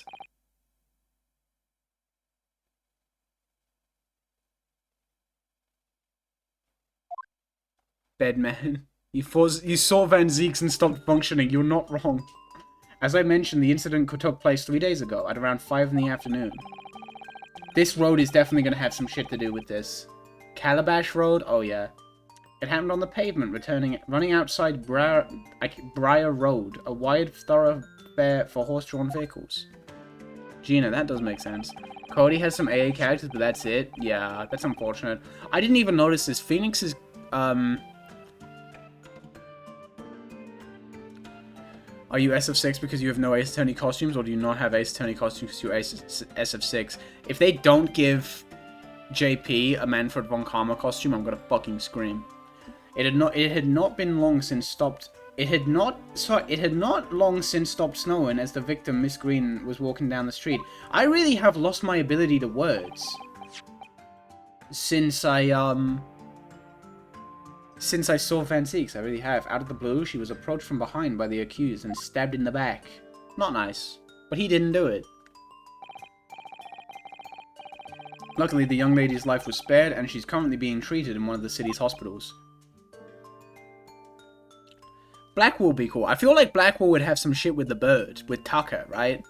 Speaker 1: Bedman. You saw Van Zeeks and stopped functioning. You're not wrong. As I mentioned, the incident took place 3 days ago, at around 5 in the afternoon. This road is definitely going to have some shit to do with this. Calabash Road? Oh yeah. It happened on the pavement, running outside Briar Road, a wide thoroughfare for horse-drawn vehicles. Gina, that does make sense. Cody has some AA characters, but that's it? Yeah, that's unfortunate. I didn't even notice this. Phoenix is, Are you SF6 because you have no Ace Attorney costumes, or do you not have Ace Attorney costumes because you're SF6? If they don't give JP a Manfred von Karma costume, I'm gonna fucking scream. It had not long since stopped snowing as the victim, Miss Green, was walking down the street. I really have lost my ability to words since I saw Van Zeeks. I really have. Out of the blue, she was approached from behind by the accused and stabbed in the back. Not nice, but he didn't do it. Luckily, the young lady's life was spared, and she's currently being treated in one of the city's hospitals. Blackwall would be cool. I feel like Blackwall would have some shit with the bird, with Tucker, right?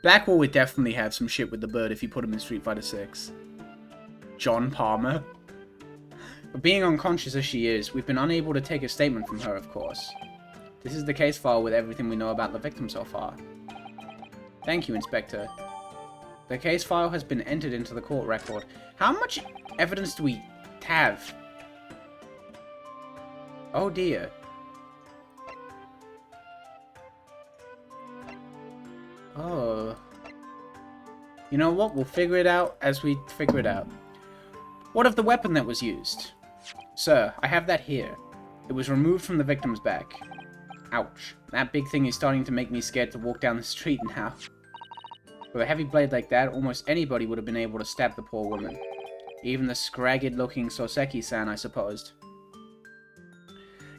Speaker 1: Blackwall would definitely have some shit with the bird if you put him in Street Fighter 6. John Palmer. But being unconscious as she is, we've been unable to take a statement from her, of course. This is the case file with everything we know about the victim so far. Thank you, Inspector. The case file has been entered into the court record. How much evidence do we have? Oh dear. Oh. You know what? We'll figure it out as we figure it out. What of the weapon that was used? Sir, I have that here. It was removed from the victim's back. Ouch. That big thing is starting to make me scared to walk down the street now. With a heavy blade like that, almost anybody would have been able to stab the poor woman. Even the scragged-looking Soseki-san, I supposed.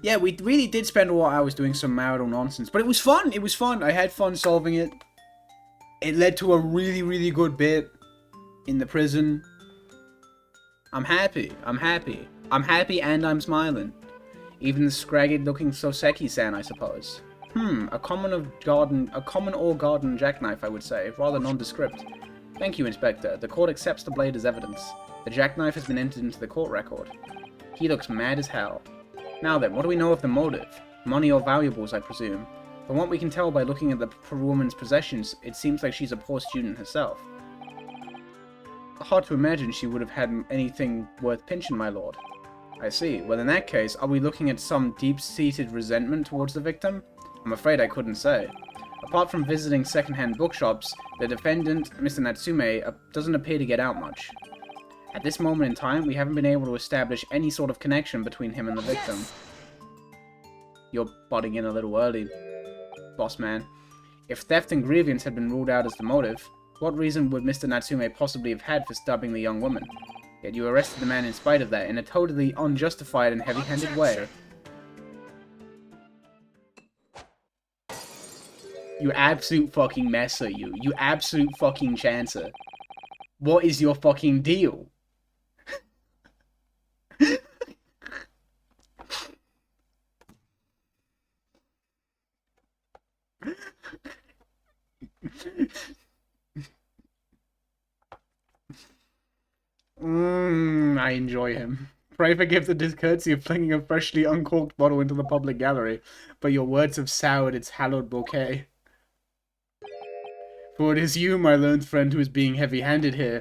Speaker 1: Yeah, we really did spend a lot of hours doing some marital nonsense, but it was fun! It was fun! I had fun solving it. It led to a really, really good bit in the prison. I'm happy. I'm happy. I'm happy and I'm smiling. Even the scragged-looking Soseki-san, I suppose. A common or garden jackknife, I would say. Rather nondescript. Thank you, Inspector. The court accepts the blade as evidence. The jackknife has been entered into the court record. He looks mad as hell. Now then, what do we know of the motive? Money or valuables, I presume. From what we can tell by looking at the poor woman's possessions, it seems like she's a poor student herself. Hard to imagine she would have had anything worth pinching, my lord. I see. Well, in that case, are we looking at some deep-seated resentment towards the victim? I'm afraid I couldn't say. Apart from visiting second-hand bookshops, the defendant, Mr. Natsume, doesn't appear to get out much. At this moment in time, we haven't been able to establish any sort of connection between him and the victim. Yes. You're butting in a little early, boss man. If theft and grievance had been ruled out as the motive, what reason would Mr. Natsume possibly have had for stabbing the young woman? Yet you arrested the man in spite of that, in a totally unjustified and heavy-handed way. You absolute fucking messer, you. You absolute fucking chancer. What is your fucking deal? I enjoy him. Pray forgive the discourtesy of flinging a freshly uncorked bottle into the public gallery, but your words have soured its hallowed bouquet. For it is you, my learned friend, who is being heavy-handed here.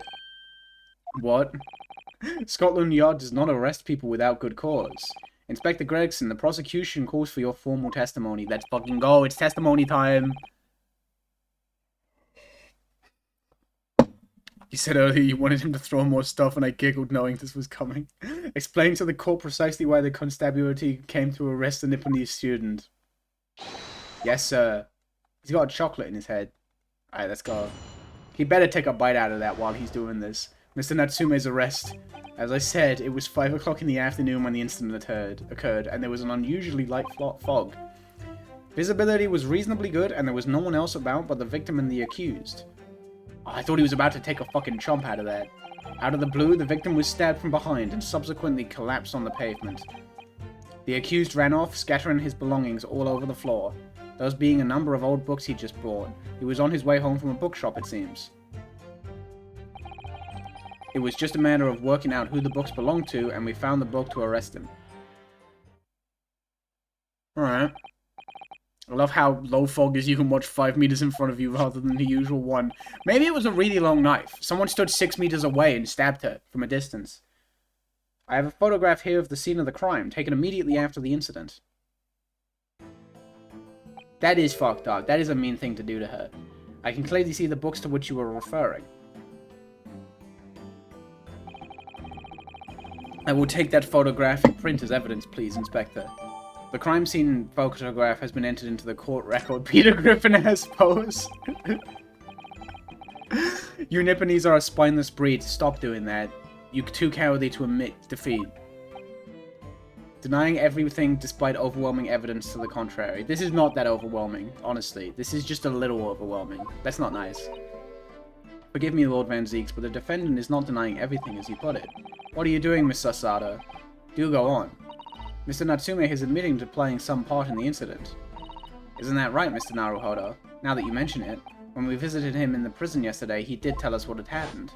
Speaker 1: What? Scotland Yard does not arrest people without good cause. Inspector Gregson, the prosecution calls for your formal testimony. Let's fucking go, it's testimony time! You said earlier you wanted him to throw more stuff, and I giggled knowing this was coming. Explain to the court precisely why the constabulary came to arrest the Nipponese student. Yes, sir. He's got a chocolate in his head. Alright, let's go. He better take a bite out of that while he's doing this. Mr. Natsume's arrest. As I said, it was 5 o'clock in the afternoon when the incident occurred, and there was an unusually light fog. Visibility was reasonably good, and there was no one else about but the victim and the accused. Oh, I thought he was about to take a fucking chomp out of that. Out of the blue, the victim was stabbed from behind and subsequently collapsed on the pavement. The accused ran off, scattering his belongings all over the floor. Those being a number of old books he just bought. He was on his way home from a bookshop, it seems. It was just a matter of working out who the books belonged to, and we found the book to arrest him. Alright. I love how low fog is you can watch 5 meters in front of you rather than the usual one. Maybe it was a really long knife. Someone stood 6 meters away and stabbed her from a distance. I have a photograph here of the scene of the crime, taken immediately after the incident. That is fucked up. That is a mean thing to do to her. I can clearly see the books to which you were referring. I will take that photographic print as evidence, please, Inspector. The crime scene photograph has been entered into the court record. Peter Griffin has posed. You Nipponese are a spineless breed. Stop doing that. You're too cowardly to admit defeat. Denying everything despite overwhelming evidence to the contrary. This is not that overwhelming, honestly. This is just a little overwhelming. That's not nice. Forgive me, Lord Van Zeeks, but the defendant is not denying everything as you put it. What are you doing, Miss Sasato? Do go on. Mr. Natsume is admitting to playing some part in the incident. Isn't that right, Mr. Naruhodo? Now that you mention it, when we visited him in the prison yesterday, he did tell us what had happened.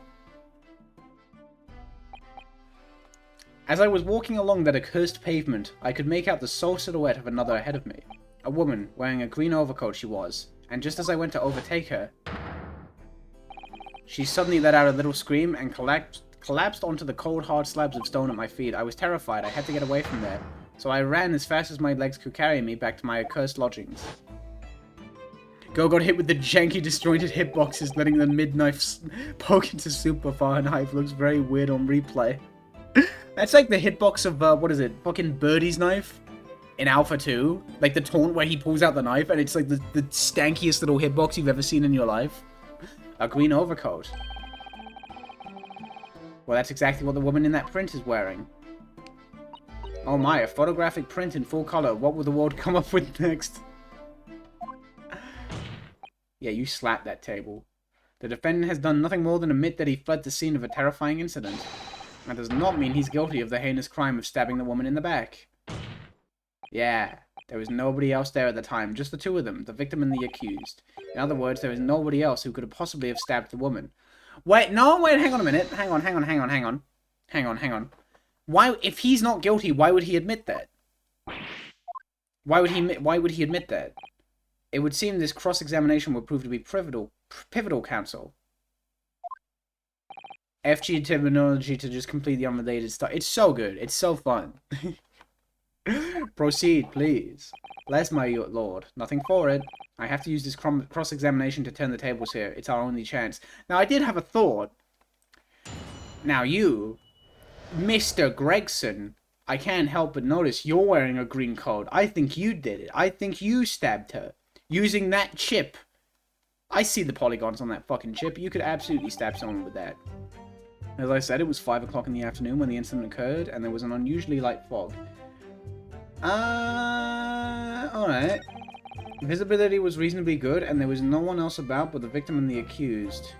Speaker 1: As I was walking along that accursed pavement, I could make out the sole silhouette of another ahead of me. A woman, wearing a green overcoat she was, and just as I went to overtake her, she suddenly let out a little scream and collapsed onto the cold, hard slabs of stone at my feet. I was terrified. I had to get away from there. So I ran as fast as my legs could carry me back to my accursed lodgings. Go got hit with the janky, disjointed hitboxes, letting the mid-knife poke into super far knife. Looks very weird on replay. That's like the hitbox of, what is it? Fucking Birdie's knife in Alpha 2. Like the taunt where he pulls out the knife, and it's like the stankiest little hitbox you've ever seen in your life. A green overcoat. Well, that's exactly what the woman in that print is wearing. Oh my, a photographic print in full color. What will the world come up with next? Yeah, you slapped that table. The defendant has done nothing more than admit that he fled the scene of a terrifying incident. That does not mean he's guilty of the heinous crime of stabbing the woman in the back. Yeah, there was nobody else there at the time, just the two of them, the victim and the accused. In other words, there is nobody else who could possibly have stabbed the woman. Wait, no, wait, hang on a minute. Hang on. Why, if he's not guilty, why would he admit that? Why would he admit that? It would seem this cross-examination would prove to be pivotal, counsel. FG terminology to just complete the unrelated stuff. It's so good. It's so fun. Proceed, please. Bless my lord. Nothing for it. I have to use this cross-examination to turn the tables here. It's our only chance. Now, I did have a thought. Now, you, Mr. Gregson, I can't help but notice you're wearing a green coat. I think you did it. I think you stabbed her. Using that chip. I see the polygons on that fucking chip. You could absolutely stab someone with that. As I said, it was 5 o'clock in the afternoon when the incident occurred, and there was an unusually light fog. Alright. Visibility was reasonably good, and there was no one else about but the victim and the accused.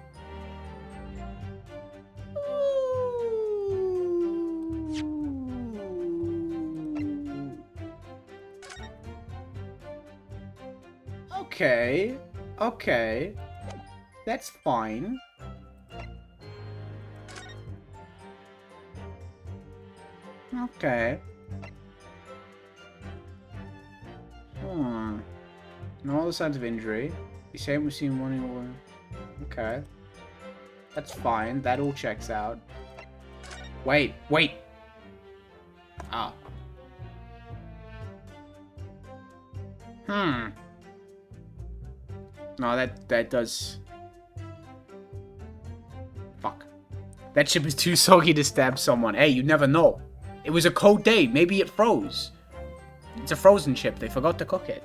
Speaker 1: Okay. Okay. That's fine. Okay. No other signs of injury. You say we've seen one in one. Okay. That's fine. That all checks out. Wait. Ah. No, that does... Fuck. That chip is too soggy to stab someone. Hey, you never know. It was a cold day. Maybe it froze. It's a frozen chip. They forgot to cook it.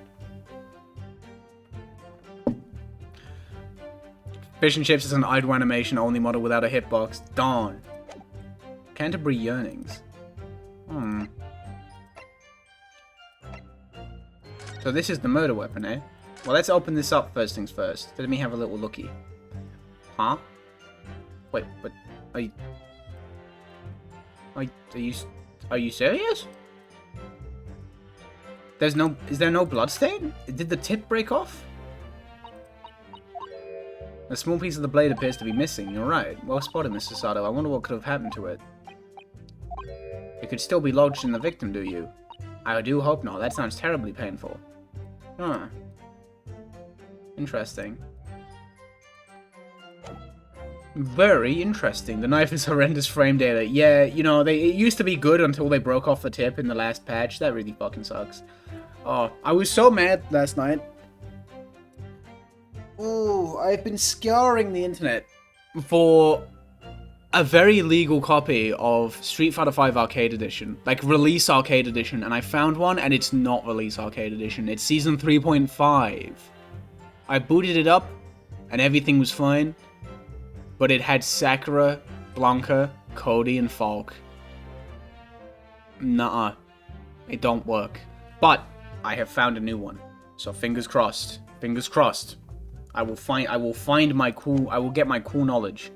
Speaker 1: Fish and Chips is an idle animation only model without a hitbox. Darn. Canterbury Yearnings. So this is the murder weapon, eh? Well, let's open this up first things first. Let me have a little looky. Huh? Wait, but are you serious? Is there no blood stain? Did the tip break off? A small piece of the blade appears to be missing. You're right. Well spotted, Mr. Sato. I wonder what could have happened to it. It could still be lodged in the victim, do you? I do hope not. That sounds terribly painful. Huh. Interesting. Very interesting. The knife is horrendous frame data. Yeah, you know, it used to be good until they broke off the tip in the last patch. That really fucking sucks. Oh, I was so mad last night. Ooh, I've been scouring the internet for a very legal copy of Street Fighter V Arcade Edition. Like, Release Arcade Edition. And I found one, and it's not Release Arcade Edition. It's Season 3.5. I booted it up, and everything was fine. But it had Sakura, Blanca, Cody, and Falk. Nuh-uh. It don't work. But I have found a new one. So fingers crossed. Fingers crossed. I will get my cool knowledge.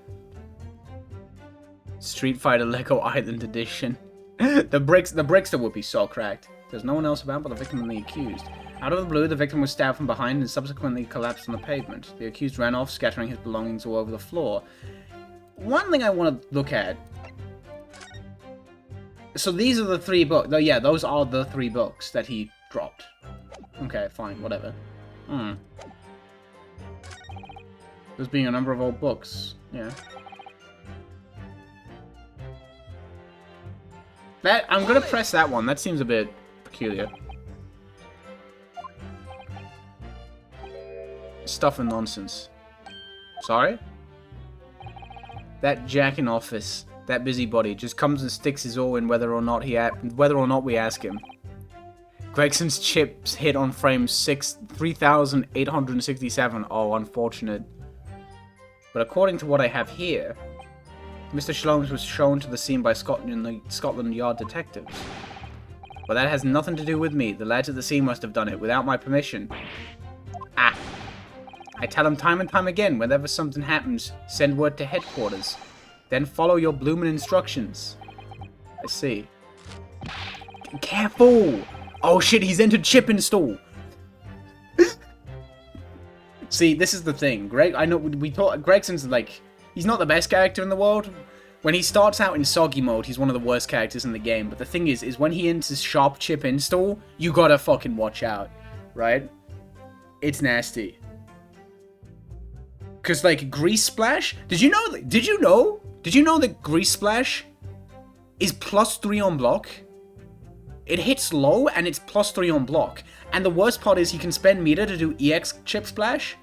Speaker 1: Street Fighter Lego Island Edition. the Brickster would be so cracked. There's no one else about but the victim and the accused. Out of the blue, the victim was stabbed from behind and subsequently collapsed on the pavement. The accused ran off, scattering his belongings all over the floor. One thing I want to look at. So these are the 3 books. Yeah, those are the 3 books that he dropped. Okay, fine, whatever. There's being a number of old books. Yeah. I'm gonna press that one. That seems a bit peculiar. Stuff and nonsense. Sorry? That jack in office, that busybody, just comes and sticks his all in whether or not we ask him. Gregson's chips hit on frame 3867. Oh, unfortunate. But according to what I have here, Mr. Shlomes was shown to the scene by Scotland Yard detectives. But that has nothing to do with me. The lads at the scene must have done it without my permission. Ah. I tell them time and time again, whenever something happens, send word to headquarters. Then follow your bloomin' instructions. I see. Careful! Oh shit, he's entered chip install! See, this is the thing. I know we thought Gregson's like, he's not the best character in the world. When he starts out in soggy mode, he's one of the worst characters in the game. But the thing is when he enters sharp chip install, you gotta fucking watch out, right? It's nasty. Cause like Grease Splash, did you know that Grease Splash is +3 on block? It hits low and it's +3 on block. And the worst part is he can spend meter to do EX chip splash.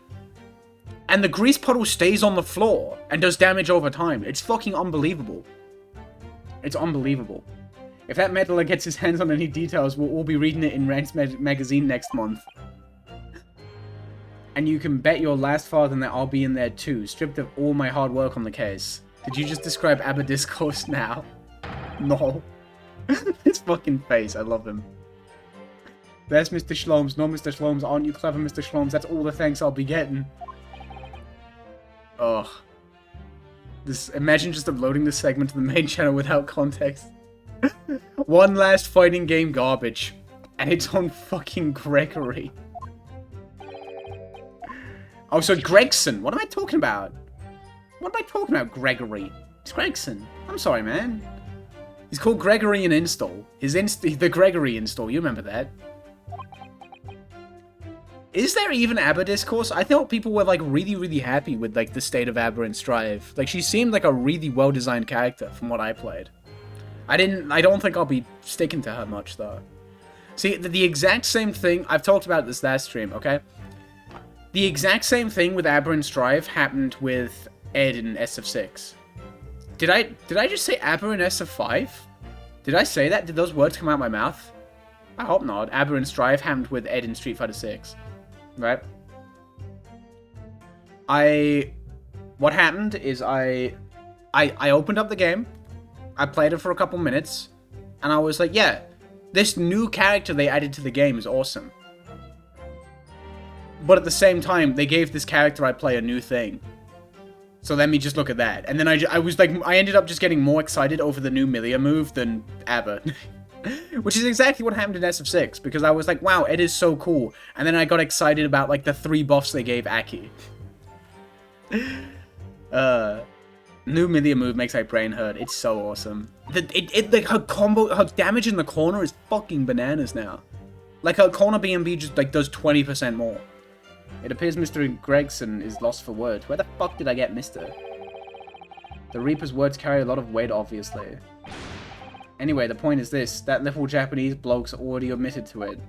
Speaker 1: And the grease puddle stays on the floor and does damage over time. It's fucking unbelievable. It's unbelievable. If that meddler gets his hands on any details, we'll all be reading it in Rants magazine next month. And you can bet your last farthing that I'll be in there too, stripped of all my hard work on the case. Did you just describe Abba Discourse now? No. His fucking face, I love him. There's Mr. Shlomes. No, Mr. Shlomes. Aren't you clever, Mr. Shlomes? That's all the thanks I'll be getting. Ugh. Imagine just uploading this segment to the main channel without context. One last fighting game garbage. And it's on fucking Gregory. Oh, so Gregson. What am I talking about? What am I talking about, Gregory? It's Gregson. I'm sorry, man. He's called Gregory in install. The Gregory install. You remember that? Is there even ABBA discourse? I thought people were like really, really happy with like the state of ABBA and Strive. Like she seemed like a really well-designed character from what I played. I don't think I'll be sticking to her much though. See, the exact same thing, I've talked about this last stream, okay? The exact same thing with ABBA and Strive happened with Ed in SF6. Did I just say ABBA in SF5? Did I say that? Did those words come out of my mouth? I hope not. ABBA and Strive happened with Ed in Street Fighter 6. Right? What happened is I opened up the game, I played it for a couple minutes, and I was like, yeah, this new character they added to the game is awesome. But at the same time, they gave this character I play a new thing. So let me just look at that. And then I was like, I ended up just getting more excited over the new Milia move than ABBA. Which is exactly what happened in SF6, because I was like, wow, Ed is so cool. And then I got excited about like the 3 buffs they gave Aki. New Milia move makes my brain hurt. It's so awesome. Like her damage in the corner is fucking bananas now. Like her corner BMB just like does 20% more. It appears Mr. Gregson is lost for words. Where the fuck did I get Mr.? The Reaper's words carry a lot of weight, obviously. Anyway, the point is this. That little Japanese bloke's already admitted to it.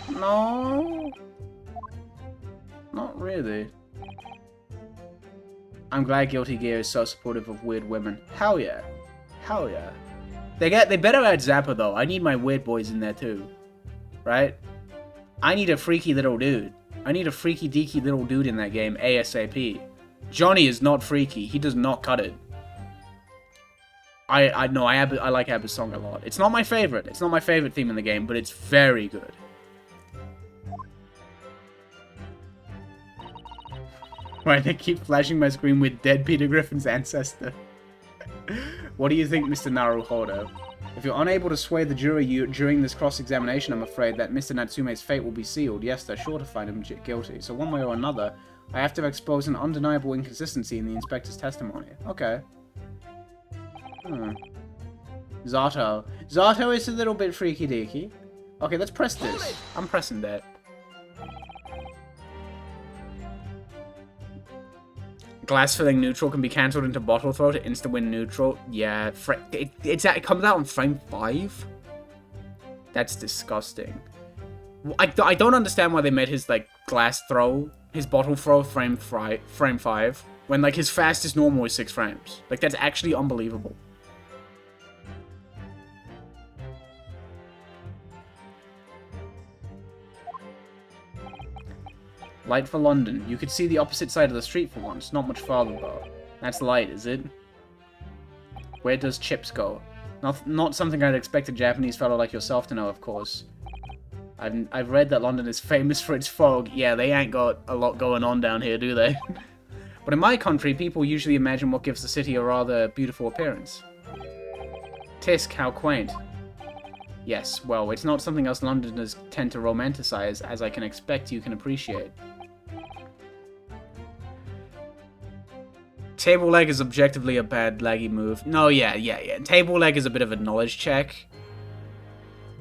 Speaker 1: No. Not really. I'm glad Guilty Gear is so supportive of weird women. Hell yeah. Hell yeah. They better add Zappa though. I need my weird boys in there too. Right? I need a freaky little dude. I need a freaky deaky little dude in that game ASAP. Johnny is not freaky. He does not cut it. I like Abba's song a lot. It's not my favorite. It's not my favorite theme in the game, but it's very good. Why they keep flashing my screen with dead Peter Griffin's ancestor? What do you think, Mr. Naruhodo? If you're unable to sway the jury during this cross-examination, I'm afraid that Mr. Natsume's fate will be sealed. Yes, they're sure to find him guilty. So one way or another, I have to expose an undeniable inconsistency in the inspector's testimony. Okay. Zato. Zato is a little bit freaky-deaky. Okay, let's press this. I'm pressing that. Glass filling neutral can be cancelled into bottle throw to insta-win neutral. Yeah, it comes out on frame 5? That's disgusting. I don't understand why they made his, like, glass throw, his bottle throw frame 5, when, like, his fastest normal is 6 frames. Like, that's actually unbelievable. Light for London. You could see the opposite side of the street for once. Not much farther, though. That's light, is it? Where does Chips go? Not something I'd expect a Japanese fellow like yourself to know, of course. I've read that London is famous for its fog. Yeah, they ain't got a lot going on down here, do they? But in my country, people usually imagine what gives the city a rather beautiful appearance. Tisk, how quaint. Yes, well, it's not something us Londoners tend to romanticize, as I can expect you can appreciate. Table leg is objectively a bad laggy move. No, yeah. Table leg is a bit of a knowledge check.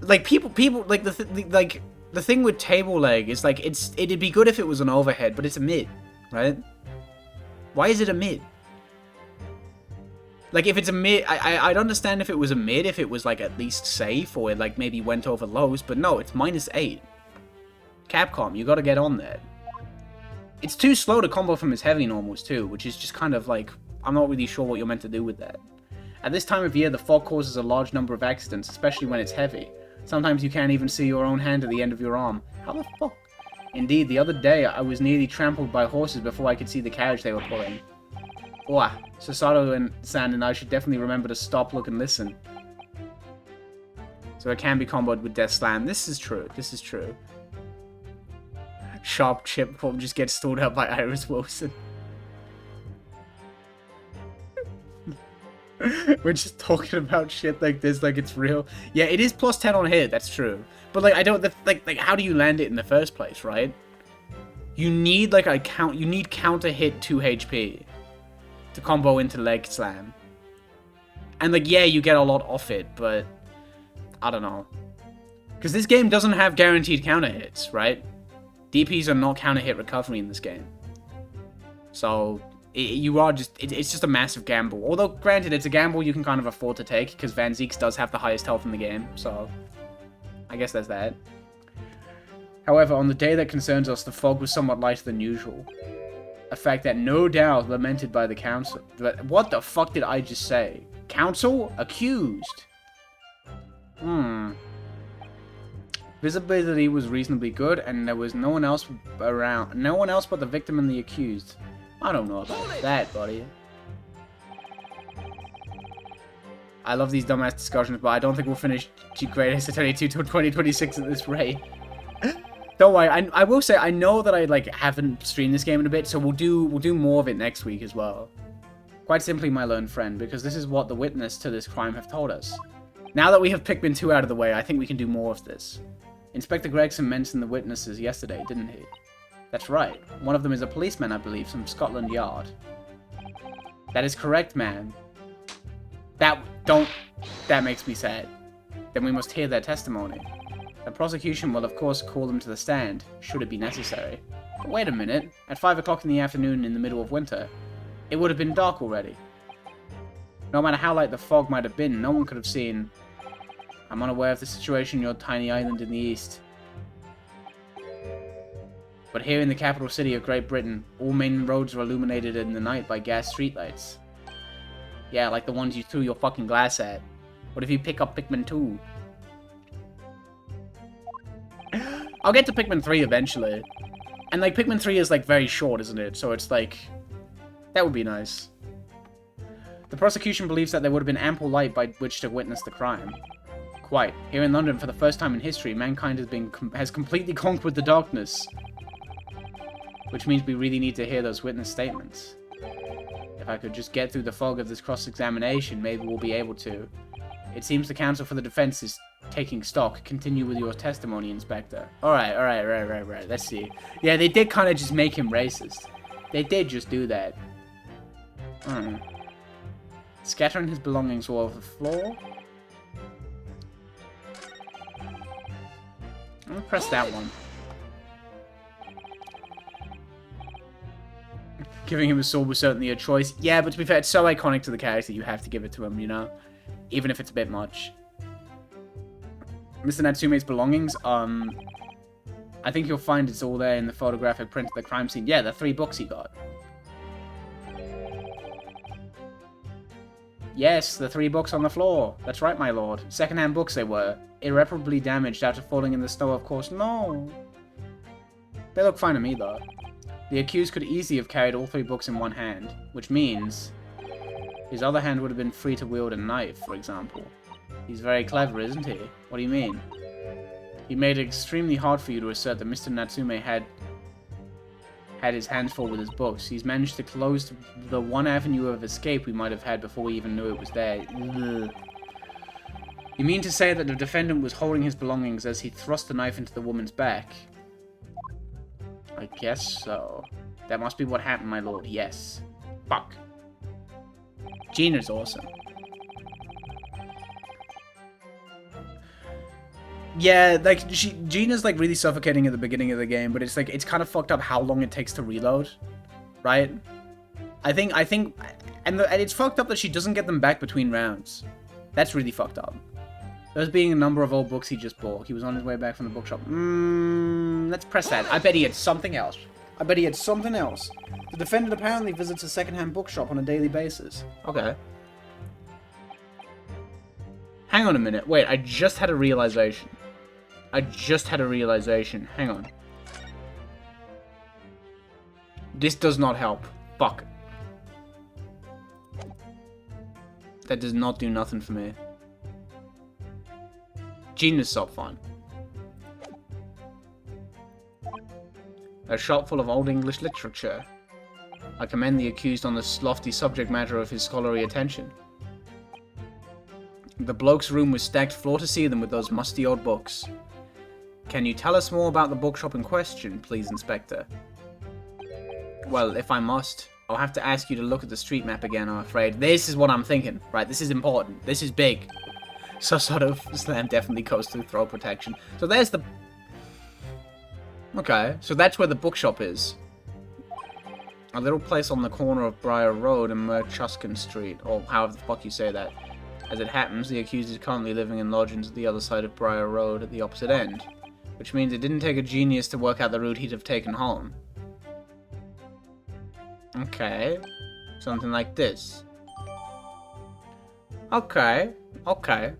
Speaker 1: Like people like the thing with table leg is like it'd be good if it was an overhead, but it's a mid, right? Why is it a mid? Like if it's a mid, I'd understand if it was a mid, if it was like at least safe or it like maybe went over lows, but no, it's -8. Capcom, you gotta get on that. It's too slow to combo from his heavy normals too, which is just kind of like, I'm not really sure what you're meant to do with that. At this time of year, the fog causes a large number of accidents, especially when it's heavy. Sometimes you can't even see your own hand at the end of your arm. How the fuck? Indeed, the other day, I was nearly trampled by horses before I could see the carriage they were pulling. Wow, Sasato and San and I should definitely remember to stop, look, and listen. So it can be comboed with Death Slam. This is true. This is true. Sharp Chip form just gets stalled out by Iris Wilson. We're just talking about shit like this like it's real. Yeah, it is plus 10 on hit, that's true. But like I don't like how do you land it in the first place, right? You need like you need counter hit 2 HP to combo into leg slam. And like yeah, you get a lot off it, but I don't know. Cuz this game doesn't have guaranteed counter hits, right? DPs are not counter hit recovery in this game. So it's just a massive gamble. Although, granted, it's a gamble you can kind of afford to take, because Van Zieks does have the highest health in the game, so I guess there's that. However, on the day that concerns us, the fog was somewhat lighter than usual. A fact that no doubt lamented by the council. But what the fuck did I just say? Council? Accused? Visibility was reasonably good, and there was no one else around. No one else but the victim and the accused. I don't know about that, buddy. I love these dumbass discussions, but I don't think we'll finish Great Ace 22 till 2026 at this rate. Don't worry, I will say I know that I like haven't streamed this game in a bit, so we'll do more of it next week as well. Quite simply, my learned friend, because this is what the witness to this crime have told us. Now that we have Pikmin 2 out of the way, I think we can do more of this. Inspector Gregson mentioned the witnesses yesterday, didn't he? That's right. One of them is a policeman, I believe, from Scotland Yard. That is correct, man. That makes me sad. Then we must hear their testimony. The prosecution will, of course, call them to the stand, should it be necessary. But wait a minute. At 5 o'clock in the afternoon in the middle of winter, it would have been dark already. No matter how light the fog might have been, no one could have seen. I'm unaware of the situation in your tiny island in the east. But here in the capital city of Great Britain, all main roads are illuminated in the night by gas streetlights. Yeah, like the ones you threw your fucking glass at. What if you pick up Pikmin 2? I'll get to Pikmin 3 eventually. And like, Pikmin 3 is like very short, isn't it? So it's like, that would be nice. The prosecution believes that there would have been ample light by which to witness the crime. Quite. Here in London, for the first time in history, mankind has completely conquered the darkness. Which means we really need to hear those witness statements. If I could just get through the fog of this cross-examination, maybe we'll be able to. It seems the counsel for the defense is taking stock. Continue with your testimony, Inspector. Alright, right. Let's see. Yeah, they did kind of just make him racist. They did just do that. Scattering his belongings all over the floor. I'm gonna press that one. Giving him a sword was certainly a choice. Yeah, but to be fair, it's so iconic to the character, you have to give it to him, you know? Even if it's a bit much. Mr. Natsume's belongings, I think you'll find it's all there in the photographic print of the crime scene. Yeah, the 3 books he got. Yes, the 3 books on the floor. That's right, my lord. Second-hand books they were. Irreparably damaged after falling in the snow, of course. No. They look fine to me, though. The accused could easily have carried all 3 books in one hand, which means his other hand would have been free to wield a knife, for example. He's very clever, isn't he? What do you mean? He made it extremely hard for you to assert that Mr. Natsume had his hands full with his books. He's managed to close the one avenue of escape we might have had before we even knew it was there. Ugh. You mean to say that the defendant was holding his belongings as he thrust the knife into the woman's back? I guess so. That must be what happened, my lord. Yes. Fuck. Gina's awesome. Yeah, like, Gina's, like, really suffocating at the beginning of the game, but it's, like, it's kind of fucked up how long it takes to reload, right? I think, and it's fucked up that she doesn't get them back between rounds. That's really fucked up. Those being a number of old books he just bought. He was on his way back from the bookshop. Let's press that. I bet he had something else. The defendant apparently visits a second-hand bookshop on a daily basis. Okay. Hang on a minute. Wait, I just had a realization. Hang on. This does not help. Fuck. That does not do nothing for me. Genius shop font. A shop full of Old English literature. I commend the accused on the lofty subject matter of his scholarly attention. The bloke's room was stacked floor to ceiling with those musty old books. Can you tell us more about the bookshop in question, please, Inspector? Well, if I must, I'll have to ask you to look at the street map again, I'm afraid. This is what I'm thinking, right? This is important. This is big. So sort of slam definitely goes through throw protection. So there's the... Okay, so that's where the bookshop is. A little place on the corner of Briar Road and Merchuskin Street, or however the fuck you say that. As it happens, the accused is currently living in lodgings at the other side of Briar Road at the opposite end. Which means it didn't take a genius to work out the route he'd have taken home. Okay. Something like this. Okay. Okay.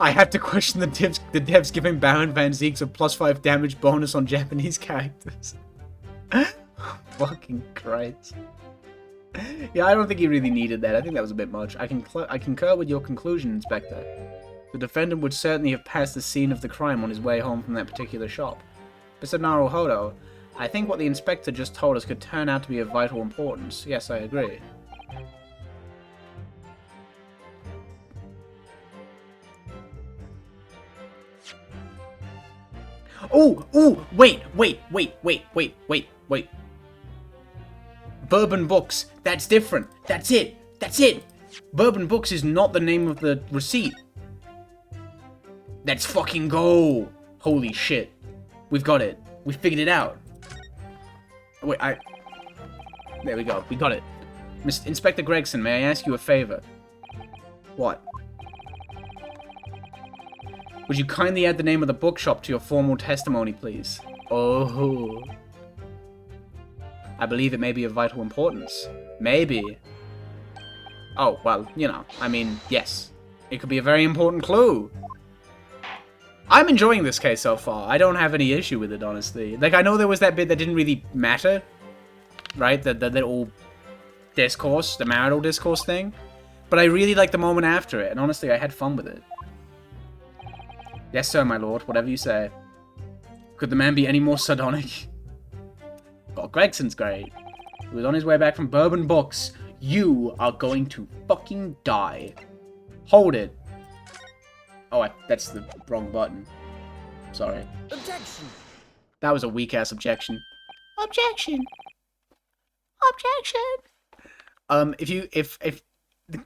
Speaker 1: I have to question the devs giving Baron Van Zeeks a +5 damage bonus on Japanese characters. Fucking Christ. Yeah, I don't think he really needed that. I think that was a bit much. I concur with your conclusion, Inspector. The defendant would certainly have passed the scene of the crime on his way home from that particular shop. Mr. Naruhodo, I think what the Inspector just told us could turn out to be of vital importance. Yes, I agree. Oh, wait. Bourbon Books, that's different. That's it. Bourbon Books is not the name of the receipt. Let's fucking go. Holy shit. We've got it. We figured it out. Wait, there we go. We got it. Mr. Inspector Gregson, may I ask you a favor? What? Would you kindly add the name of the bookshop to your formal testimony, please? Oh. I believe it may be of vital importance. Maybe. Oh, well, you know, I mean, yes. It could be a very important clue. I'm enjoying this case so far. I don't have any issue with it, honestly. Like, I know there was that bit that didn't really matter. Right? The little discourse, the marital discourse thing. But I really like the moment after it, and honestly, I had fun with it. Yes, sir, my lord. Whatever you say. Could the man be any more sardonic? God, Gregson's great. He was on his way back from Bourbon Books. You are going to fucking die. Hold it. Oh, that's the wrong button. Sorry.
Speaker 2: Objection.
Speaker 1: That was a weak-ass objection. Objection. If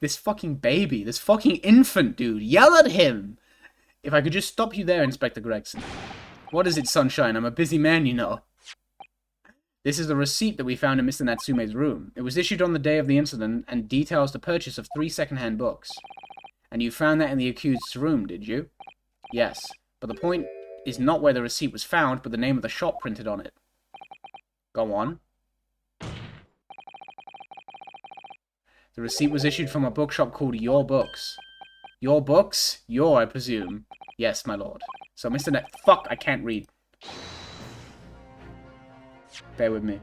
Speaker 1: this fucking baby, this fucking infant dude, yell at him. If I could just stop you there, Inspector Gregson. What is it, Sunshine? I'm a busy man, you know. This is the receipt that we found in Mr. Natsume's room. It was issued on the day of the incident and details the purchase of 3 second-hand books. And you found that in the accused's room, did you? Yes. But the point is not where the receipt was found, but the name of the shop printed on it. Go on. The receipt was issued from a bookshop called Your Books. Your Books? Your, I presume. Yes, my lord. So, Mr. Fuck, I can't read. Bear with me.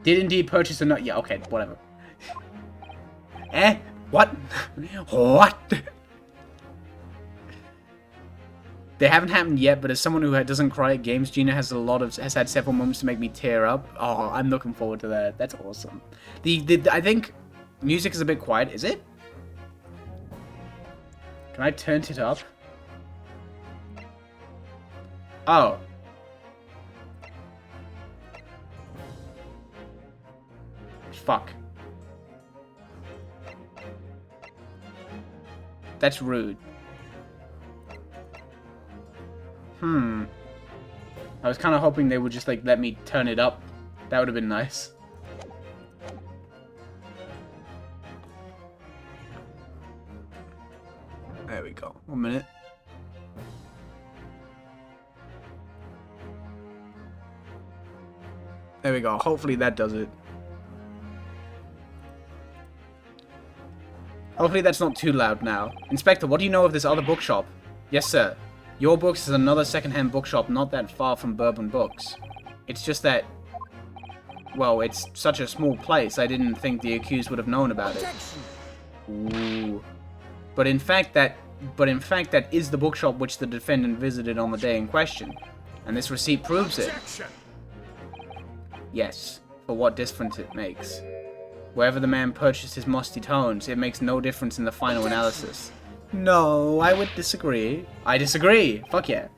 Speaker 1: Did indeed purchase a nut. Yeah, okay, whatever. What? What? They haven't happened yet, but as someone who doesn't cry at games, Gina has had several moments to make me tear up. Oh, I'm looking forward to that. That's awesome. I think music is a bit quiet. Is it? Can I turn it up? Oh. Fuck. That's rude. I was kind of hoping they would just, like, let me turn it up. That would have been nice. There we go. 1 minute. There we go. Hopefully that does it. Hopefully that's not too loud now. Inspector, what do you know of this other bookshop? Yes, sir. Your Books is another second-hand bookshop not that far from Bourbon Books. It's just that... Well, it's such a small place, I didn't think the accused would have known about it. Ooh. But in fact, that but in fact that is the bookshop which the defendant visited on the day in question. And this receipt proves it. Yes, for what difference it makes. Wherever the man purchased his musty tones, it makes no difference in the final analysis. No, I would disagree. I disagree! Fuck yeah.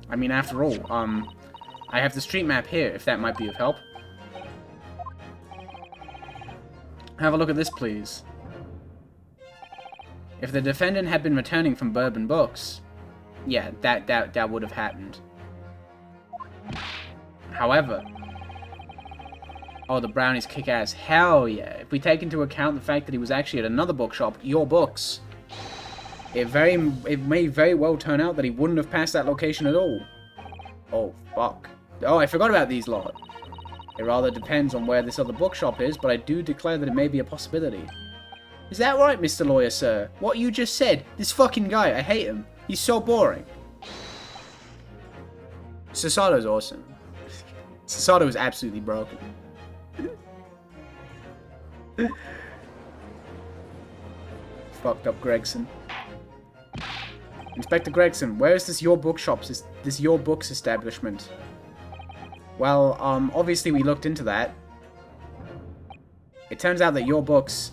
Speaker 1: I mean, after all, I have the street map here, if that might be of help. Have a look at this, please. If the defendant had been returning from Bourbon Books, yeah, that would have happened. However, oh, the brownies kick ass. Hell yeah. If we take into account the fact that he was actually at another bookshop, Your Books, it may very well turn out that he wouldn't have passed that location at all. Oh, fuck. Oh, I forgot about these lot. It rather depends on where this other bookshop is, but I do declare that it may be a possibility. Is that right, Mr. Lawyer, sir? What you just said? This fucking guy, I hate him. He's so boring. Sasato's awesome. Sasato is absolutely broken. Fucked up Gregson. Inspector Gregson, where is this Your Bookshop, this Your Books establishment? Well, obviously we looked into that. It turns out that Your Books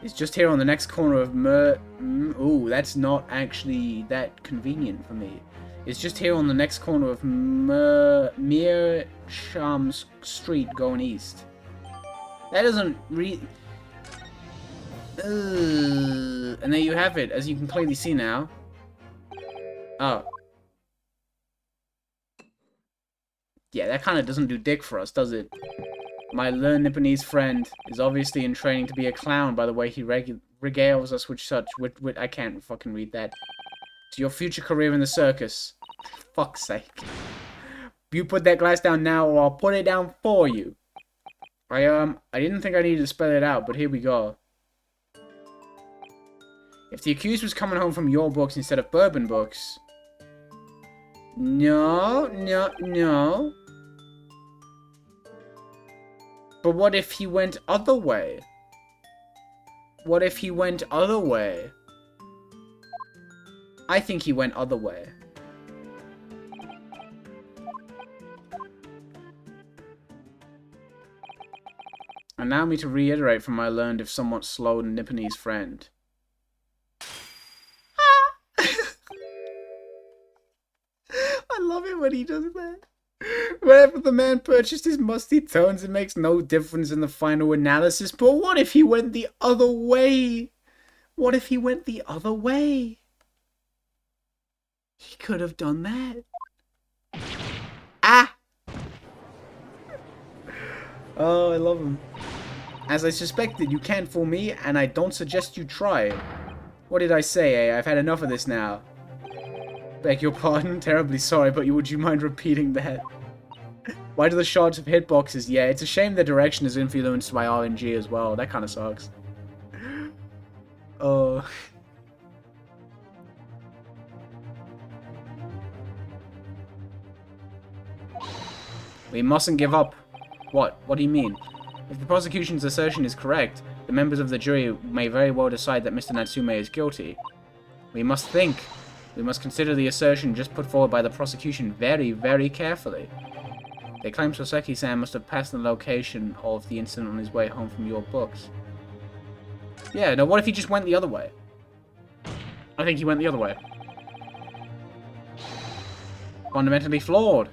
Speaker 1: is just here on the next corner of ooh, that's not actually that convenient for me. It's just here on the next corner of Mearsham Street going east. That doesn't really... and there you have it, as you can clearly see now. Oh. Yeah, that kind of doesn't do dick for us, does it? My learned Nipponese friend is obviously in training to be a clown by the way he regales us with such... I can't fucking read that. To your future career in the circus. Fuck's sake. You put that glass down now or I'll put it down for you. I didn't think I needed to spell it out, but here we go. If the accused was coming home from Your Books instead of Bourbon Books... No. But what if he went other way? What if he went other way? I think he went other way. Allow me to reiterate from my learned if somewhat slow Nipponese friend. I love it when he does that. Wherever the man purchased his musty tones, it makes no difference in the final analysis. But what if he went the other way? What if he went the other way? He could have done that. Ah! Oh, I love him. As I suspected, you can't fool me, and I don't suggest you try. What did I say, eh? I've had enough of this now. Beg your pardon, terribly sorry, but would you mind repeating that? Why do the shards have hitboxes? Yeah, it's a shame their direction is influenced by RNG as well. That kind of sucks. Oh. We mustn't give up. What? What do you mean? If the prosecution's assertion is correct, the members of the jury may very well decide that Mr. Natsume is guilty. We must think. We must consider the assertion just put forward by the prosecution very, very carefully. They claim Soseki-san must have passed the location of the incident on his way home from Your Books. Yeah, now what if he just went the other way? I think he went the other way. Fundamentally flawed.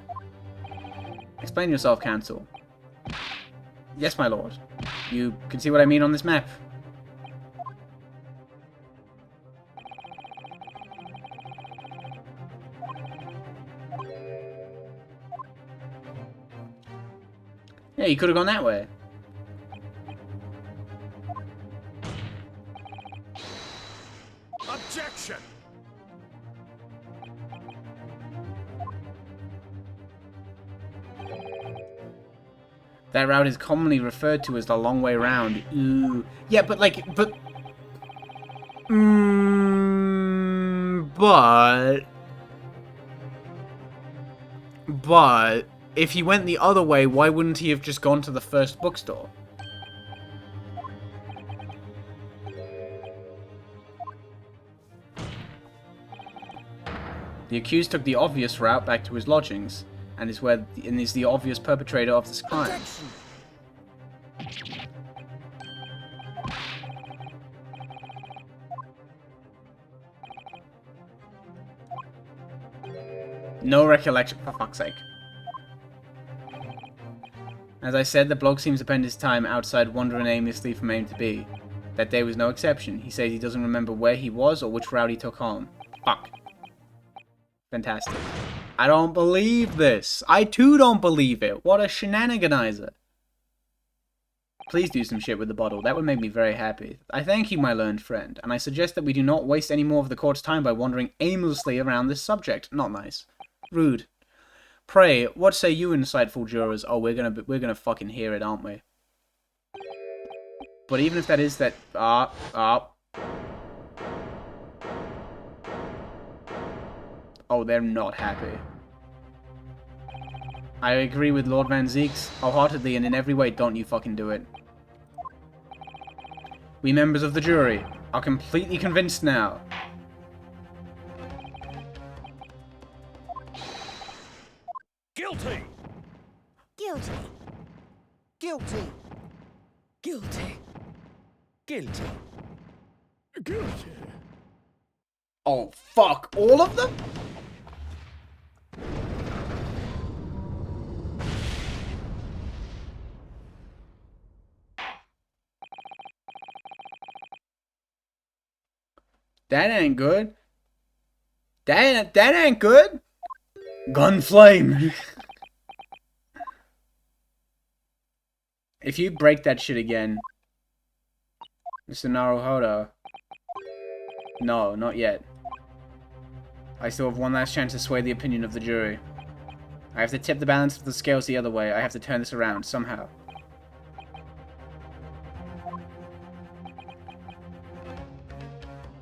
Speaker 1: Explain yourself, counsel. Yes, my lord. You can see what I mean on this map. Yeah, you could have gone that way.
Speaker 2: Objection!
Speaker 1: That route is commonly referred to as the long way round. Ooh. Yeah, but like, but... But... if he went the other way, why wouldn't he have just gone to the first bookstore? The accused took the obvious route back to his lodgings, and is the obvious perpetrator of this crime.
Speaker 2: Objection.
Speaker 1: No recollection, for fuck's sake. As I said, the bloke seems to spend his time outside wandering aimlessly from aim to B. That day was no exception. He says he doesn't remember where he was or which route he took home. Fuck. Fantastic. I don't believe this. I too don't believe it. What a shenaniganizer. Please do some shit with the bottle. That would make me very happy. I thank you, my learned friend, and I suggest that we do not waste any more of the court's time by wandering aimlessly around this subject. Not nice. Rude. Pray, what say you, insightful jurors? Oh, we're gonna fucking hear it, aren't we? But even if that is that... Oh, they're not happy. I agree with Lord Van Zeeks wholeheartedly, and in every way, don't you fucking do it. We members of the jury are completely convinced now.
Speaker 2: Guilty.
Speaker 3: Guilty.
Speaker 2: Guilty.
Speaker 3: Guilty.
Speaker 2: Guilty. Guilty.
Speaker 1: Oh, fuck. All of them? That ain't good. That ain't good. Gun flame. If you break that shit again, Mr. Naruhodo. No, not yet. I still have one last chance to sway the opinion of the jury. I have to tip the balance of the scales the other way. I have to turn this around, somehow.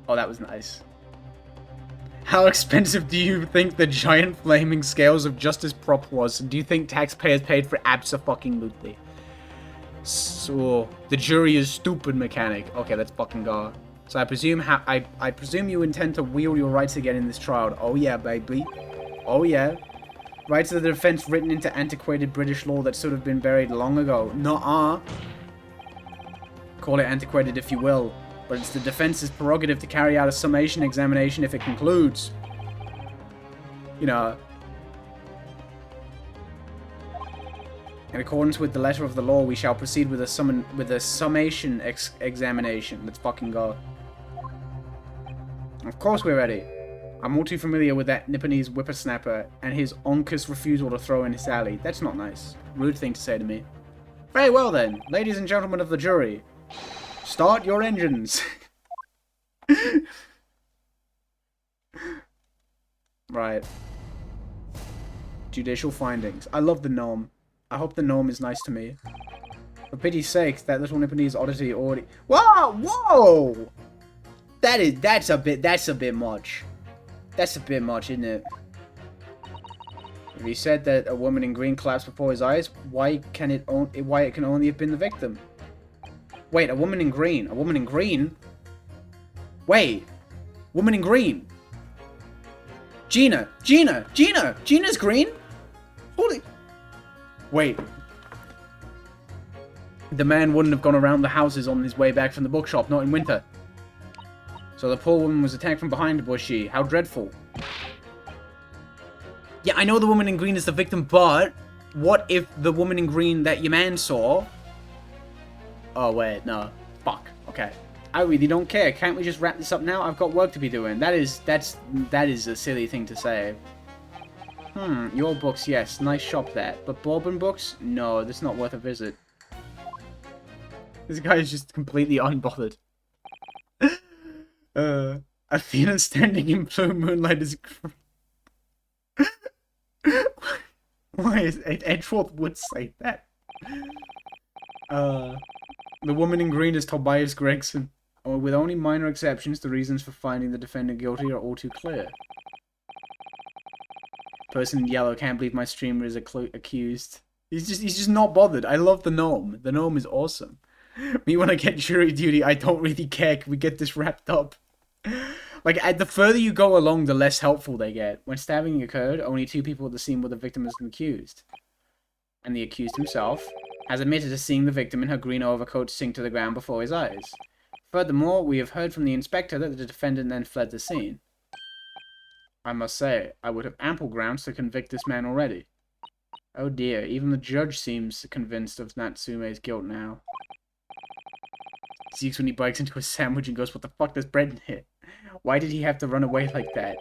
Speaker 1: Oh, that was nice. How expensive do you think the giant flaming scales of justice prop was? Do you think taxpayers paid for abso-fucking-lutely? So, the jury is stupid, mechanic. Okay, let's fucking go. So I presume I presume you intend to wield your rights again in this trial. Oh yeah, baby. Oh yeah. Rights of the defense written into antiquated British law that should have been buried long ago. Nuh-uh. Call it antiquated if you will, but it's the defense's prerogative to carry out a summation examination if it concludes. You know. In accordance with the letter of the law, we shall proceed with a summation examination. Let's fucking go. Of course we're ready. I'm all too familiar with that Nipponese whippersnapper and his onkus refusal to throw in his alley. That's not nice. Rude thing to say to me. Very well then, ladies and gentlemen of the jury. Start your engines. Right. Judicial findings. I love the gnome. I hope the gnome is nice to me. For pity's sake, that little Nipponese oddity already... Whoa! Whoa! That's a bit much. That's a bit much, isn't it? If he said that a woman in green collapsed before his eyes, why it can only have been the victim? Wait, a woman in green? A woman in green? Wait! Woman in green! Gina's green? Holy... Wait. The man wouldn't have gone around the houses on his way back from the bookshop, not in winter. So the poor woman was attacked from behind, was she? How dreadful. Yeah, I know the woman in green is the victim, but what if the woman in green that your man saw... Oh, wait, no. Fuck. Okay. I really don't care. Can't we just wrap this up now? I've got work to be doing. That is a silly thing to say. Your books, yes. Nice shop that. But Bourbon books? No, that's not worth a visit. This guy is just completely unbothered. Athena standing in blue moonlight is... Why is Edgeworth would say that? The woman in green is Tobias Gregson. With only minor exceptions, the reasons for finding the defendant guilty are all too clear. Person in yellow can't believe my streamer is accused. He's just not bothered. I love the gnome. The gnome is awesome. Me when I get jury duty, I don't really care. Can we get this wrapped up? Like, the further you go along, the less helpful they get. When stabbing occurred, only 2 people at the scene were the victim and the accused. And the accused himself has admitted to seeing the victim in her green overcoat sink to the ground before his eyes. Furthermore, we have heard from the inspector that the defendant then fled the scene. I must say, I would have ample grounds to convict this man already. Oh dear, even the judge seems convinced of Natsume's guilt now. Seeks when he bites into a sandwich and goes, what the fuck, there's bread in here? Why did he have to run away like that?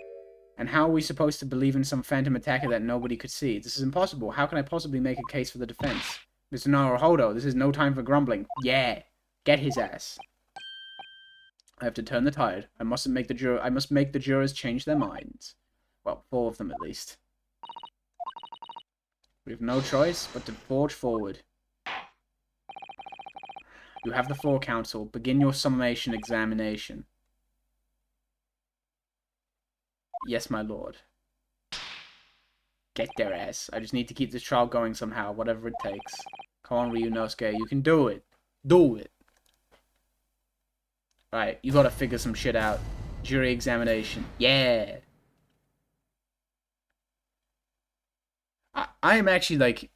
Speaker 1: And how are we supposed to believe in some phantom attacker that nobody could see? This is impossible. How can I possibly make a case for the defense? Mr. Naruhodo, this is no time for grumbling. Yeah, get his ass. I have to turn the tide. I must make the jurors change their minds. Well, 4 of them at least. We have no choice but to forge forward. You have the floor, counsel. Begin your summation examination. Yes, my lord. Get their ass. I just need to keep this trial going somehow, whatever it takes. Come on, Ryunosuke, you can do it. Do it. Right, you gotta figure some shit out. Jury examination. Yeah. I am actually, like,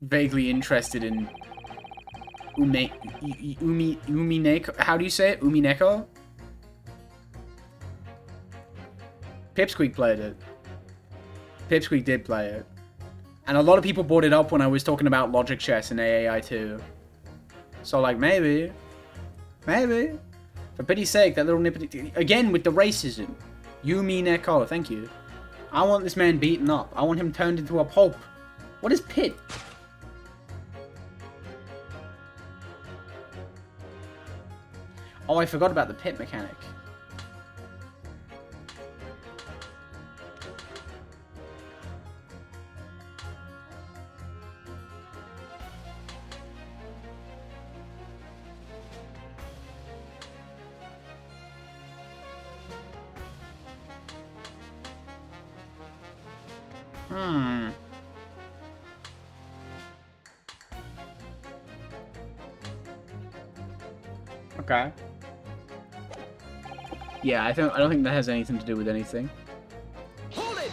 Speaker 1: vaguely interested in Umineko. How do you say it? Umineko? Pipsqueak played it. Pipsqueak did play it. And a lot of people brought it up when I was talking about Logic Chess in AAI 2. So, like, maybe. Maybe. For pity's sake, that little nippity... Again, with the racism. Umineko, thank you. I want this man beaten up. I want him turned into a pulp. What is pit? Oh, I forgot about the pit mechanic. Okay. Yeah, I don't think that has anything to do with anything.
Speaker 2: Hold it!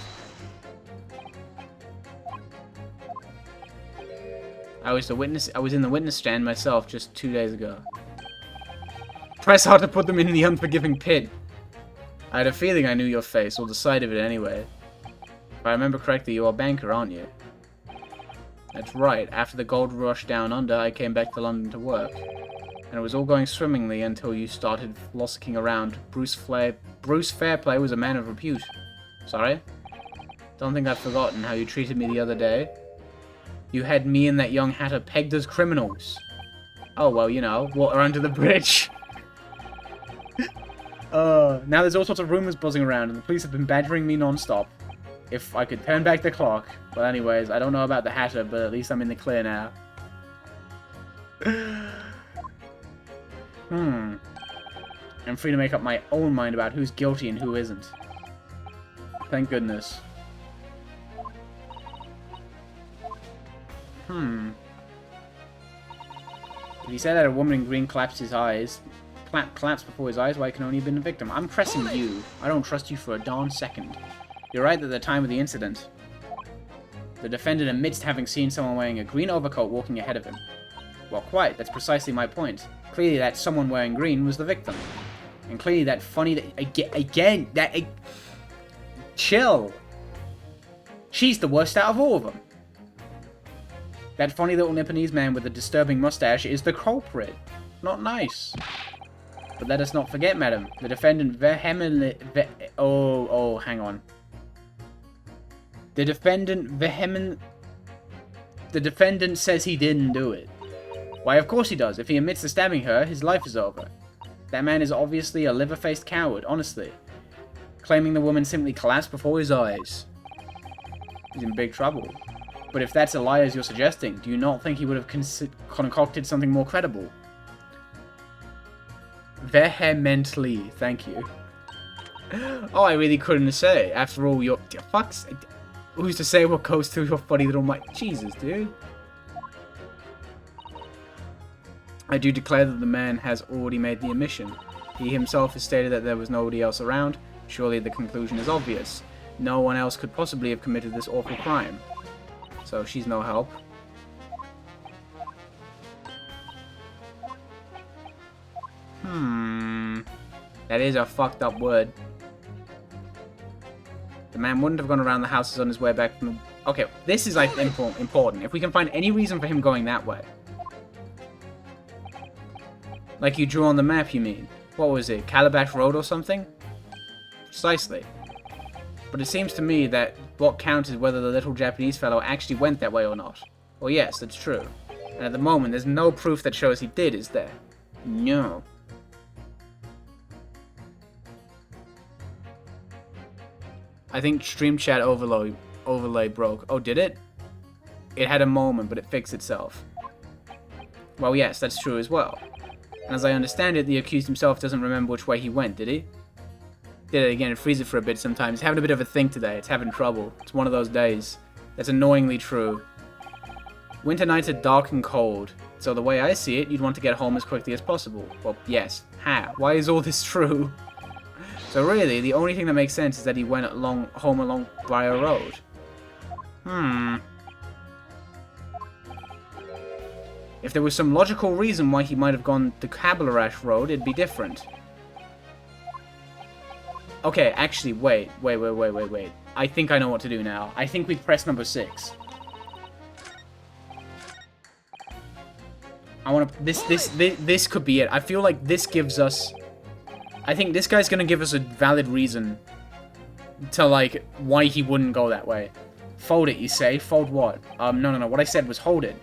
Speaker 1: I was in the witness stand myself just 2 days ago. Press hard to put them in the unforgiving pit. I had a feeling I knew your face, or the sight of it anyway. If I remember correctly, you're a banker, aren't you? That's right. After the gold rush down under, I came back to London to work. And it was all going swimmingly until you started flossicking around. Bruce Fairplay was a man of repute. Sorry? Don't think I've forgotten how you treated me the other day. You had me and that young hatter pegged as criminals. Oh, well, you know, water under the bridge. Now there's all sorts of rumors buzzing around, and the police have been badgering me non-stop. If I could turn back the clock. But anyways, I don't know about the hatter, but at least I'm in the clear now. I'm free to make up my own mind about who's guilty and who isn't. Thank goodness. If he said that a woman in green collapsed before his eyes, why it can only have been a victim? I'm pressing you. I don't trust you for a darn second. You're right at the time of the incident. The defendant admits to having seen someone wearing a green overcoat walking ahead of him. Well, quite. That's precisely my point. Clearly that someone wearing green was the victim. And clearly that funny... Chill. She's the worst out of all of them. That funny little Nipponese man with a disturbing mustache is the culprit. Not nice. But let us not forget, madam, the defendant vehemently... hang on. The defendant says he didn't do it. Why, of course he does. If he admits to stabbing her, his life is over. That man is obviously a liver-faced coward, honestly. Claiming the woman simply collapsed before his eyes. He's in big trouble. But if that's a lie as you're suggesting, do you not think he would have concocted something more credible? Vehemently, thank you. Oh, I really couldn't say. After all, you're... Fuck's... Who's to say what goes through your funny little mind? Jesus, dude. I do declare that the man has already made the admission. He himself has stated that there was nobody else around. Surely the conclusion is obvious. No one else could possibly have committed this awful crime. So she's no help. That is a fucked up word. The man wouldn't have gone around the houses on his way back from the... Okay, this is, like, important. If we can find any reason for him going that way. Like you drew on the map, you mean? What was it? Calabash Road or something? Precisely. But it seems to me that what counts is whether the little Japanese fellow actually went that way or not. Well, yes, that's true. And at the moment, there's no proof that shows he did, is there? No. I think Stream Chat overlay broke. Oh, did it? It had a moment, but it fixed itself. Well, yes, that's true as well. And as I understand it, the accused himself doesn't remember which way he went, did he? Did it again, it freezes for a bit sometimes. It's having a bit of a think today. It's having trouble. It's one of those days. That's annoyingly true. Winter nights are dark and cold. So the way I see it, you'd want to get home as quickly as possible. Well, yes. How? Why is all this true? So really, the only thing that makes sense is that he went home along Briar Road. If there was some logical reason why he might have gone the Caballerash Road, it'd be different. Okay, actually, wait. I think I know what to do now. I think we press number 6. I want to... This could be it. I feel like this gives us... I think this guy's gonna give us a valid reason to, like, why he wouldn't go that way. Fold it, you say? Fold what? No. What I said was hold it.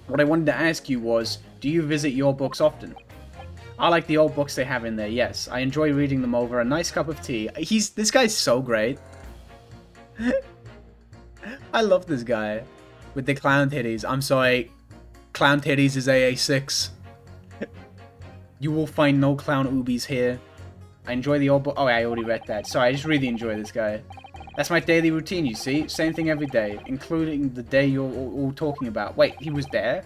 Speaker 1: What I wanted to ask you was, do you visit your books often? I like the old books they have in there, yes. I enjoy reading them over a nice cup of tea. This guy's so great. I love this guy. With the clown titties. I'm sorry. Clown titties is AA6. You will find no clown oobies here. I enjoy the old book. Oh, I already read that. Sorry, I just really enjoy this guy. That's my daily routine, you see. Same thing every day, including the day you're all talking about. Wait, he was there?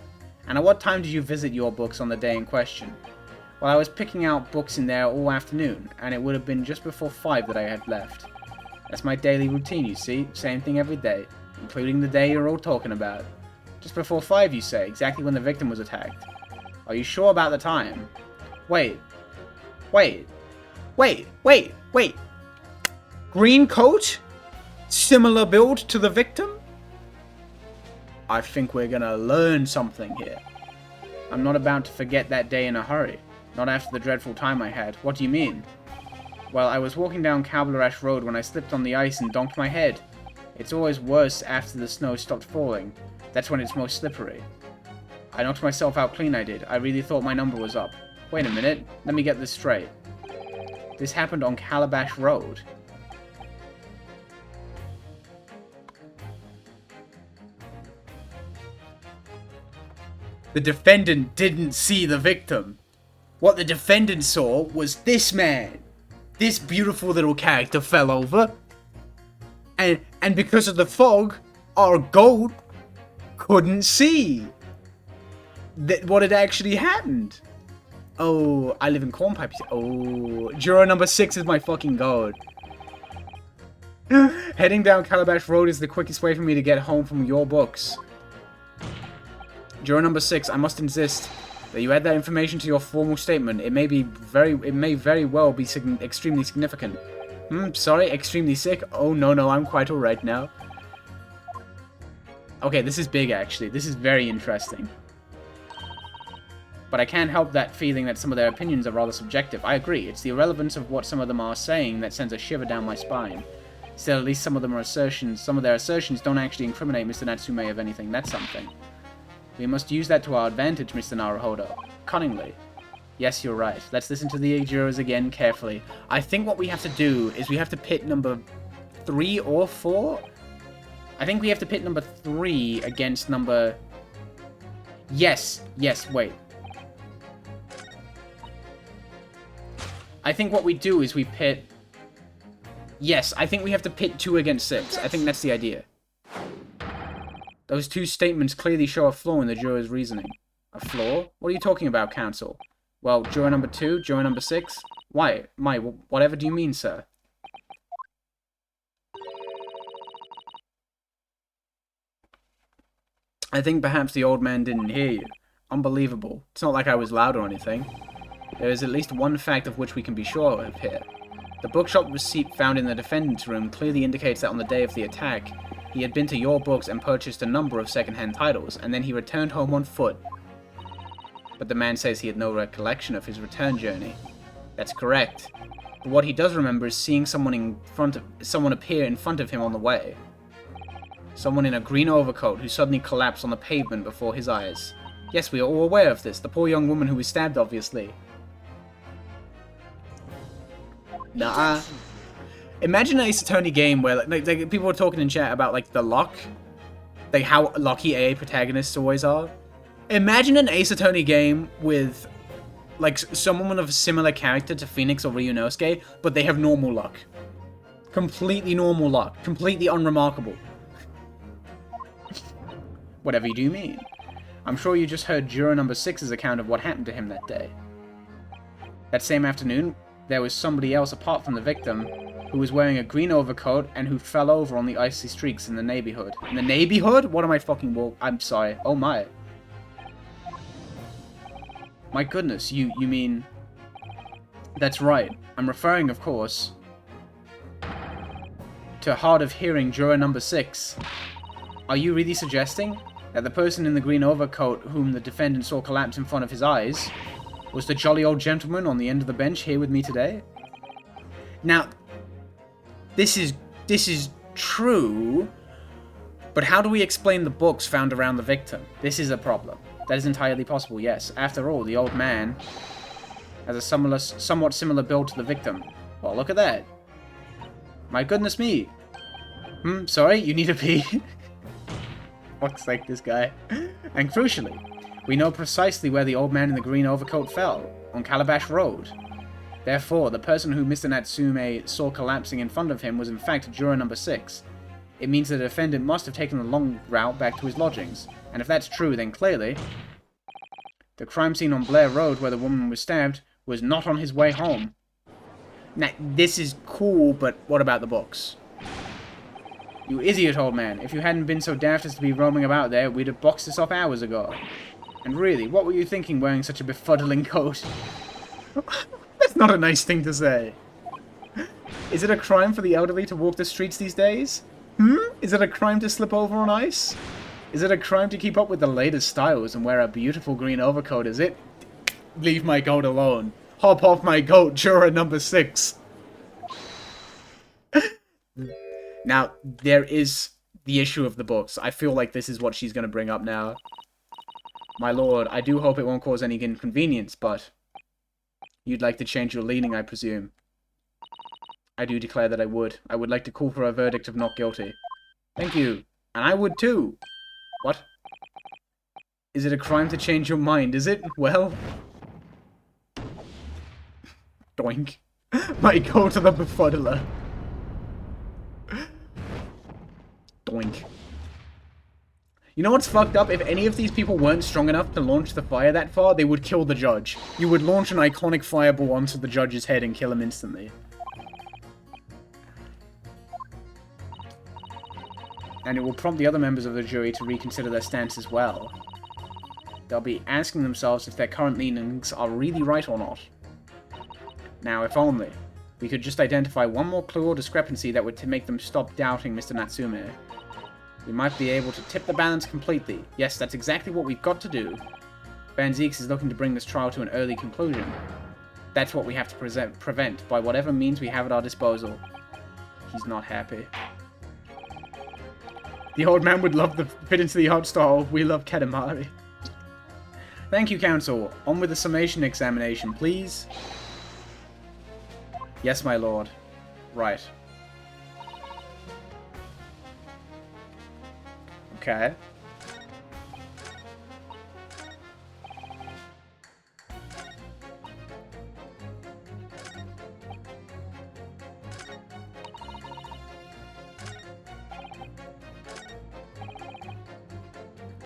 Speaker 1: And at what time did you visit your books on the day in question? Well, I was picking out books in there all afternoon, and it would have been just before 5 that I had left. That's my daily routine, you see. Same thing every day, including the day you're all talking about. Just before 5, you say, exactly when the victim was attacked. Are you sure about the time? Wait. Green coat? Similar build to the victim? I think we're gonna learn something here. I'm not about to forget that day in a hurry. Not after the dreadful time I had. What do you mean? Well, I was walking down Caballerash Road when I slipped on the ice and donked my head. It's always worse after the snow stopped falling. That's when it's most slippery. I knocked myself out clean, I did. I really thought my number was up. Wait a minute. Let me get this straight. This happened on Calabash Road. The defendant didn't see the victim. What the defendant saw was this man. This beautiful little character fell over. And because of the fog, our goat couldn't see what had actually happened. Oh, I live in cornpipes. Oh, juror number 6 is my fucking god. Heading down Calabash Road is the quickest way for me to get home from your books. Juror number 6, I must insist that you add that information to your formal statement. It may very well be extremely significant. Sorry, extremely sick? Oh, no, I'm quite alright now. Okay, this is big, actually. This is very interesting. But I can't help that feeling that some of their opinions are rather subjective. I agree. It's the irrelevance of what some of them are saying that sends a shiver down my spine. Still, at least some of their assertions don't actually incriminate Mr. Natsume of anything. That's something. We must use that to our advantage, Mr. Naruhodo. Cunningly. Yes, you're right. Let's listen to the jurors again carefully. I think what we have to do is we have to pit number 3 or 4? I think we have to pit number 3 against number... Yes, wait. I think what we do is we pit... Yes, I think we have to pit 2 against 6. I think that's the idea. Those 2 statements clearly show a flaw in the juror's reasoning. A flaw? What are you talking about, counsel? Well, juror number 2, juror number 6. Why? Whatever do you mean, sir? I think perhaps the old man didn't hear you. Unbelievable. It's not like I was loud or anything. There is at least one fact of which we can be sure of here. The bookshop receipt found in the defendant's room clearly indicates that on the day of the attack, he had been to your books and purchased a number of second-hand titles, and then he returned home on foot. But the man says he had no recollection of his return journey. That's correct. But what he does remember is seeing someone appear in front of him on the way. Someone in a green overcoat who suddenly collapsed on the pavement before his eyes. Yes, we are all aware of this. The poor young woman who was stabbed, obviously. Nah. Imagine an Ace Attorney game where like people were talking in chat about like the luck, like how lucky AA protagonists always are. Imagine an Ace Attorney game with like someone of a similar character to Phoenix or Ryunosuke, but they have normal luck. Completely normal luck. Completely unremarkable. Whatever do you mean? I'm sure you just heard juror number 6's account of what happened to him that day. That same afternoon, there was somebody else apart from the victim who was wearing a green overcoat and who fell over on the icy streets in the neighborhood. In the neighborhood? What am I fucking I'm sorry. Oh my. My goodness, you mean... That's right. I'm referring, of course, to hard of hearing juror number 6. Are you really suggesting that the person in the green overcoat whom the defendant saw collapse in front of his eyes was the jolly old gentleman on the end of the bench here with me today? Now, this is true, but how do we explain the books found around the victim? This is a problem. That is entirely possible, yes. After all, the old man has a somewhat similar build to the victim. Well, look at that. My goodness me. Sorry, you need a pee? Fuck's sake, this guy. And crucially, we know precisely where the old man in the green overcoat fell, on Calabash Road. Therefore, the person who Mr. Natsume saw collapsing in front of him was in fact juror number 6. It means the defendant must have taken the long route back to his lodgings. And if that's true, then clearly, the crime scene on Blair Road where the woman was stabbed was not on his way home. Now, this is cool, but what about the books? You idiot, old man. If you hadn't been so daft as to be roaming about there, we'd have boxed this off hours ago. And really, what were you thinking wearing such a befuddling coat? That's not a nice thing to say. Is it a crime for the elderly to walk the streets these days? Is it a crime to slip over on ice? Is it a crime to keep up with the latest styles and wear a beautiful green overcoat, is it? Leave my goat alone. Hop off my goat, juror number 6. Now, there is the issue of the books. I feel like this is what she's going to bring up now. My lord, I do hope it won't cause any inconvenience, but you'd like to change your leaning, I presume. I do declare that I would. I would like to call for a verdict of not guilty. Thank you. And I would too. What? Is it a crime to change your mind, is it? Well... Doink. Might go to the befuddler. Doink. You know what's fucked up? If any of these people weren't strong enough to launch the fire that far, they would kill the judge. You would launch an iconic fireball onto the judge's head and kill him instantly. And it will prompt the other members of the jury to reconsider their stance as well. They'll be asking themselves if their current leanings are really right or not. Now, if only we could just identify one more clue or discrepancy that would make them stop doubting Mr. Natsume. We might be able to tip the balance completely. Yes, that's exactly what we've got to do. Van Zieks is looking to bring this trial to an early conclusion. That's what we have to prevent by whatever means we have at our disposal. He's not happy. The old man would love to fit into the art style. We love Katamari. Thank you, counsel. On with the summation examination, please. Yes, my lord. Right. Okay.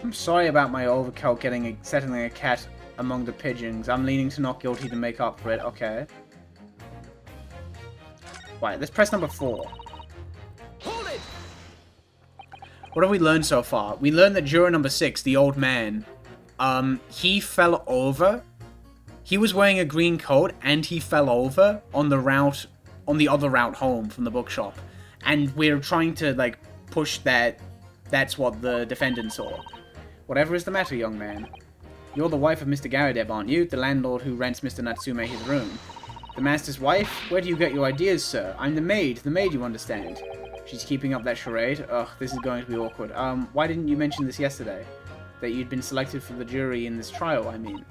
Speaker 1: I'm sorry about my overcoat settling a cat among the pigeons. I'm leaning to not guilty to make up for it. Okay. Right, let's press number 4.
Speaker 2: Hold it!
Speaker 1: What have we learned so far? We learned that juror number 6, the old man, he fell over. He was wearing a green coat, and he fell over on the other route home from the bookshop. And we're trying to, like, push that. That's what the defendant saw. Whatever is the matter, young man? You're the wife of Mr. Garadeb, aren't you? The landlord who rents Mr. Natsume his room. The master's wife? Where do you get your ideas, sir? I'm the maid you understand. She's keeping up that charade. Ugh, this is going to be awkward. Why didn't you mention this yesterday? That you'd been selected for the jury in this trial, I mean.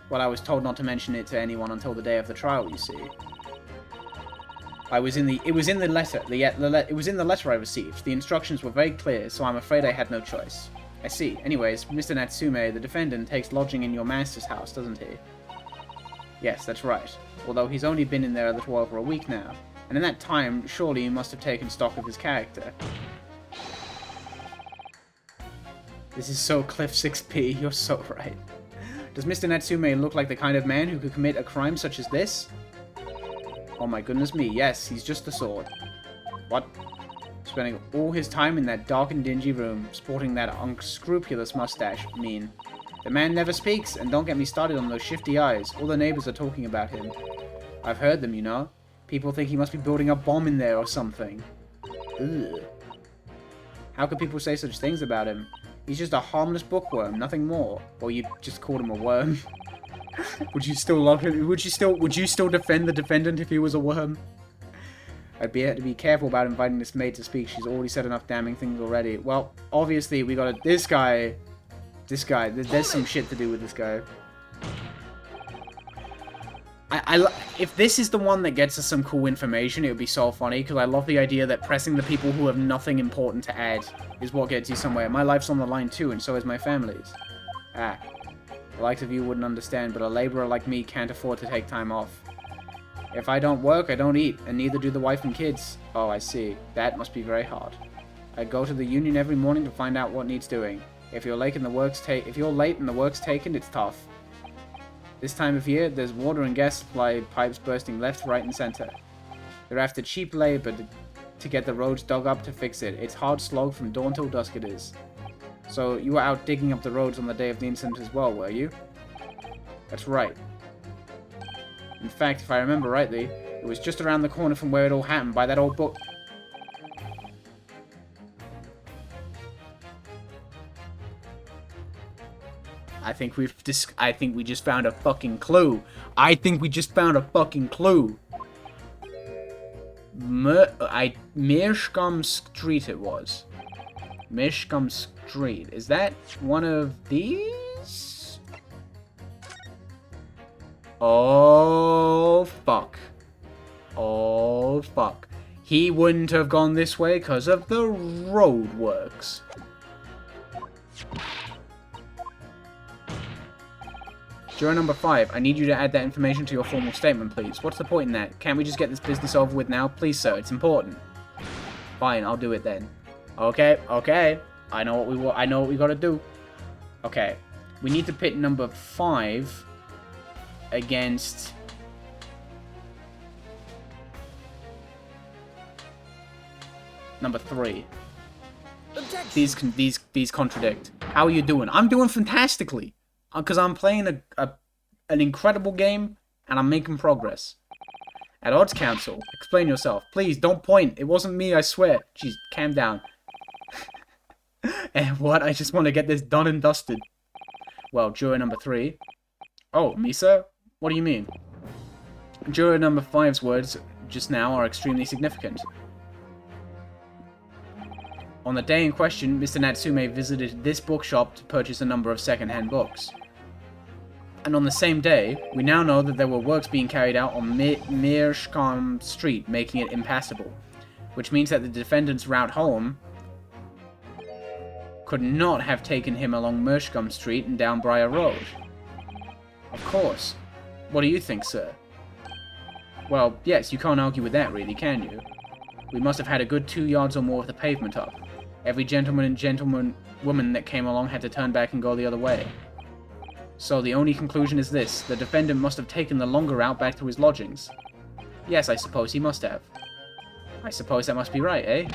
Speaker 1: Well, I was told not to mention it to anyone until the day of the trial, you see. It was in the letter I received. The instructions were very clear, so I'm afraid I had no choice. I see. Anyways, Mr. Natsume, the defendant, takes lodging in your master's house, doesn't he? Yes, that's right. Although he's only been in there a little over a week now. And in that time, surely you must have taken stock of his character. This is so Cliff 6P, you're so right. Does Mr. Natsume look like the kind of man who could commit a crime such as this? Oh my goodness me, yes, he's just the sort. What? Spending all his time in that dark and dingy room, sporting that unscrupulous mustache, The man never speaks, and don't get me started on those shifty eyes. All the neighbors are talking about him. I've heard them, you know. People think he must be building a bomb in there or something. Ugh. How could people say such things about him? He's just a harmless bookworm, nothing more. Or you just called him a worm. Would you still love him? Would you still defend the defendant if he was a worm? I'd have to be careful about inviting this maid to speak. She's already said enough damning things already. Well, obviously we gotta... This guy, there's some shit to do with this guy. If this is the one that gets us some cool information, it would be so funny, because I love the idea that pressing the people who have nothing important to add is what gets you somewhere. My life's on the line too, and so is my family's. The likes of you wouldn't understand, but a laborer like me can't afford to take time off. If I don't work, I don't eat, and neither do the wife and kids. Oh, I see. That must be very hard. I go to the union every morning to find out what needs doing. If you're late and the work's taken, it's tough. This time of year, there's water and gas supply pipes bursting left, right, and center. They're after cheap labor to get the roads dug up to fix it. It's hard slog from dawn till dusk it is. So, you were out digging up the roads on the day of the incident as well, were you? That's right. In fact, if I remember rightly, it was just around the corner from where it all happened, by that old book... I think we just found a fucking clue. Meerschaum Street it was. Meerschaum Street. Is that one of these? Oh, fuck. Oh, fuck. He wouldn't have gone this way because of the roadworks. Juror number 5, I need you to add that information to your formal statement, please. What's the point in that? Can't we just get this business over with now? Please, sir, it's important. Fine, I'll do it then. Okay. I know what we gotta do. Okay. We need to pit number 5 against... number 3.
Speaker 2: Objection.
Speaker 1: These contradict. How are you doing? I'm doing fantastically. Because I'm playing an incredible game, and I'm making progress. At odds counsel, explain yourself. Please, don't point. It wasn't me, I swear. Jeez, calm down. And what? I just want to get this done and dusted. Well, juror number 3. Oh, me, sir? What do you mean? Juror number 5's words just now are extremely significant. On the day in question, Mr. Natsume visited this bookshop to purchase a number of second-hand books. And on the same day, we now know that there were works being carried out on Meerschaum Street, making it impassable. Which means that the defendant's route home could not have taken him along Meerschaum Street and down Briar Road. Of course. What do you think, sir? Well, yes, you can't argue with that, really, can you? We must have had a good 2 yards or more of the pavement up. Every gentleman and woman that came along had to turn back and go the other way. So the only conclusion is this. The defendant must have taken the longer route back to his lodgings. Yes, I suppose he must have. I suppose that must be right, eh?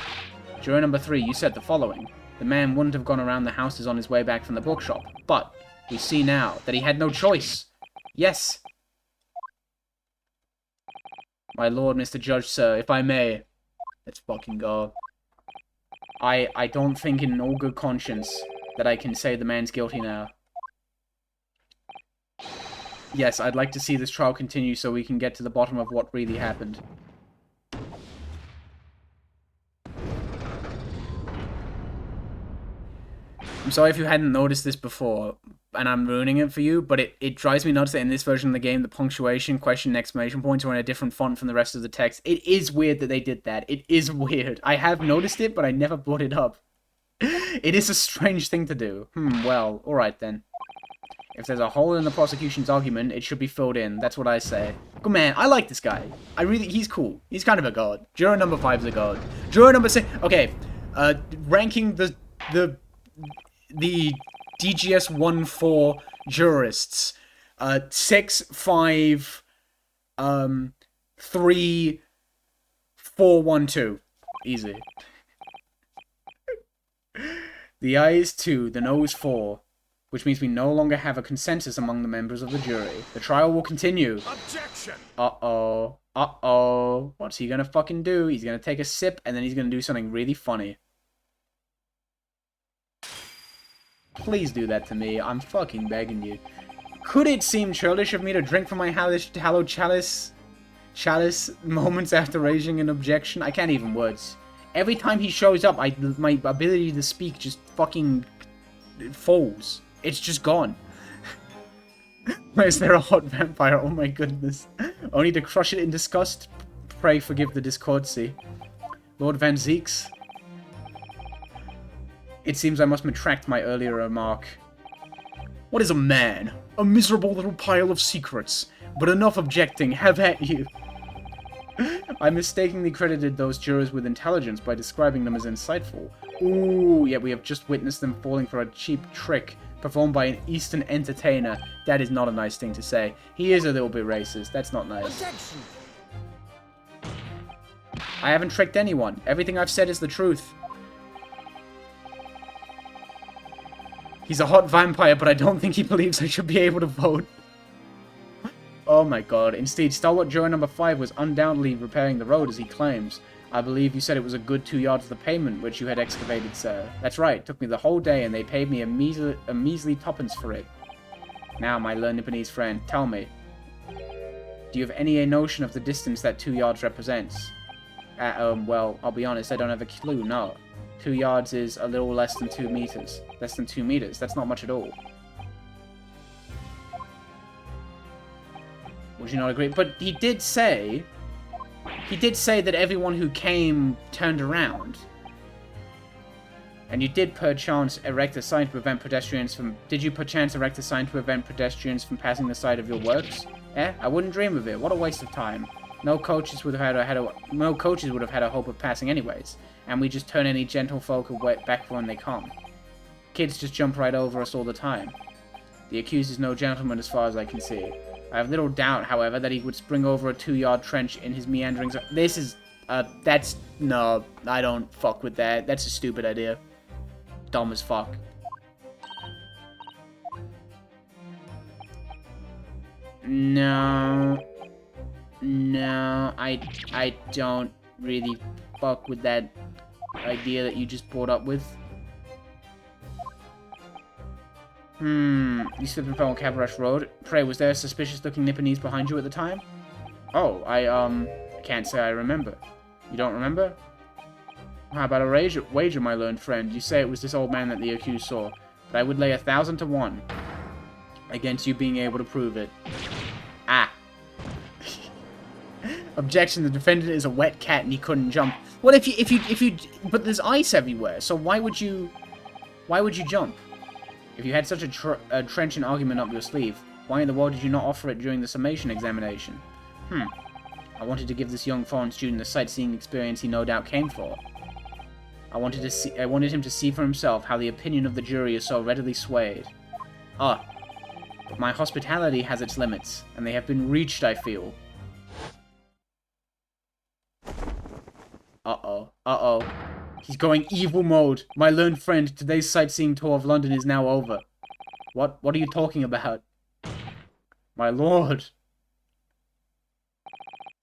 Speaker 1: Juror number 3, you said the following. The man wouldn't have gone around the houses on his way back from the bookshop, but we see now that he had no choice. Yes. My lord, Mr. Judge, sir, if I may. Let's fucking go. I don't think in all good conscience that I can say the man's guilty now. Yes, I'd like to see this trial continue so we can get to the bottom of what really happened. I'm sorry if you hadn't noticed this before, and I'm ruining it for you, but it drives me nuts that in this version of the game, the punctuation, question, and exclamation points are in a different font from the rest of the text. It is weird that they did that. It is weird. I have noticed it, but I never brought it up. It is a strange thing to do. Well, alright then. If there's a hole in the prosecution's argument, it should be filled in. That's what I say. Good man, I like this guy. He's cool. He's kind of a god. Juror number 5 is a god. Juror number 6, okay. Ranking the DGS 1-4 jurists. 6, 5, 3, 4, 1, 2. Easy. The ayes 2, the noes 4. Which means we no longer have a consensus among the members of the jury. The trial will continue.
Speaker 2: Objection!
Speaker 1: Uh-oh. Uh-oh. What's he gonna fucking do? He's gonna take a sip, and then he's gonna do something really funny. Please do that to me. I'm fucking begging you. Could it seem churlish of me to drink from my hallowed chalice moments after raising an objection? I can't even words. Every time he shows up, my ability to speak just fucking falls. It's just gone. Is there a hot vampire? Oh my goodness. Only to crush it in disgust. Pray forgive the discordsy. Lord Van Zeeks. It seems I must retract my earlier remark. What is a man? A miserable little pile of secrets. But enough objecting, have at you. I mistakenly credited those jurors with intelligence by describing them as insightful. Ooh, yet we have just witnessed them falling for a cheap trick performed by an Eastern entertainer. That is not a nice thing to say. He is a little bit racist. That's not nice.
Speaker 2: Objection!
Speaker 1: I haven't tricked anyone. Everything I've said is the truth. He's a hot vampire, but I don't think he believes I should be able to vote. Oh my god. Instead, stalwart juror number 5 was undoubtedly repairing the road, as he claims. I believe you said it was a good 2 yards of the pavement which you had excavated, sir. That's right. It took me the whole day, and they paid me a measly tuppence for it. Now, my learned Nipponese friend, tell me. Do you have any notion of the distance that 2 yards represents? Well, I'll be honest, I don't have a clue, no. 2 yards is a little less than 2 meters. Less than 2 meters. That's not much at all. Would you not agree? But he did say that everyone who came turned around. And you did perchance erect a sign to prevent pedestrians from... Did you perchance erect a sign to prevent pedestrians from passing the site of your works? Eh? I wouldn't dream of it. What a waste of time. No coaches would have had a hope of passing anyways. And we just turn any gentlefolk away back when they come. Kids just jump right over us all the time. The accused is no gentleman as far as I can see. I have little doubt, however, that he would spring over a 2-yard trench in his meanderings. This is, no, I don't fuck with that. That's a stupid idea. Dumb as fuck. No, I don't really fuck with that idea that you just brought up with. You slipped and fell on Cabaret Road. Pray, was there a suspicious-looking Nipponese behind you at the time? Oh, I can't say I remember. You don't remember? How about a wager, my learned friend? You say it was this old man that the accused saw, but I would lay 1,000 to 1 against you being able to prove it. Ah. Objection, the defendant is a wet cat and he couldn't jump. Well, if you, but there's ice everywhere, so why would you jump? If you had such a trenchant argument up your sleeve, why in the world did you not offer it during the summation examination? I wanted to give this young foreign student the sightseeing experience he no doubt came for. I wanted him to see for himself how the opinion of the jury is so readily swayed. Ah. My hospitality has its limits, and they have been reached, I feel. Uh-oh. Uh-oh. He's going evil mode. My learned friend, today's sightseeing tour of London is now over. What are you talking about? My lord.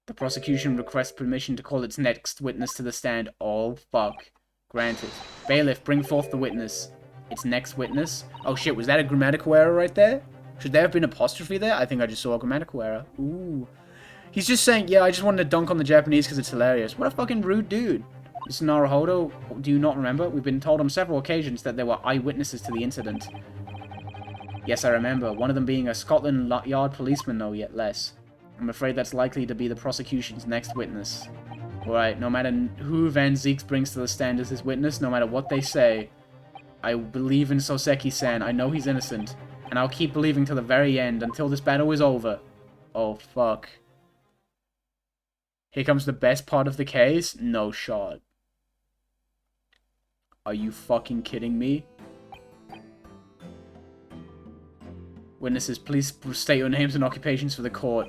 Speaker 1: The prosecution requests permission to call its next witness to the stand. Oh, fuck. Granted. Bailiff, bring forth the witness. Its next witness? Oh shit, was that a grammatical error right there? Should there have been apostrophe there? I think I just saw a grammatical error. Ooh. He's just saying, yeah, I just wanted to dunk on the Japanese because it's hilarious. What a fucking rude dude. Mr. Naruhodo, do you not remember? We've been told on several occasions that there were eyewitnesses to the incident. Yes, I remember. One of them being a Scotland Yard policeman, no yet less. I'm afraid that's likely to be the prosecution's next witness. Alright, no matter who Van Zeeks brings to the stand as his witness, no matter what they say, I believe in Soseki-san. I know he's innocent. And I'll keep believing to the very end, until this battle is over. Oh, fuck. Here comes the best part of the case. No shot. Are you fucking kidding me? Witnesses, please state your names and occupations for the court.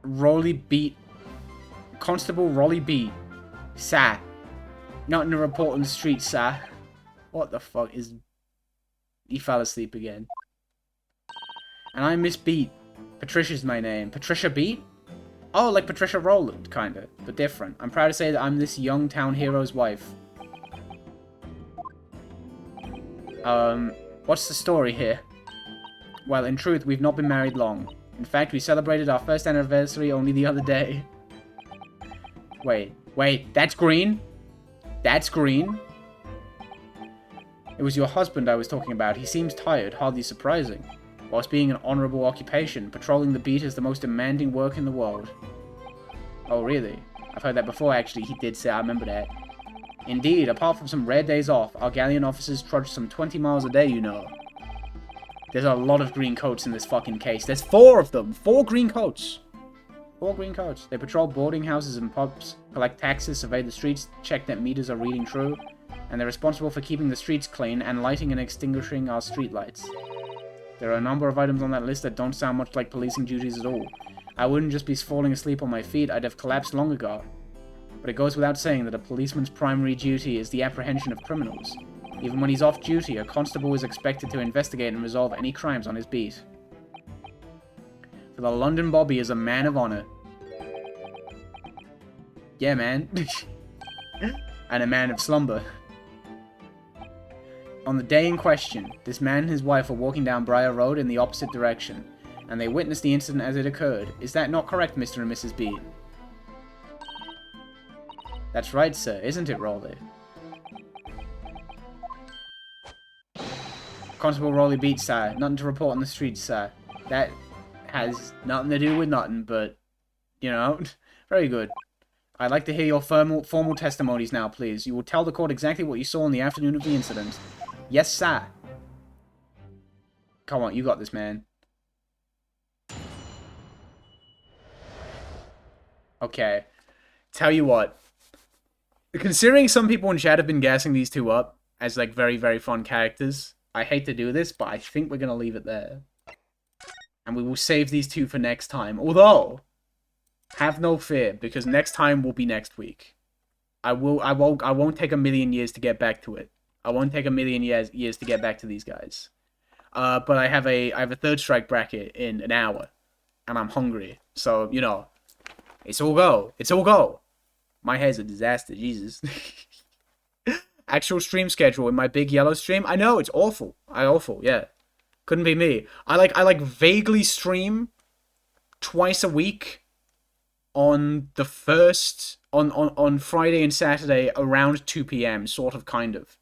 Speaker 1: Rolly beat. Constable Rolly beat. Sir. Nothing to report on the street, sir. What the fuck is... He fell asleep again. And I'm Miss Beat. Patricia's my name. Patricia Beat? Oh, like Patricia Rowland, kinda. But different. I'm proud to say that I'm this young town hero's wife. What's the story here? Well, in truth, we've not been married long. In fact, we celebrated our first anniversary only the other day. Wait, that's green? That's green? It was your husband I was talking about. He seems tired, hardly surprising. Whilst being an honourable occupation, patrolling the beat is the most demanding work in the world. Oh, really? I've heard that before, actually. He did say, I remember that. Indeed, apart from some rare days off, our galleon officers trudge some 20 miles a day, you know. There's a lot of green coats in this fucking case. There's 4 of them! 4 green coats! 4 green coats. They patrol boarding houses and pubs, collect taxes, survey the streets, check that meters are reading true, and they're responsible for keeping the streets clean and lighting and extinguishing our streetlights. There are a number of items on that list that don't sound much like policing duties at all. I wouldn't just be falling asleep on my feet, I'd have collapsed long ago. But it goes without saying that a policeman's primary duty is the apprehension of criminals. Even when he's off duty, a constable is expected to investigate and resolve any crimes on his beat. For the London Bobby is a man of honor. Yeah, man. And a man of slumber. On the day in question, this man and his wife were walking down Briar Road in the opposite direction, and they witnessed the incident as it occurred. Is that not correct, Mr. and Mrs. Beat? That's right, sir, isn't it, Rolly? Constable Rolly Beat, sir. Nothing to report on the streets, sir. That has nothing to do with nothing, but, you know, very good. I'd like to hear your formal testimonies now, please. You will tell the court exactly what you saw on the afternoon of the incident. Yes, sir. Come on, you got this, man. Okay. Tell you what. Considering some people in chat have been gassing these two up as, like, very, very fun characters, I hate to do this, but I think we're gonna leave it there. And we will save these two for next time. Although, have no fear, because next time will be next week. I won't take a million years to get back to it. I won't take a million years to get back to these guys. But I have a third strike bracket in an hour, and I'm hungry. So, you know, it's all go. It's all go. My hair's a disaster, Jesus. Actual stream schedule in my big yellow stream. I know, it's awful. Awful, yeah. Couldn't be me. I like vaguely stream twice a week on the first on Friday and Saturday around 2 p.m. sort of, kind of.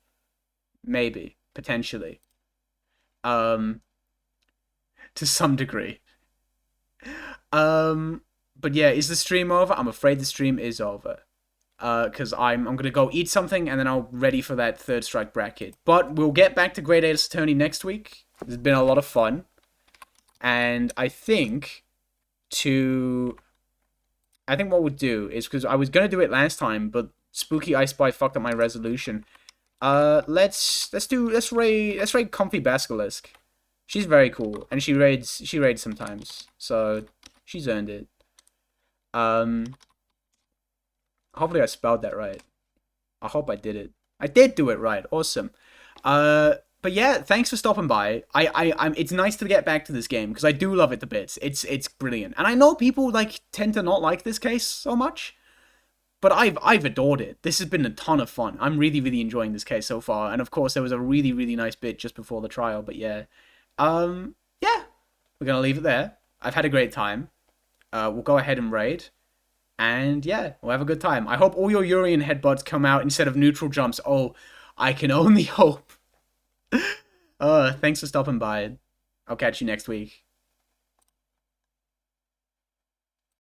Speaker 1: Maybe, potentially. To some degree. But yeah, is the stream over? I'm afraid the stream is over. Because I'm gonna go eat something and then I'll ready for that third strike bracket. But we'll get back to Great Ace Attorney next week. It's been a lot of fun. And I think what we'll do is, because I was gonna do it last time, but Spooky I Spy fucked up my resolution. Let's raid Comfy Basilisk. She's very cool, and she raids sometimes, so she's earned it. Hopefully I spelled that right. I hope I did it. I did do it right. Awesome. But yeah, thanks for stopping by. It's nice to get back to this game because I do love it to bits. It's brilliant, and I know people like tend to not like this case so much, but I've adored it. This has been a ton of fun. I'm really enjoying this case so far, and of course there was a really nice bit just before the trial. But yeah, yeah, we're gonna leave it there. I've had a great time. We'll go ahead and raid. And yeah, we'll have a good time. I hope all your Urian headbutts come out instead of neutral jumps. Oh, I can only hope. Thanks for stopping by. I'll catch you next week.